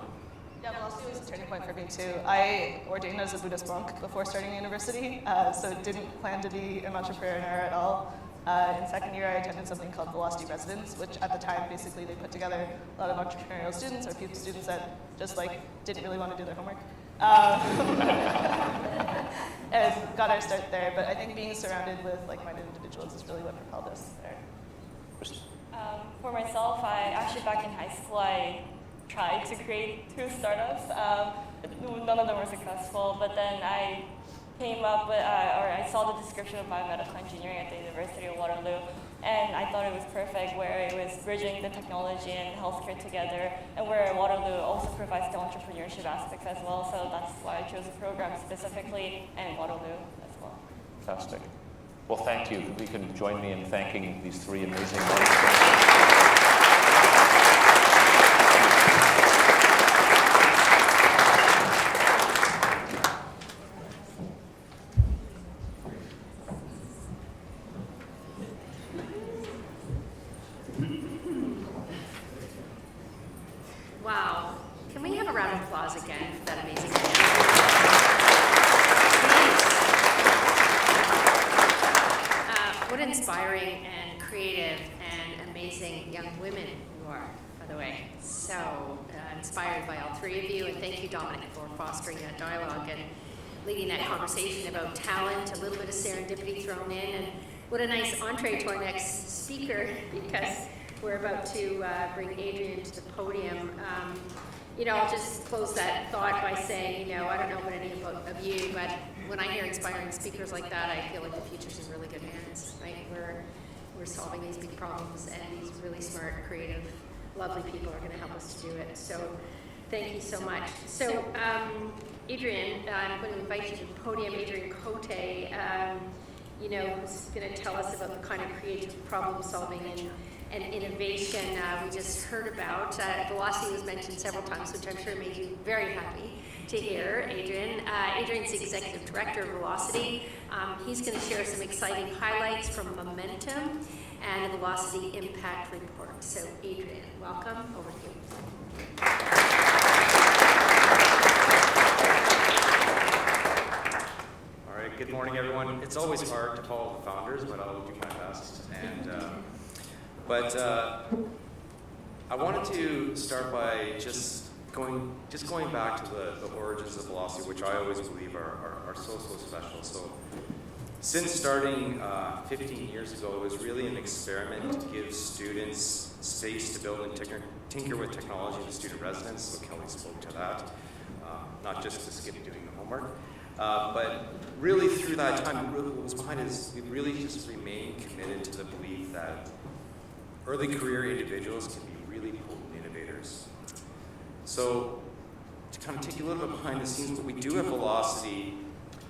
Yeah, Velocity was a turning point for me too. I ordained as a Buddhist monk before starting university, so didn't plan to be an entrepreneur at all. In second year, I attended something called Velocity Residence, which at the time, basically, they put together a lot of entrepreneurial students or people students that just didn't really want to do their homework. And got our start there, but I think being surrounded with like-minded individuals is really what propelled us there. For myself, back in high school, I tried to create 2 startups. None of them were successful, but then I came up with, I saw the description of biomedical engineering at the University of Waterloo, and I thought it was perfect, where it was bridging the technology and healthcare together, and where Waterloo also provides the entrepreneurship aspects as well, so that's why I chose the program specifically, and Waterloo as well. Fantastic. Well, thank you. If you can join me in thanking these 3 amazing Wow. Can we have a round of applause again for that amazing panel? What inspiring and creative and amazing young women you are, by the way. So inspired by all 3 of you, and thank you, Dominic, for fostering that dialogue and leading that conversation about talent, a little bit of serendipity thrown in, and what a nice entree to our next speaker, because we're about to bring Adrian to the podium. I'll just close that thought by saying, I don't know about any of you, but when I hear inspiring speakers like that, I feel like the future's in really good hands, right? We're solving these big problems, and these really smart, creative, lovely people are going to help us to do it. So thank you so much. So Adrian, I'm going to invite you to the podium. Adrian Cote, who's going to tell us about the kind of creative problem solving and innovation we just heard about. Velocity was mentioned several times, which I'm sure made you very happy to hear, Adrian. Adrian's the Executive Director of Velocity. He's going to share some exciting highlights from Momentum and the Velocity Impact Report. So Adrian, welcome. Over to you. All right, good morning, everyone. It's always hard to follow the founders, but I'll do my best. I wanted to start by just going back to the origins of Velocity, which I always believe are so special. So since starting 15 years ago, it was really an experiment to give students space to build and tinker with technology in the student residence. So Kelly spoke to that, not just to skip doing the homework. But really through that time, what was behind it is we really just remained committed to the belief that early career individuals can be really potent innovators. So to kind of take a little bit behind the scenes, what we do at Velocity,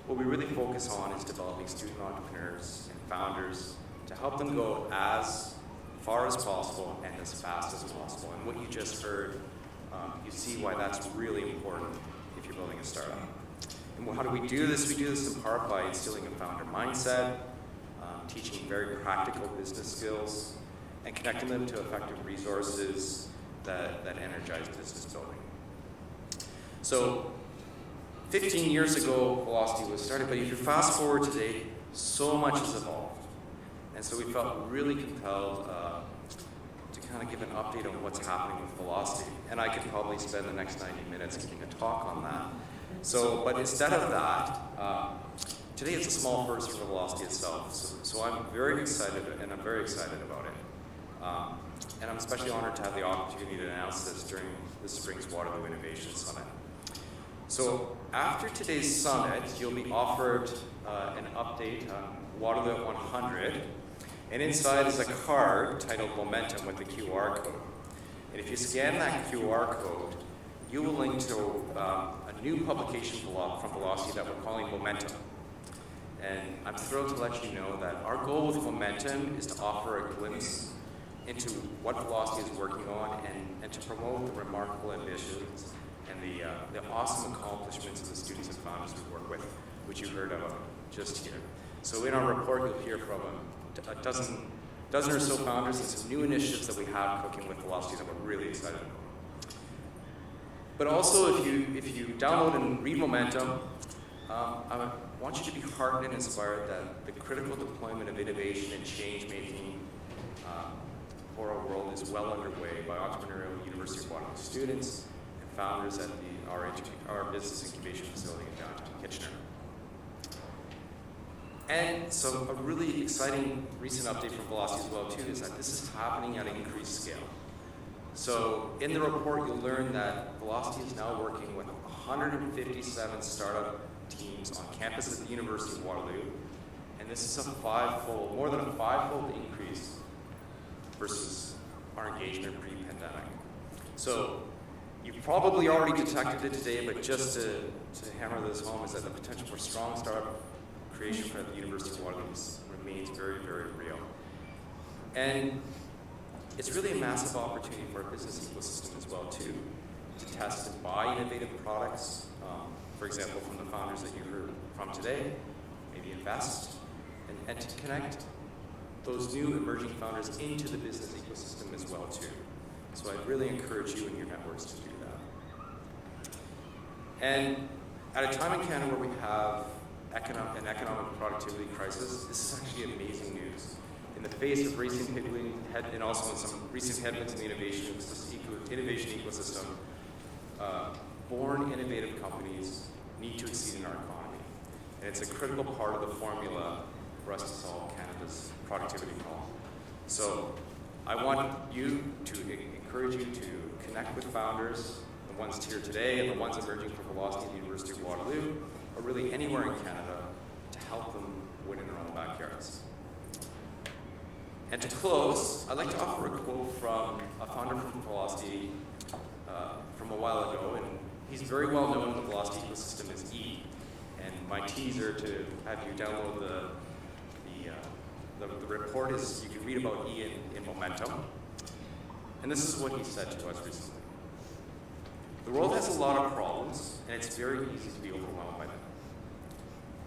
what we really focus on is developing student entrepreneurs and founders to help them go as far as possible and as fast as possible. And what you just heard, you see why that's really important if you're building a startup. And how do we do this? We do this in part by instilling a founder mindset, teaching very practical business skills, and connecting them to effective resources that energize business building. So 15 years ago, Velocity was started, but if you fast forward today, so much has evolved. And so we felt really compelled to kind of give an update on what's happening with Velocity. And I could probably spend the next 90 minutes giving a talk on that. So, but instead of that, today it's a small first for Velocity itself. So I'm very excited, and I'm very excited about it. And I'm especially honored to have the opportunity to announce this during this spring's Waterloo Innovation Summit. So after today's summit, you'll be offered an update on Waterloo at 100, and inside is a card titled Momentum with the QR code. And if you scan that QR code, you will link to a new publication from Velocity that we're calling Momentum. And I'm thrilled to let you know that our goal with Momentum is to offer a glimpse into what Velocity is working on and to promote the remarkable ambitions and the awesome accomplishments of the students and founders we work with, which you heard about just here. So in our report, you'll hear from a dozen or so founders and some new initiatives that we have cooking with Velocity that we're really excited about. But also, if you download and read Momentum, I want you to be heartened and inspired that the critical deployment of innovation and change-making for our world is well underway by entrepreneurial University of Waterloo students and founders at our business incubation facility in downtown Kitchener. And so a really exciting recent update from Velocity as well too is that this is happening at an increased scale. So in the report you'll learn that Velocity is now working with 157 startup teams on campus at the University of Waterloo, and this is more than a five-fold increase versus our engagement pre-pandemic. So you've probably already detected it today, but just to hammer this home is that the potential for strong startup creation for the University of Waterloo remains very, very real. And it's really a massive opportunity for our business ecosystem as well too, to test and buy innovative products, for example, from the founders that you heard from today, maybe invest, and to connect those new emerging founders into the business ecosystem as well too. So I'd really encourage you and your networks to do that. And at a time in Canada where we have an economic productivity crisis, this is actually amazing news. In the face of recent headwinds, and also in some recent headwinds in the innovation ecosystem, born innovative companies need to exceed in our economy. And it's a critical part of the formula for us to solve Canada's productivity problem. So I want you to encourage you to connect with founders, the ones here today and the ones emerging from Velocity at the University of Waterloo, or really anywhere in Canada, to help them win in their own backyards. And to close, I'd like to offer a quote from a founder from Velocity from a while ago, and he's very well known in the Velocity ecosystem as E. And my teaser to have you download the report is you can read about E in Momentum. And this is what he said to us recently. The world has a lot of problems, and it's very easy to be overwhelmed by them.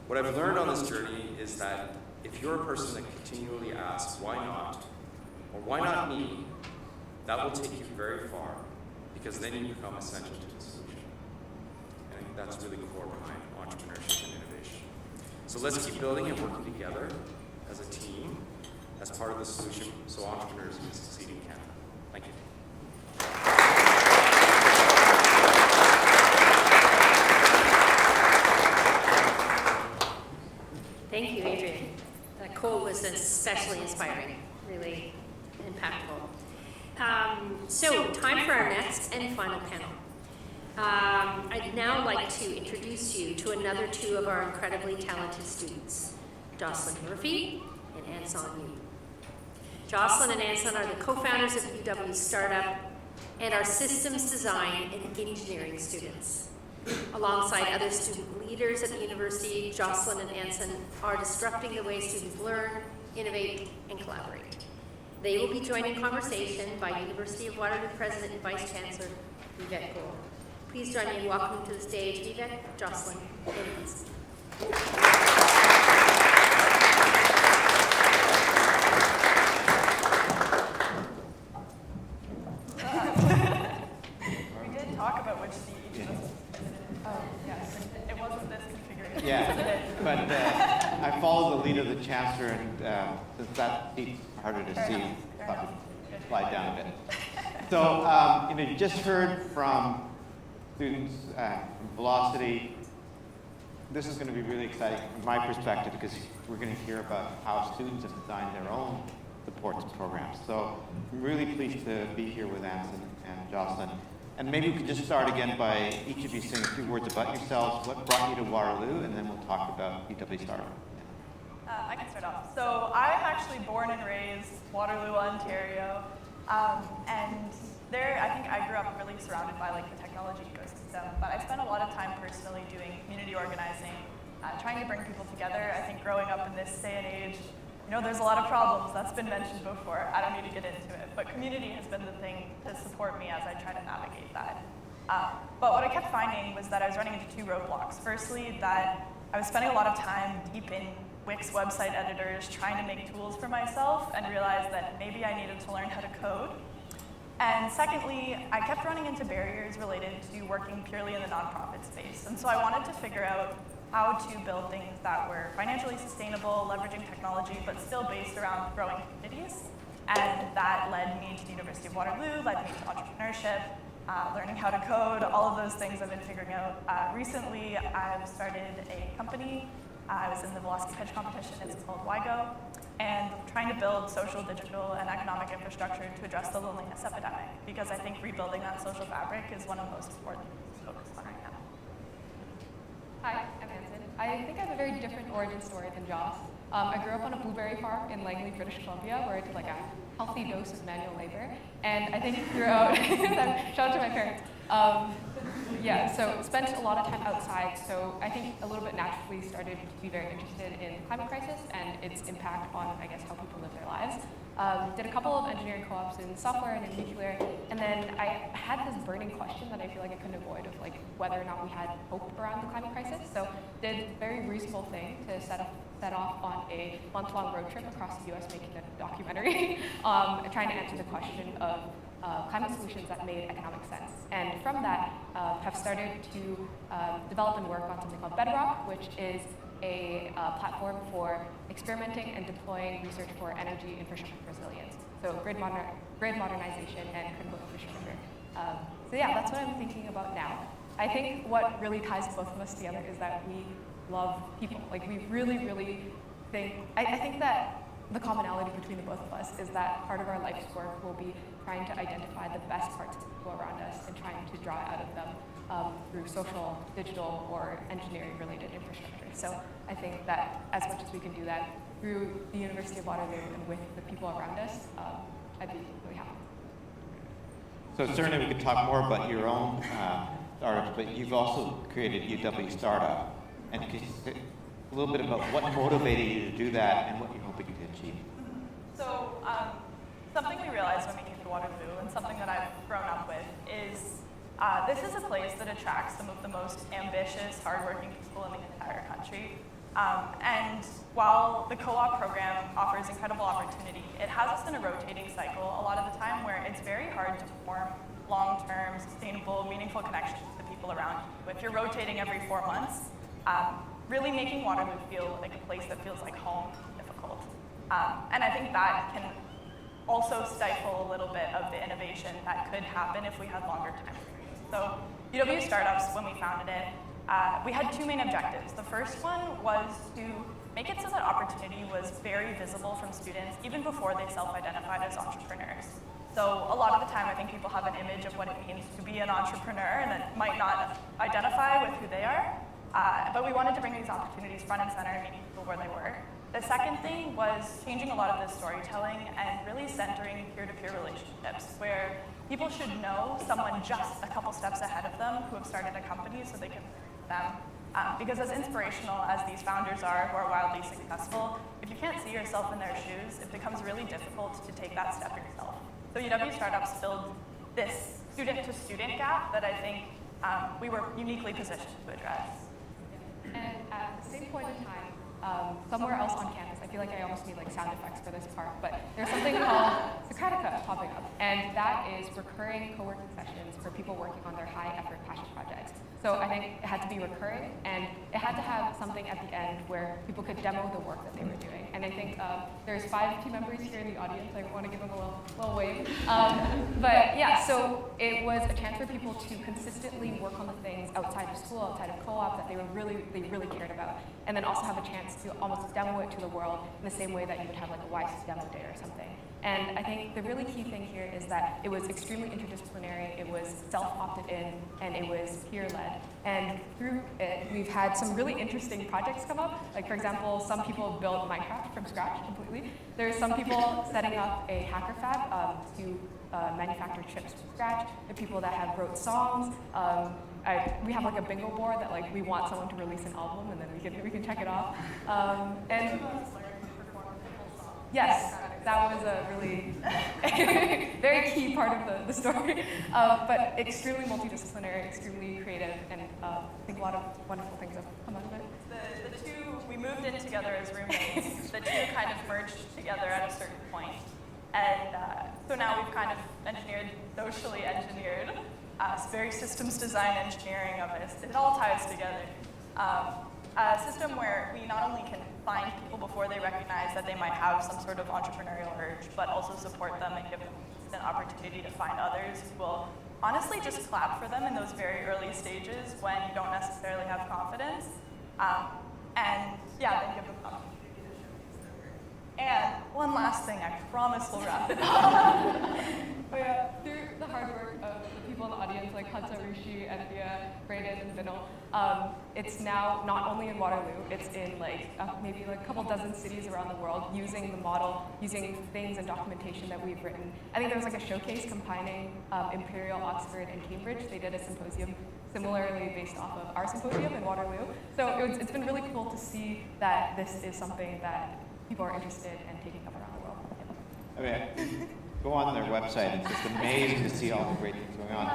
What I've learned on this journey is that if you're a person that continually asks, why not, or why not me, that will take you very far, because then you become essential to the solution. And I think that's really core behind entrepreneurship and innovation. So let's keep building and working together as a team, as part of the solution, so entrepreneurs can succeed in Canada. Thank you. Thank you, Adrian. That quote was especially inspiring, really impactful. So, time for our next and final panel. I'd now like to introduce you to another two of our incredibly talented students, Jocelyn Murphy and Anson Yu. Jocelyn and Anson are the co-founders of UW Startup and are systems design and engineering students. Alongside other student leaders at the university, Jocelyn and Anson are disrupting the way students learn, innovate, and collaborate. They will be joined in conversation by University of Waterloo President and Vice Chancellor Vivek Goel. Please join me in welcoming to the stage Vivek, Jocelyn, and Anson. We did talk about which seat each of us. Oh, yes. It wasn't this configuration. Yeah, but I followed the lead of the chancellor, and since that seat's harder to see, I thought we'd slide down a bit. So, you just heard from students from Velocity. This is going to be really exciting from my perspective because we're going to hear about how students have designed their own supports programs. So I'm really pleased to be here with Anson and Jocelyn. And maybe we could just start again by each of you saying a few words about yourselves, what brought you to Waterloo, and then we'll talk about UW Startup. I can start off. So I'm actually born and raised Waterloo, Ontario. And there, I think I grew up really surrounded by like the technology ecosystem, but I spent a lot of time personally doing community organizing, trying to bring people together. I think growing up in this day and age, there's a lot of problems. That's been mentioned before. I don't need to get into it, but community has been the thing to support me as I try to navigate that. But what I kept finding was that I was running into two roadblocks. Firstly, that I was spending a lot of time deep in Wix website editors trying to make tools for myself and realized that maybe I needed to learn how to code. And secondly, I kept running into barriers related to working purely in the nonprofit space. And so I wanted to figure out how to build things that were financially sustainable, leveraging technology, but still based around growing communities. And that led me to the University of Waterloo, led me to entrepreneurship, learning how to code, all of those things I've been figuring out. Recently, I've started a company. I was in the Velocity Pitch competition. It's called WIGO. And trying to build social, digital, and economic infrastructure to address the loneliness epidemic, because I think rebuilding that social fabric is one of the most important things to focus on right now. Hi, I'm Anson. I think I have a very different origin story than Joss. I grew up on a blueberry farm in Langley, British Columbia, where I did like a healthy dose of manual labor. And I think throughout, shout out to my parents. Yeah, so spent a lot of time outside, so I think a little bit naturally started to be very interested in the climate crisis and its impact on, I guess, how people live their lives. Did a couple of engineering co-ops in software and in nuclear, and then I had this burning question that I feel like I couldn't avoid of like whether or not we had hope around the climate crisis. So did a very reasonable thing to set off on a month-long road trip across the US making a documentary, trying to answer the question of climate solutions that made economic sense. And from that, have started to develop and work on something called Bedrock, which is a platform for experimenting and deploying research for energy infrastructure resilience. So grid modernization and critical infrastructure. So yeah, that's what I'm thinking about now. I think what really ties both of us together is that we love people. Like we really, really think, I think that the commonality between the both of us is that part of our life's work will be trying to identify the best parts of people around us and trying to draw out of them through social, digital, or engineering-related infrastructure. So I think that as much as we can do that through the University of Waterloo and with the people around us, I'd be really happy. So certainly we could talk more about your own startups, but you've also created UW Startup. And could you say a little bit about what motivated you to do that and what you're hoping to achieve? So something we realized when we came to Waterloo, and something that I've grown up with, is this is a place that attracts some of the most ambitious, hardworking people in the entire country. And while the co-op program offers incredible opportunity, it has us in a rotating cycle a lot of the time where it's very hard to form long-term, sustainable, meaningful connections with the people around you. If you're rotating every 4 months, really making Waterloo feel like a place that feels like home is difficult. And I think that can also stifle a little bit of the innovation that could happen if we had longer time frames. So UW Startups, when we founded it, we had 2 main objectives. The first one was to make it so that opportunity was very visible from students even before they self-identified as entrepreneurs. So a lot of the time I think people have an image of what it means to be an entrepreneur and that might not identify with who they are. But we wanted to bring these opportunities front and center and meet people where they were. The second thing was changing a lot of the storytelling and really centering peer-to-peer relationships where people should know someone just a couple steps ahead of them who have started a company so they can them. Because as inspirational as these founders are who are wildly successful, if you can't see yourself in their shoes, it becomes really difficult to take that step yourself. So UW Startups filled this student-to-student gap that I think we were uniquely positioned to address. And at the same point in time, somewhere else on campus, I feel like I almost need like sound effects for this part, but there's something called Socratica popping up, and that is recurring co-working sessions for people working on their high-effort passion projects. So I think it had to be recurring, and it had to have something at the end where people could demo the work that they were doing. And I think there's 5 team members here in the audience. I want to give them a little wave. But yeah, so it was a chance for people to consistently work on the things outside of school, outside of co-op that they really cared about, and then also have a chance to almost demo it to the world in the same way that you would have like a YC demo day or something. And I think the really key thing here is that it was extremely interdisciplinary, it was self-opted in, and it was peer-led. And through it, we've had some really interesting projects come up. Like for example, some people built Minecraft from scratch completely. There's some people setting up a hacker fab to manufacture chips from scratch. There are people that have wrote songs. We have like a bingo board that like we want someone to release an album and then we can check it off. And yes, that was a really very key part of the story, but extremely multidisciplinary, extremely creative, and I think a lot of wonderful things have come out of it. The two, we moved in together as roommates. The two kind of merged together at a certain point. And so now we've kind of socially engineered, very systems design engineering of it. It all ties together. A system where we not only can find people before they recognize that they might have some sort of entrepreneurial urge, but also support them and give them an opportunity to find others who will honestly just clap for them in those very early stages when you don't necessarily have confidence. And yeah, then give them confidence. And one last thing, I promise we'll wrap it up. But yeah, through the hard work of the people in the audience like Hansa, Rishi, Anthea, Brayden, and Vinil, it's now not only in Waterloo, it's in like maybe like a couple dozen cities around the world using the model, using things and documentation that we've written. I think there was like a showcase combining Imperial, Oxford, and Cambridge. They did a symposium similarly based off of our symposium in Waterloo. So it's been really cool to see that this is something that people are interested in taking up around the world. I mean, go on their website. It's just amazing to see all the great things going on.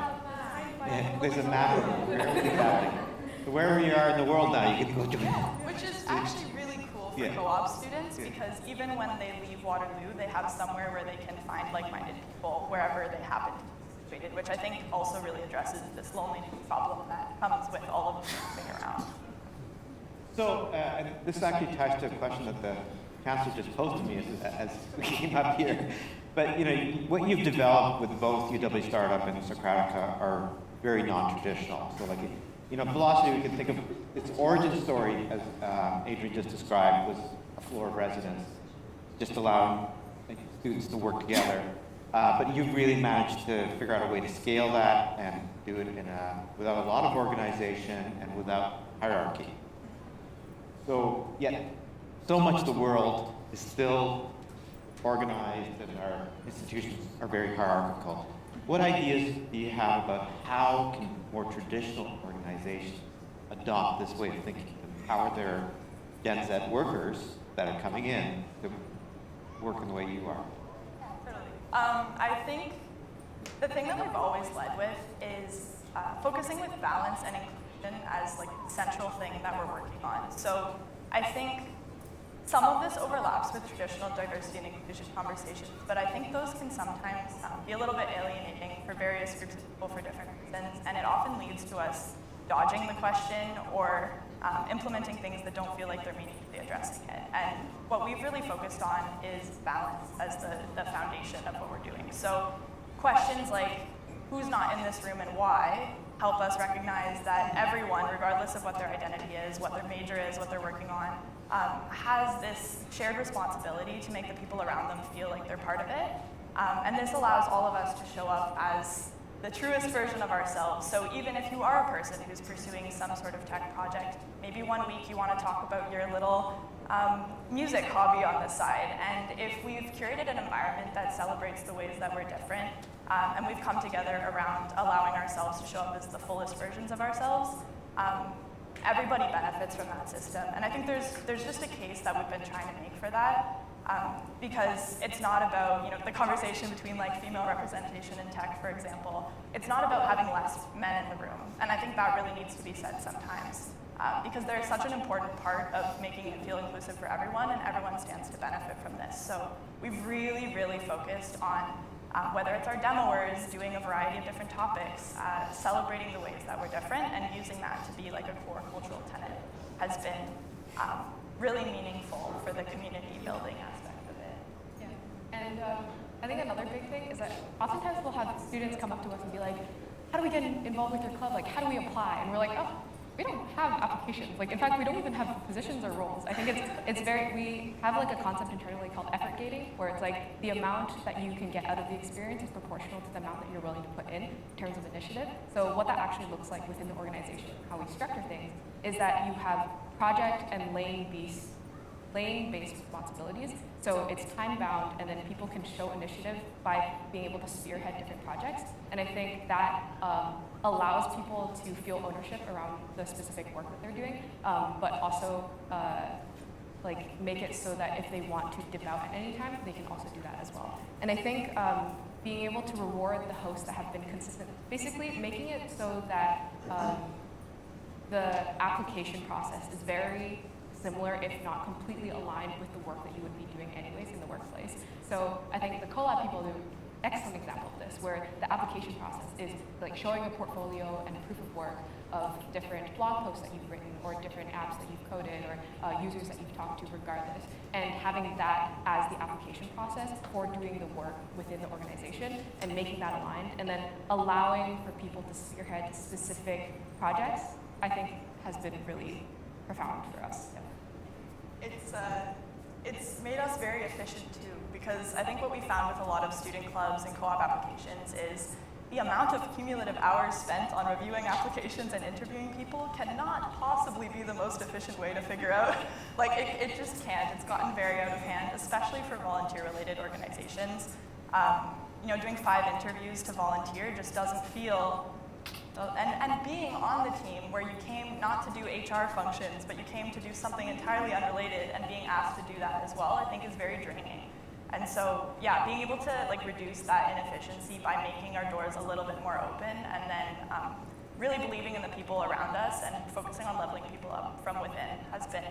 Yeah, there's a map of where everything's happening. So wherever you are in the world now, you can go to it. Which is actually really cool for co-op students because even when they leave Waterloo, they have somewhere where they can find like-minded people wherever they happen to be situated, which I think also really addresses this loneliness problem that comes with all of them moving around. So this actually ties to a question that the council just posed to me as we came up here. But you know, what you've developed with both UW Startup and Socratica are very non-traditional. So like, you know, Velocity, we can think of its origin story, as Adrian just described, was a floor of residence, just allowing students to work together. But you've really managed to figure out a way to scale that and do it without a lot of organization and without hierarchy. So, yet, so much of the world is still organized and our institutions are very hierarchical. What ideas do you have about how can more traditional organizations adopt this way of thinking to empower their Gen Z workers that are coming in to work in the way you are? I think the thing that we've always led with is focusing with balance and inclusion as like the central thing that we're working on. So I think some of this overlaps with traditional diversity and inclusion conversations, but I think those can sometimes be a little bit alienating for various groups of people for different reasons, and it often leads to us dodging the question or implementing things that don't feel like they're meaningfully addressing it. And what we've really focused on is balance as the foundation of what we're doing. So questions like who's not in this room and why help us recognize that everyone, regardless of what their identity is, what their major is, what they're working on, has this shared responsibility to make the people around them feel like they're part of it. And this allows all of us to show up as the truest version of ourselves. So even if you are a person who's pursuing some sort of tech project, maybe one week you want to talk about your little music hobby on the side. And if we've curated an environment that celebrates the ways that we're different, and we've come together around allowing ourselves to show up as the fullest versions of ourselves, everybody benefits from that system. And I think there's just a case that we've been trying to make for that. Because it's not about, the conversation between like female representation in tech, for example. It's not about having less men in the room. And I think that really needs to be said sometimes. Because they're such an important part of making it feel inclusive for everyone, and everyone stands to benefit from this. So we've really, really focused on whether it's our demoers doing a variety of different topics, celebrating the ways that we're different, and using that to be like a core cultural tenet has been really meaningful for the community building aspect of it. Yeah, and I think another big thing is that oftentimes we'll have students come up to us and be like, how do we get involved with your club? Like, how do we apply? And we're like, oh, we don't have applications. Like, in fact, we don't even have positions or roles. I think we have like a concept internally called effort gating, where it's like the amount that you can get out of the experience is proportional to the amount that you're willing to put in terms of initiative. So what that actually looks like within the organization, how we structure things, is that you have project and lane-based responsibilities. So it's time-bound, and then people can show initiative by being able to spearhead different projects. And I think that allows people to feel ownership around the specific work that they're doing, but also like make it so that if they want to dip out at any time, they can also do that as well. And I think being able to reward the hosts that have been consistent, basically making it so that the application process is very similar, if not completely aligned with the work that you would be doing anyways in the workplace. So I think the collab people do an excellent example of this, where the application process is like showing a portfolio and proof of work of different blog posts that you've written, or different apps that you've coded, or users that you've talked to regardless, and having that as the application process for doing the work within the organization and making that aligned, and then allowing for people to spearhead specific projects, I think has been really profound for us. Yeah. It's made us very efficient too, because I think what we found with a lot of student clubs and co-op applications is the amount of cumulative hours spent on reviewing applications and interviewing people cannot possibly be the most efficient way to figure out. Like, it just can't. It's gotten very out of hand, especially for volunteer-related organizations. Doing 5 interviews to volunteer just doesn't feel. And being on the team where you came not to do HR functions, but you came to do something entirely unrelated, and being asked to do that as well, I think is very draining. And so, yeah, being able to like reduce that inefficiency by making our doors a little bit more open, and then really believing in the people around us and focusing on leveling people up from within has been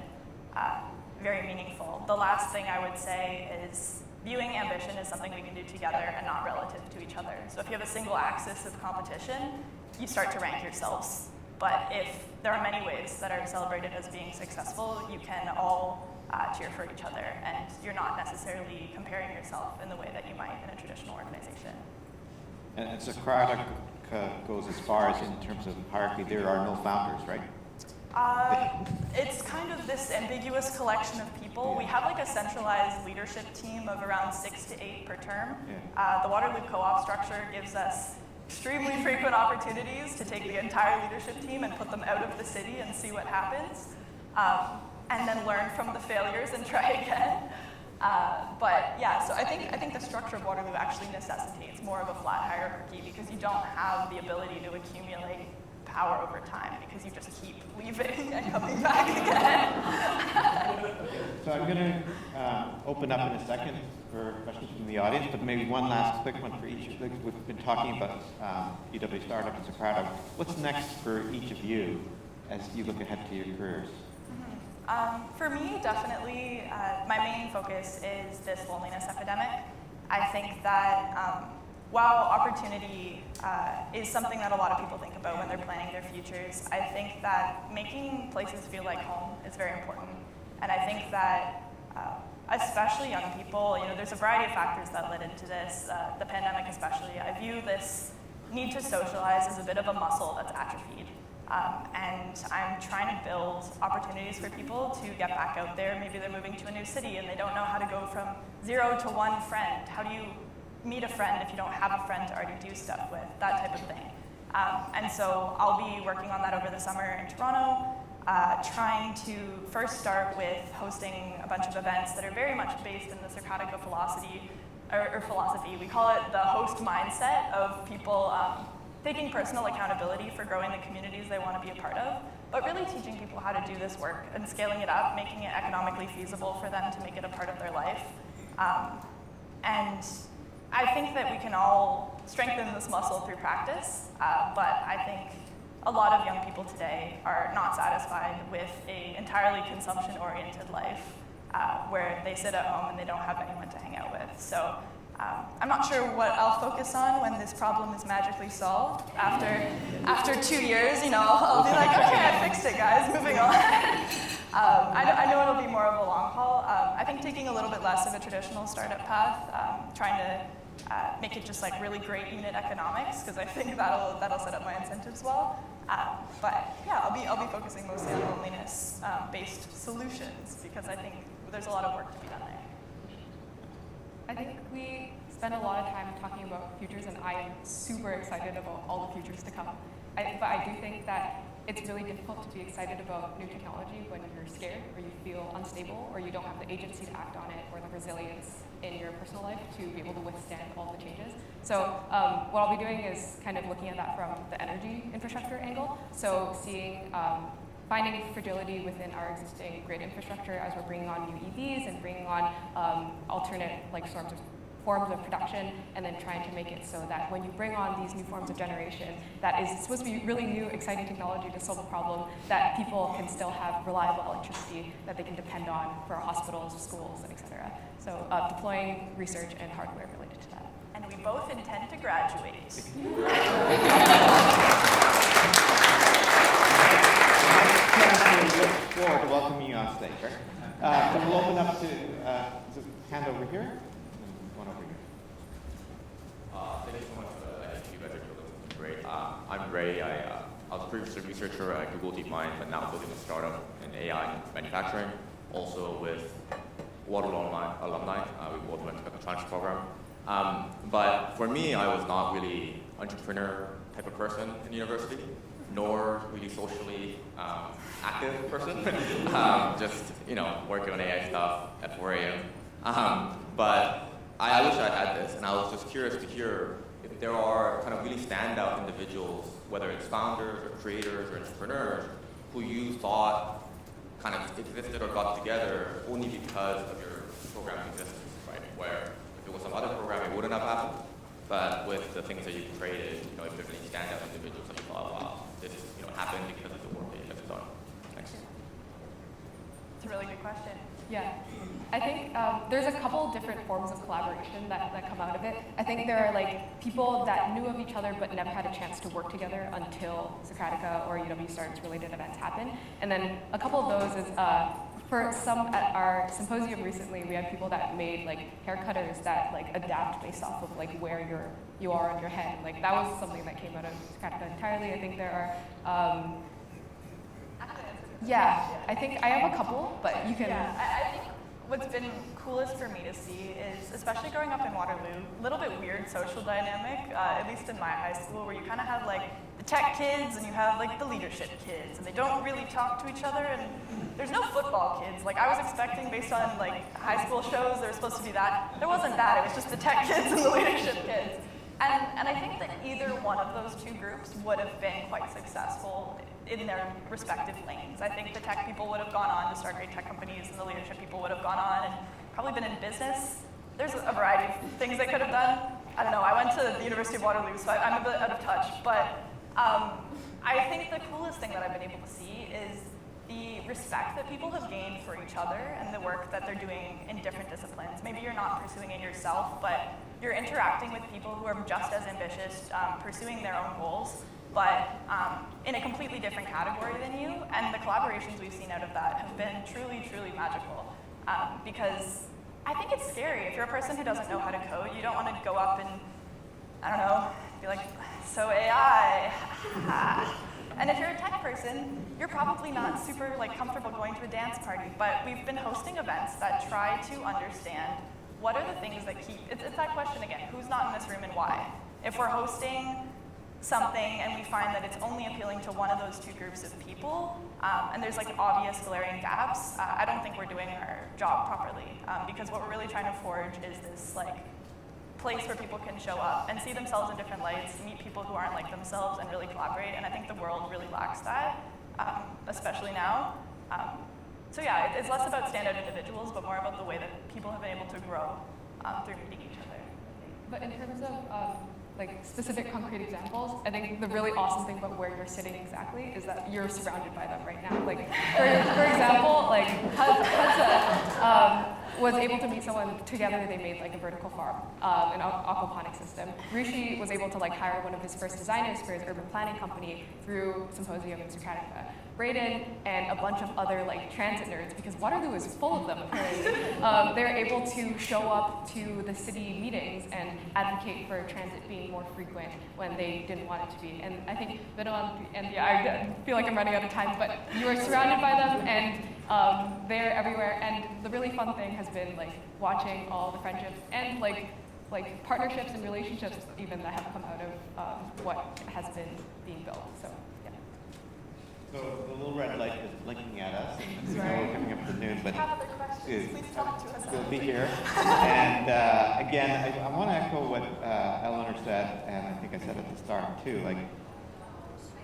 very meaningful. The last thing I would say is viewing ambition as something we can do together and not relative to each other. So if you have a single axis of competition, you start to rank yourselves. But if there are many ways that are celebrated as being successful, you can all cheer for each other, and you're not necessarily comparing yourself in the way that you might in a traditional organization. And Socratic goes as far as, in terms of hierarchy, there are no founders, right? It's kind of this ambiguous collection of people. We have like a centralized leadership team of around 6 to 8 per term. The Waterloo co-op structure gives us extremely frequent opportunities to take the entire leadership team and put them out of the city and see what happens, and then learn from the failures and try again. But yeah, so I think the structure of Waterloo actually necessitates more of a flat hierarchy because you don't have the ability to accumulate power over time because you just keep leaving and coming back again. So I'm going to open up in a second for questions from the audience, but maybe one last quick one for each of you. We've been talking about UW Startup and Socrato. What's next for each of you as you look ahead to your careers? For me, definitely, my main focus is this loneliness epidemic. I think that while opportunity is something that a lot of people think about when they're planning their futures, I think that making places feel like home is very important. And I think that especially young people, there's a variety of factors that led into this, the pandemic especially. I view this need to socialize as a bit of a muscle that's atrophied. And I'm trying to build opportunities for people to get back out there. Maybe they're moving to a new city and they don't know how to go from 0 to 1 friend. How do you meet a friend if you don't have a friend to already do stuff with, that type of thing. And so I'll be working on that over the summer in Toronto, trying to first start with hosting a bunch of events that are very much based in the Socratic philosophy. We call it the host mindset of people taking personal accountability for growing the communities they want to be a part of, but really teaching people how to do this work and scaling it up, making it economically feasible for them to make it a part of their life. And I think that we can all strengthen this muscle through practice, but I think a lot of young people today are not satisfied with an entirely consumption-oriented life where they sit at home and they don't have anyone to hang out with. So I'm not sure what I'll focus on when this problem is magically solved. After 2 years, I'll be like, okay, I fixed it, guys, moving on. I know it'll be more of a long haul. I think taking a little bit less of a traditional startup path, trying to make it just like really great unit economics, because I think that'll set up my incentives well. But yeah, I'll be focusing mostly on loneliness-based solutions because I think there's a lot of work to be done there. I think we spend a lot of time talking about futures, and I am super excited about all the futures to come. But I do think that it's really difficult to be excited about new technology when you're scared, or you feel unstable, or you don't have the agency to act on it, or the resilience in your personal life to be able to withstand all the changes. So what I'll be doing is kind of looking at that from the energy infrastructure angle. So seeing finding fragility within our existing grid infrastructure as we're bringing on new EVs and bringing on alternate forms of production, and then trying to make it so that when you bring on these new forms of generation that is supposed to be really new, exciting technology to solve a problem, that people can still have reliable electricity that they can depend on for hospitals, schools, and et cetera. So deploying research and hardware related to that. And we both intend to graduate. Look forward to welcoming you on stage. So we'll open up to hand over here, and one over here. Thank you so much for that. I think you guys are doing great. I'm Ray. I was previously a researcher at Google DeepMind, but now building a startup in AI manufacturing, also with Waterloo alumni. We both went to the mechatronics program. But for me, I was not really entrepreneur type of person in university, nor really socially active person. Just working on AI stuff at 4 a.m. But I wish I had this, and I was just curious to hear if there are kind of really standout individuals, whether it's founders or creators or entrepreneurs, who you thought kind of existed or got together only because of your program's existence, right? Where if it was some other program, it wouldn't have happened. But with the things that you've created, if there's any standout individuals that you thought, wow, this happened because of the work that you guys have done. Thanks. It's a really good question. Yeah. I think there's a couple different forms of collaboration that come out of it. I think there are people that knew of each other but never had a chance to work together until Socratica or UW Starts related events happen. And then a couple of those is for some at our symposium recently, we had people that made hair cutters that adapt based off of where you are in your head. That was something that came out of Socratica entirely. I think there are Yeah, I think I have a couple, but you can. Yeah, I think what's been coolest for me to see is, especially growing up in Waterloo, a little bit weird social dynamic, at least in my high school, where you kind of have like the tech kids and you have like the leadership kids, and they don't really talk to each other, and there's no football kids. Like I was expecting, based on like high school shows, there was supposed to be that. There wasn't that, it was just the tech kids and the leadership kids. And I think that either one of those two groups would have been quite successful in their respective lanes. I think the tech people would have gone on to start great tech companies, and the leadership people would have gone on and probably been in business. There's a variety of things they could have done. I don't know, I went to the University of Waterloo, so I'm a bit out of touch, but I think the coolest thing that I've been able to see is the respect that people have gained for each other and the work that they're doing in different disciplines. Maybe you're not pursuing it yourself, but you're interacting with people who are just as ambitious, pursuing their own goals, but in a completely different category than you. And the collaborations we've seen out of that have been truly, truly magical. Because I think it's scary. If you're a person who doesn't know how to code, you don't want to go up and, I don't know, be like, so AI. And if you're a tech person, you're probably not super comfortable going to a dance party, but we've been hosting events that try to understand what are the things that keep, it's that question again, who's not in this room and why? If we're hosting something and we find that it's only appealing to one of those two groups of people, and there's obvious glaring gaps, I don't think we're doing our job properly, because what we're really trying to forge is this place where people can show up and see themselves in different lights, meet people who aren't like themselves, and really collaborate. And I think the world really lacks that, especially now. So yeah, it's less about standout individuals, but more about the way that people have been able to grow through meeting each other. But in terms of specific concrete examples, I think the really awesome thing about where you're sitting exactly is that you're surrounded by them right now. For example, Hudsa was able to meet someone together. They made a vertical farm, an aquaponic system. Rishi was able to hire one of his first designers for his urban planning company through Symposium in Sukratica. Braden and a bunch of other transit nerds, because Waterloo is full of them apparently, they're able to show up to the city meetings and advocate for transit being more frequent when they didn't want it to be. And I think Vinod, and yeah, I feel like I'm running out of time, but you are surrounded by them and they're everywhere. And the really fun thing has been watching all the friendships and partnerships and relationships even that have come out of what has been being built. So. So the little red light is blinking at us, and we know we're coming up to noon, but we'll be here. And again, I want to echo what Eleanor said, and I think I said at the start too.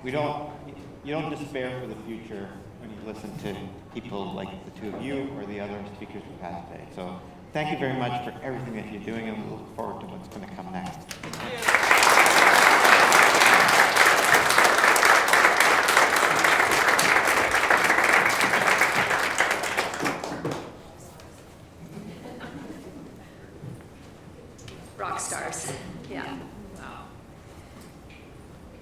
You don't despair for the future when you listen to people like the two of you or the other speakers we've had today. So thank you very much for everything that you're doing, and we look forward to what's going to come next. Rock stars. Yeah. Wow.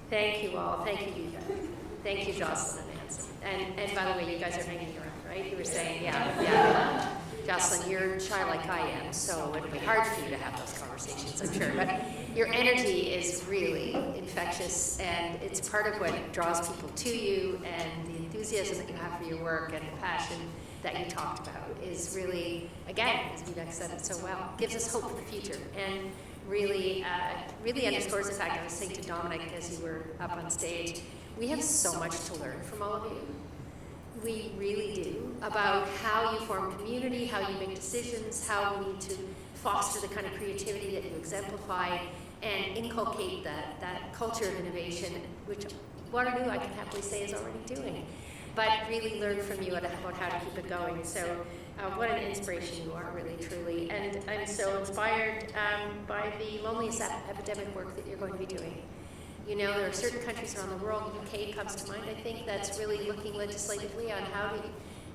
Thank you all. Thank you, Eva. Thank you, Jocelyn and Nancy. And by the way, you guys are hanging around, right? You were saying, yeah. Jocelyn, you're shy like I am, so it'll be hard for you to have those conversations, I'm sure. But your energy is really infectious, and it's part of what draws people to you, and the enthusiasm that you have for your work and the passion that you talked about is really, again, as Vivek said it so well, gives us hope for the future, and really underscores the fact, I was saying to Dominic as you were up on stage, we have so much to learn from all of you. We really do, about how you form community, how you make decisions, how we need to foster the kind of creativity that you exemplify and inculcate that culture of innovation, which Waterloo, I can happily say, is already doing. But really learn from you about how to keep it going. So what an inspiration you are, really, truly. And I'm so inspired by the loneliness epidemic work that you're going to be doing. You know, there are certain countries around the world, UK comes to mind, I think, that's really looking legislatively on how to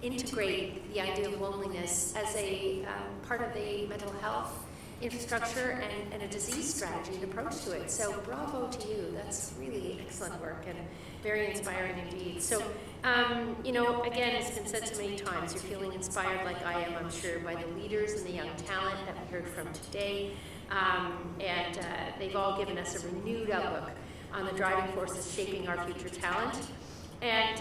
integrate the idea of loneliness as a part of the mental health infrastructure and a disease strategy and approach to it. So bravo to you. That's really excellent work and very inspiring indeed. So, you know, again, it's been said so many times, you're feeling inspired like I am, I'm sure, by the leaders and the young talent that we heard from today. And they've all given us a renewed outlook on the driving forces shaping our future talent. And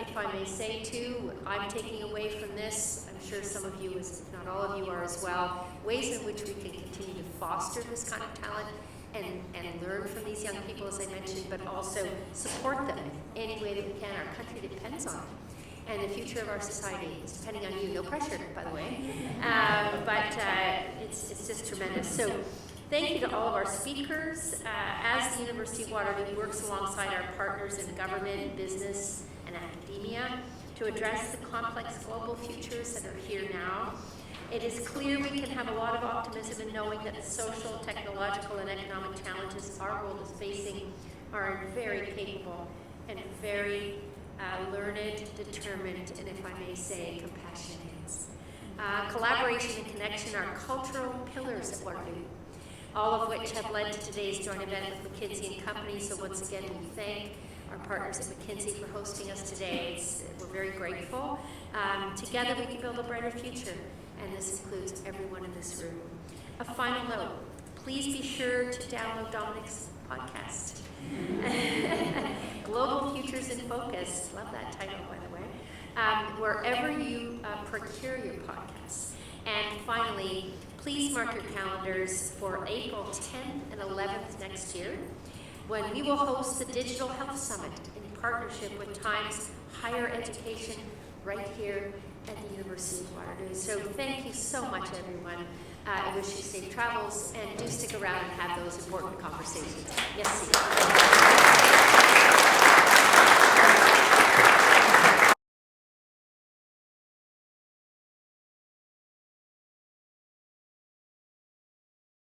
if I may say too, I'm taking away from this, I'm sure some of you, if not all of you are as well, ways in which we can continue to foster this kind of talent and learn from these young people, as I mentioned, but also support them any way that we can. Our country depends on it. And the future of our society is depending on you. No pressure, by the way. But it's just tremendous. So thank you to all of our speakers. As the University of Waterloo works alongside our partners in government, business, and academia to address the complex global futures that are here now, it is clear we can have a lot of optimism in knowing that the social, technological, and economic challenges our world is facing are very capable and very learned, determined, and if I may say, compassionate hands. Collaboration and connection are cultural pillars at Waterloo, all of which have led to today's joint event with McKinsey and Company. So once again, we thank our partners at McKinsey for hosting us today. We're very grateful. Together we can build a brighter future, and this includes everyone in this room. A final note, please be sure to download Dominic's podcast. Global Futures in Focus, love that title, by the way, wherever you procure your podcasts. And finally, please mark your calendars for April 10th and 11th next year, when we will host the Digital Health Summit in partnership with Times Higher Education right here at the University of Waterloo. So thank you so much, everyone. I wish you safe travels, and do stick around and have those important conversations. Yes,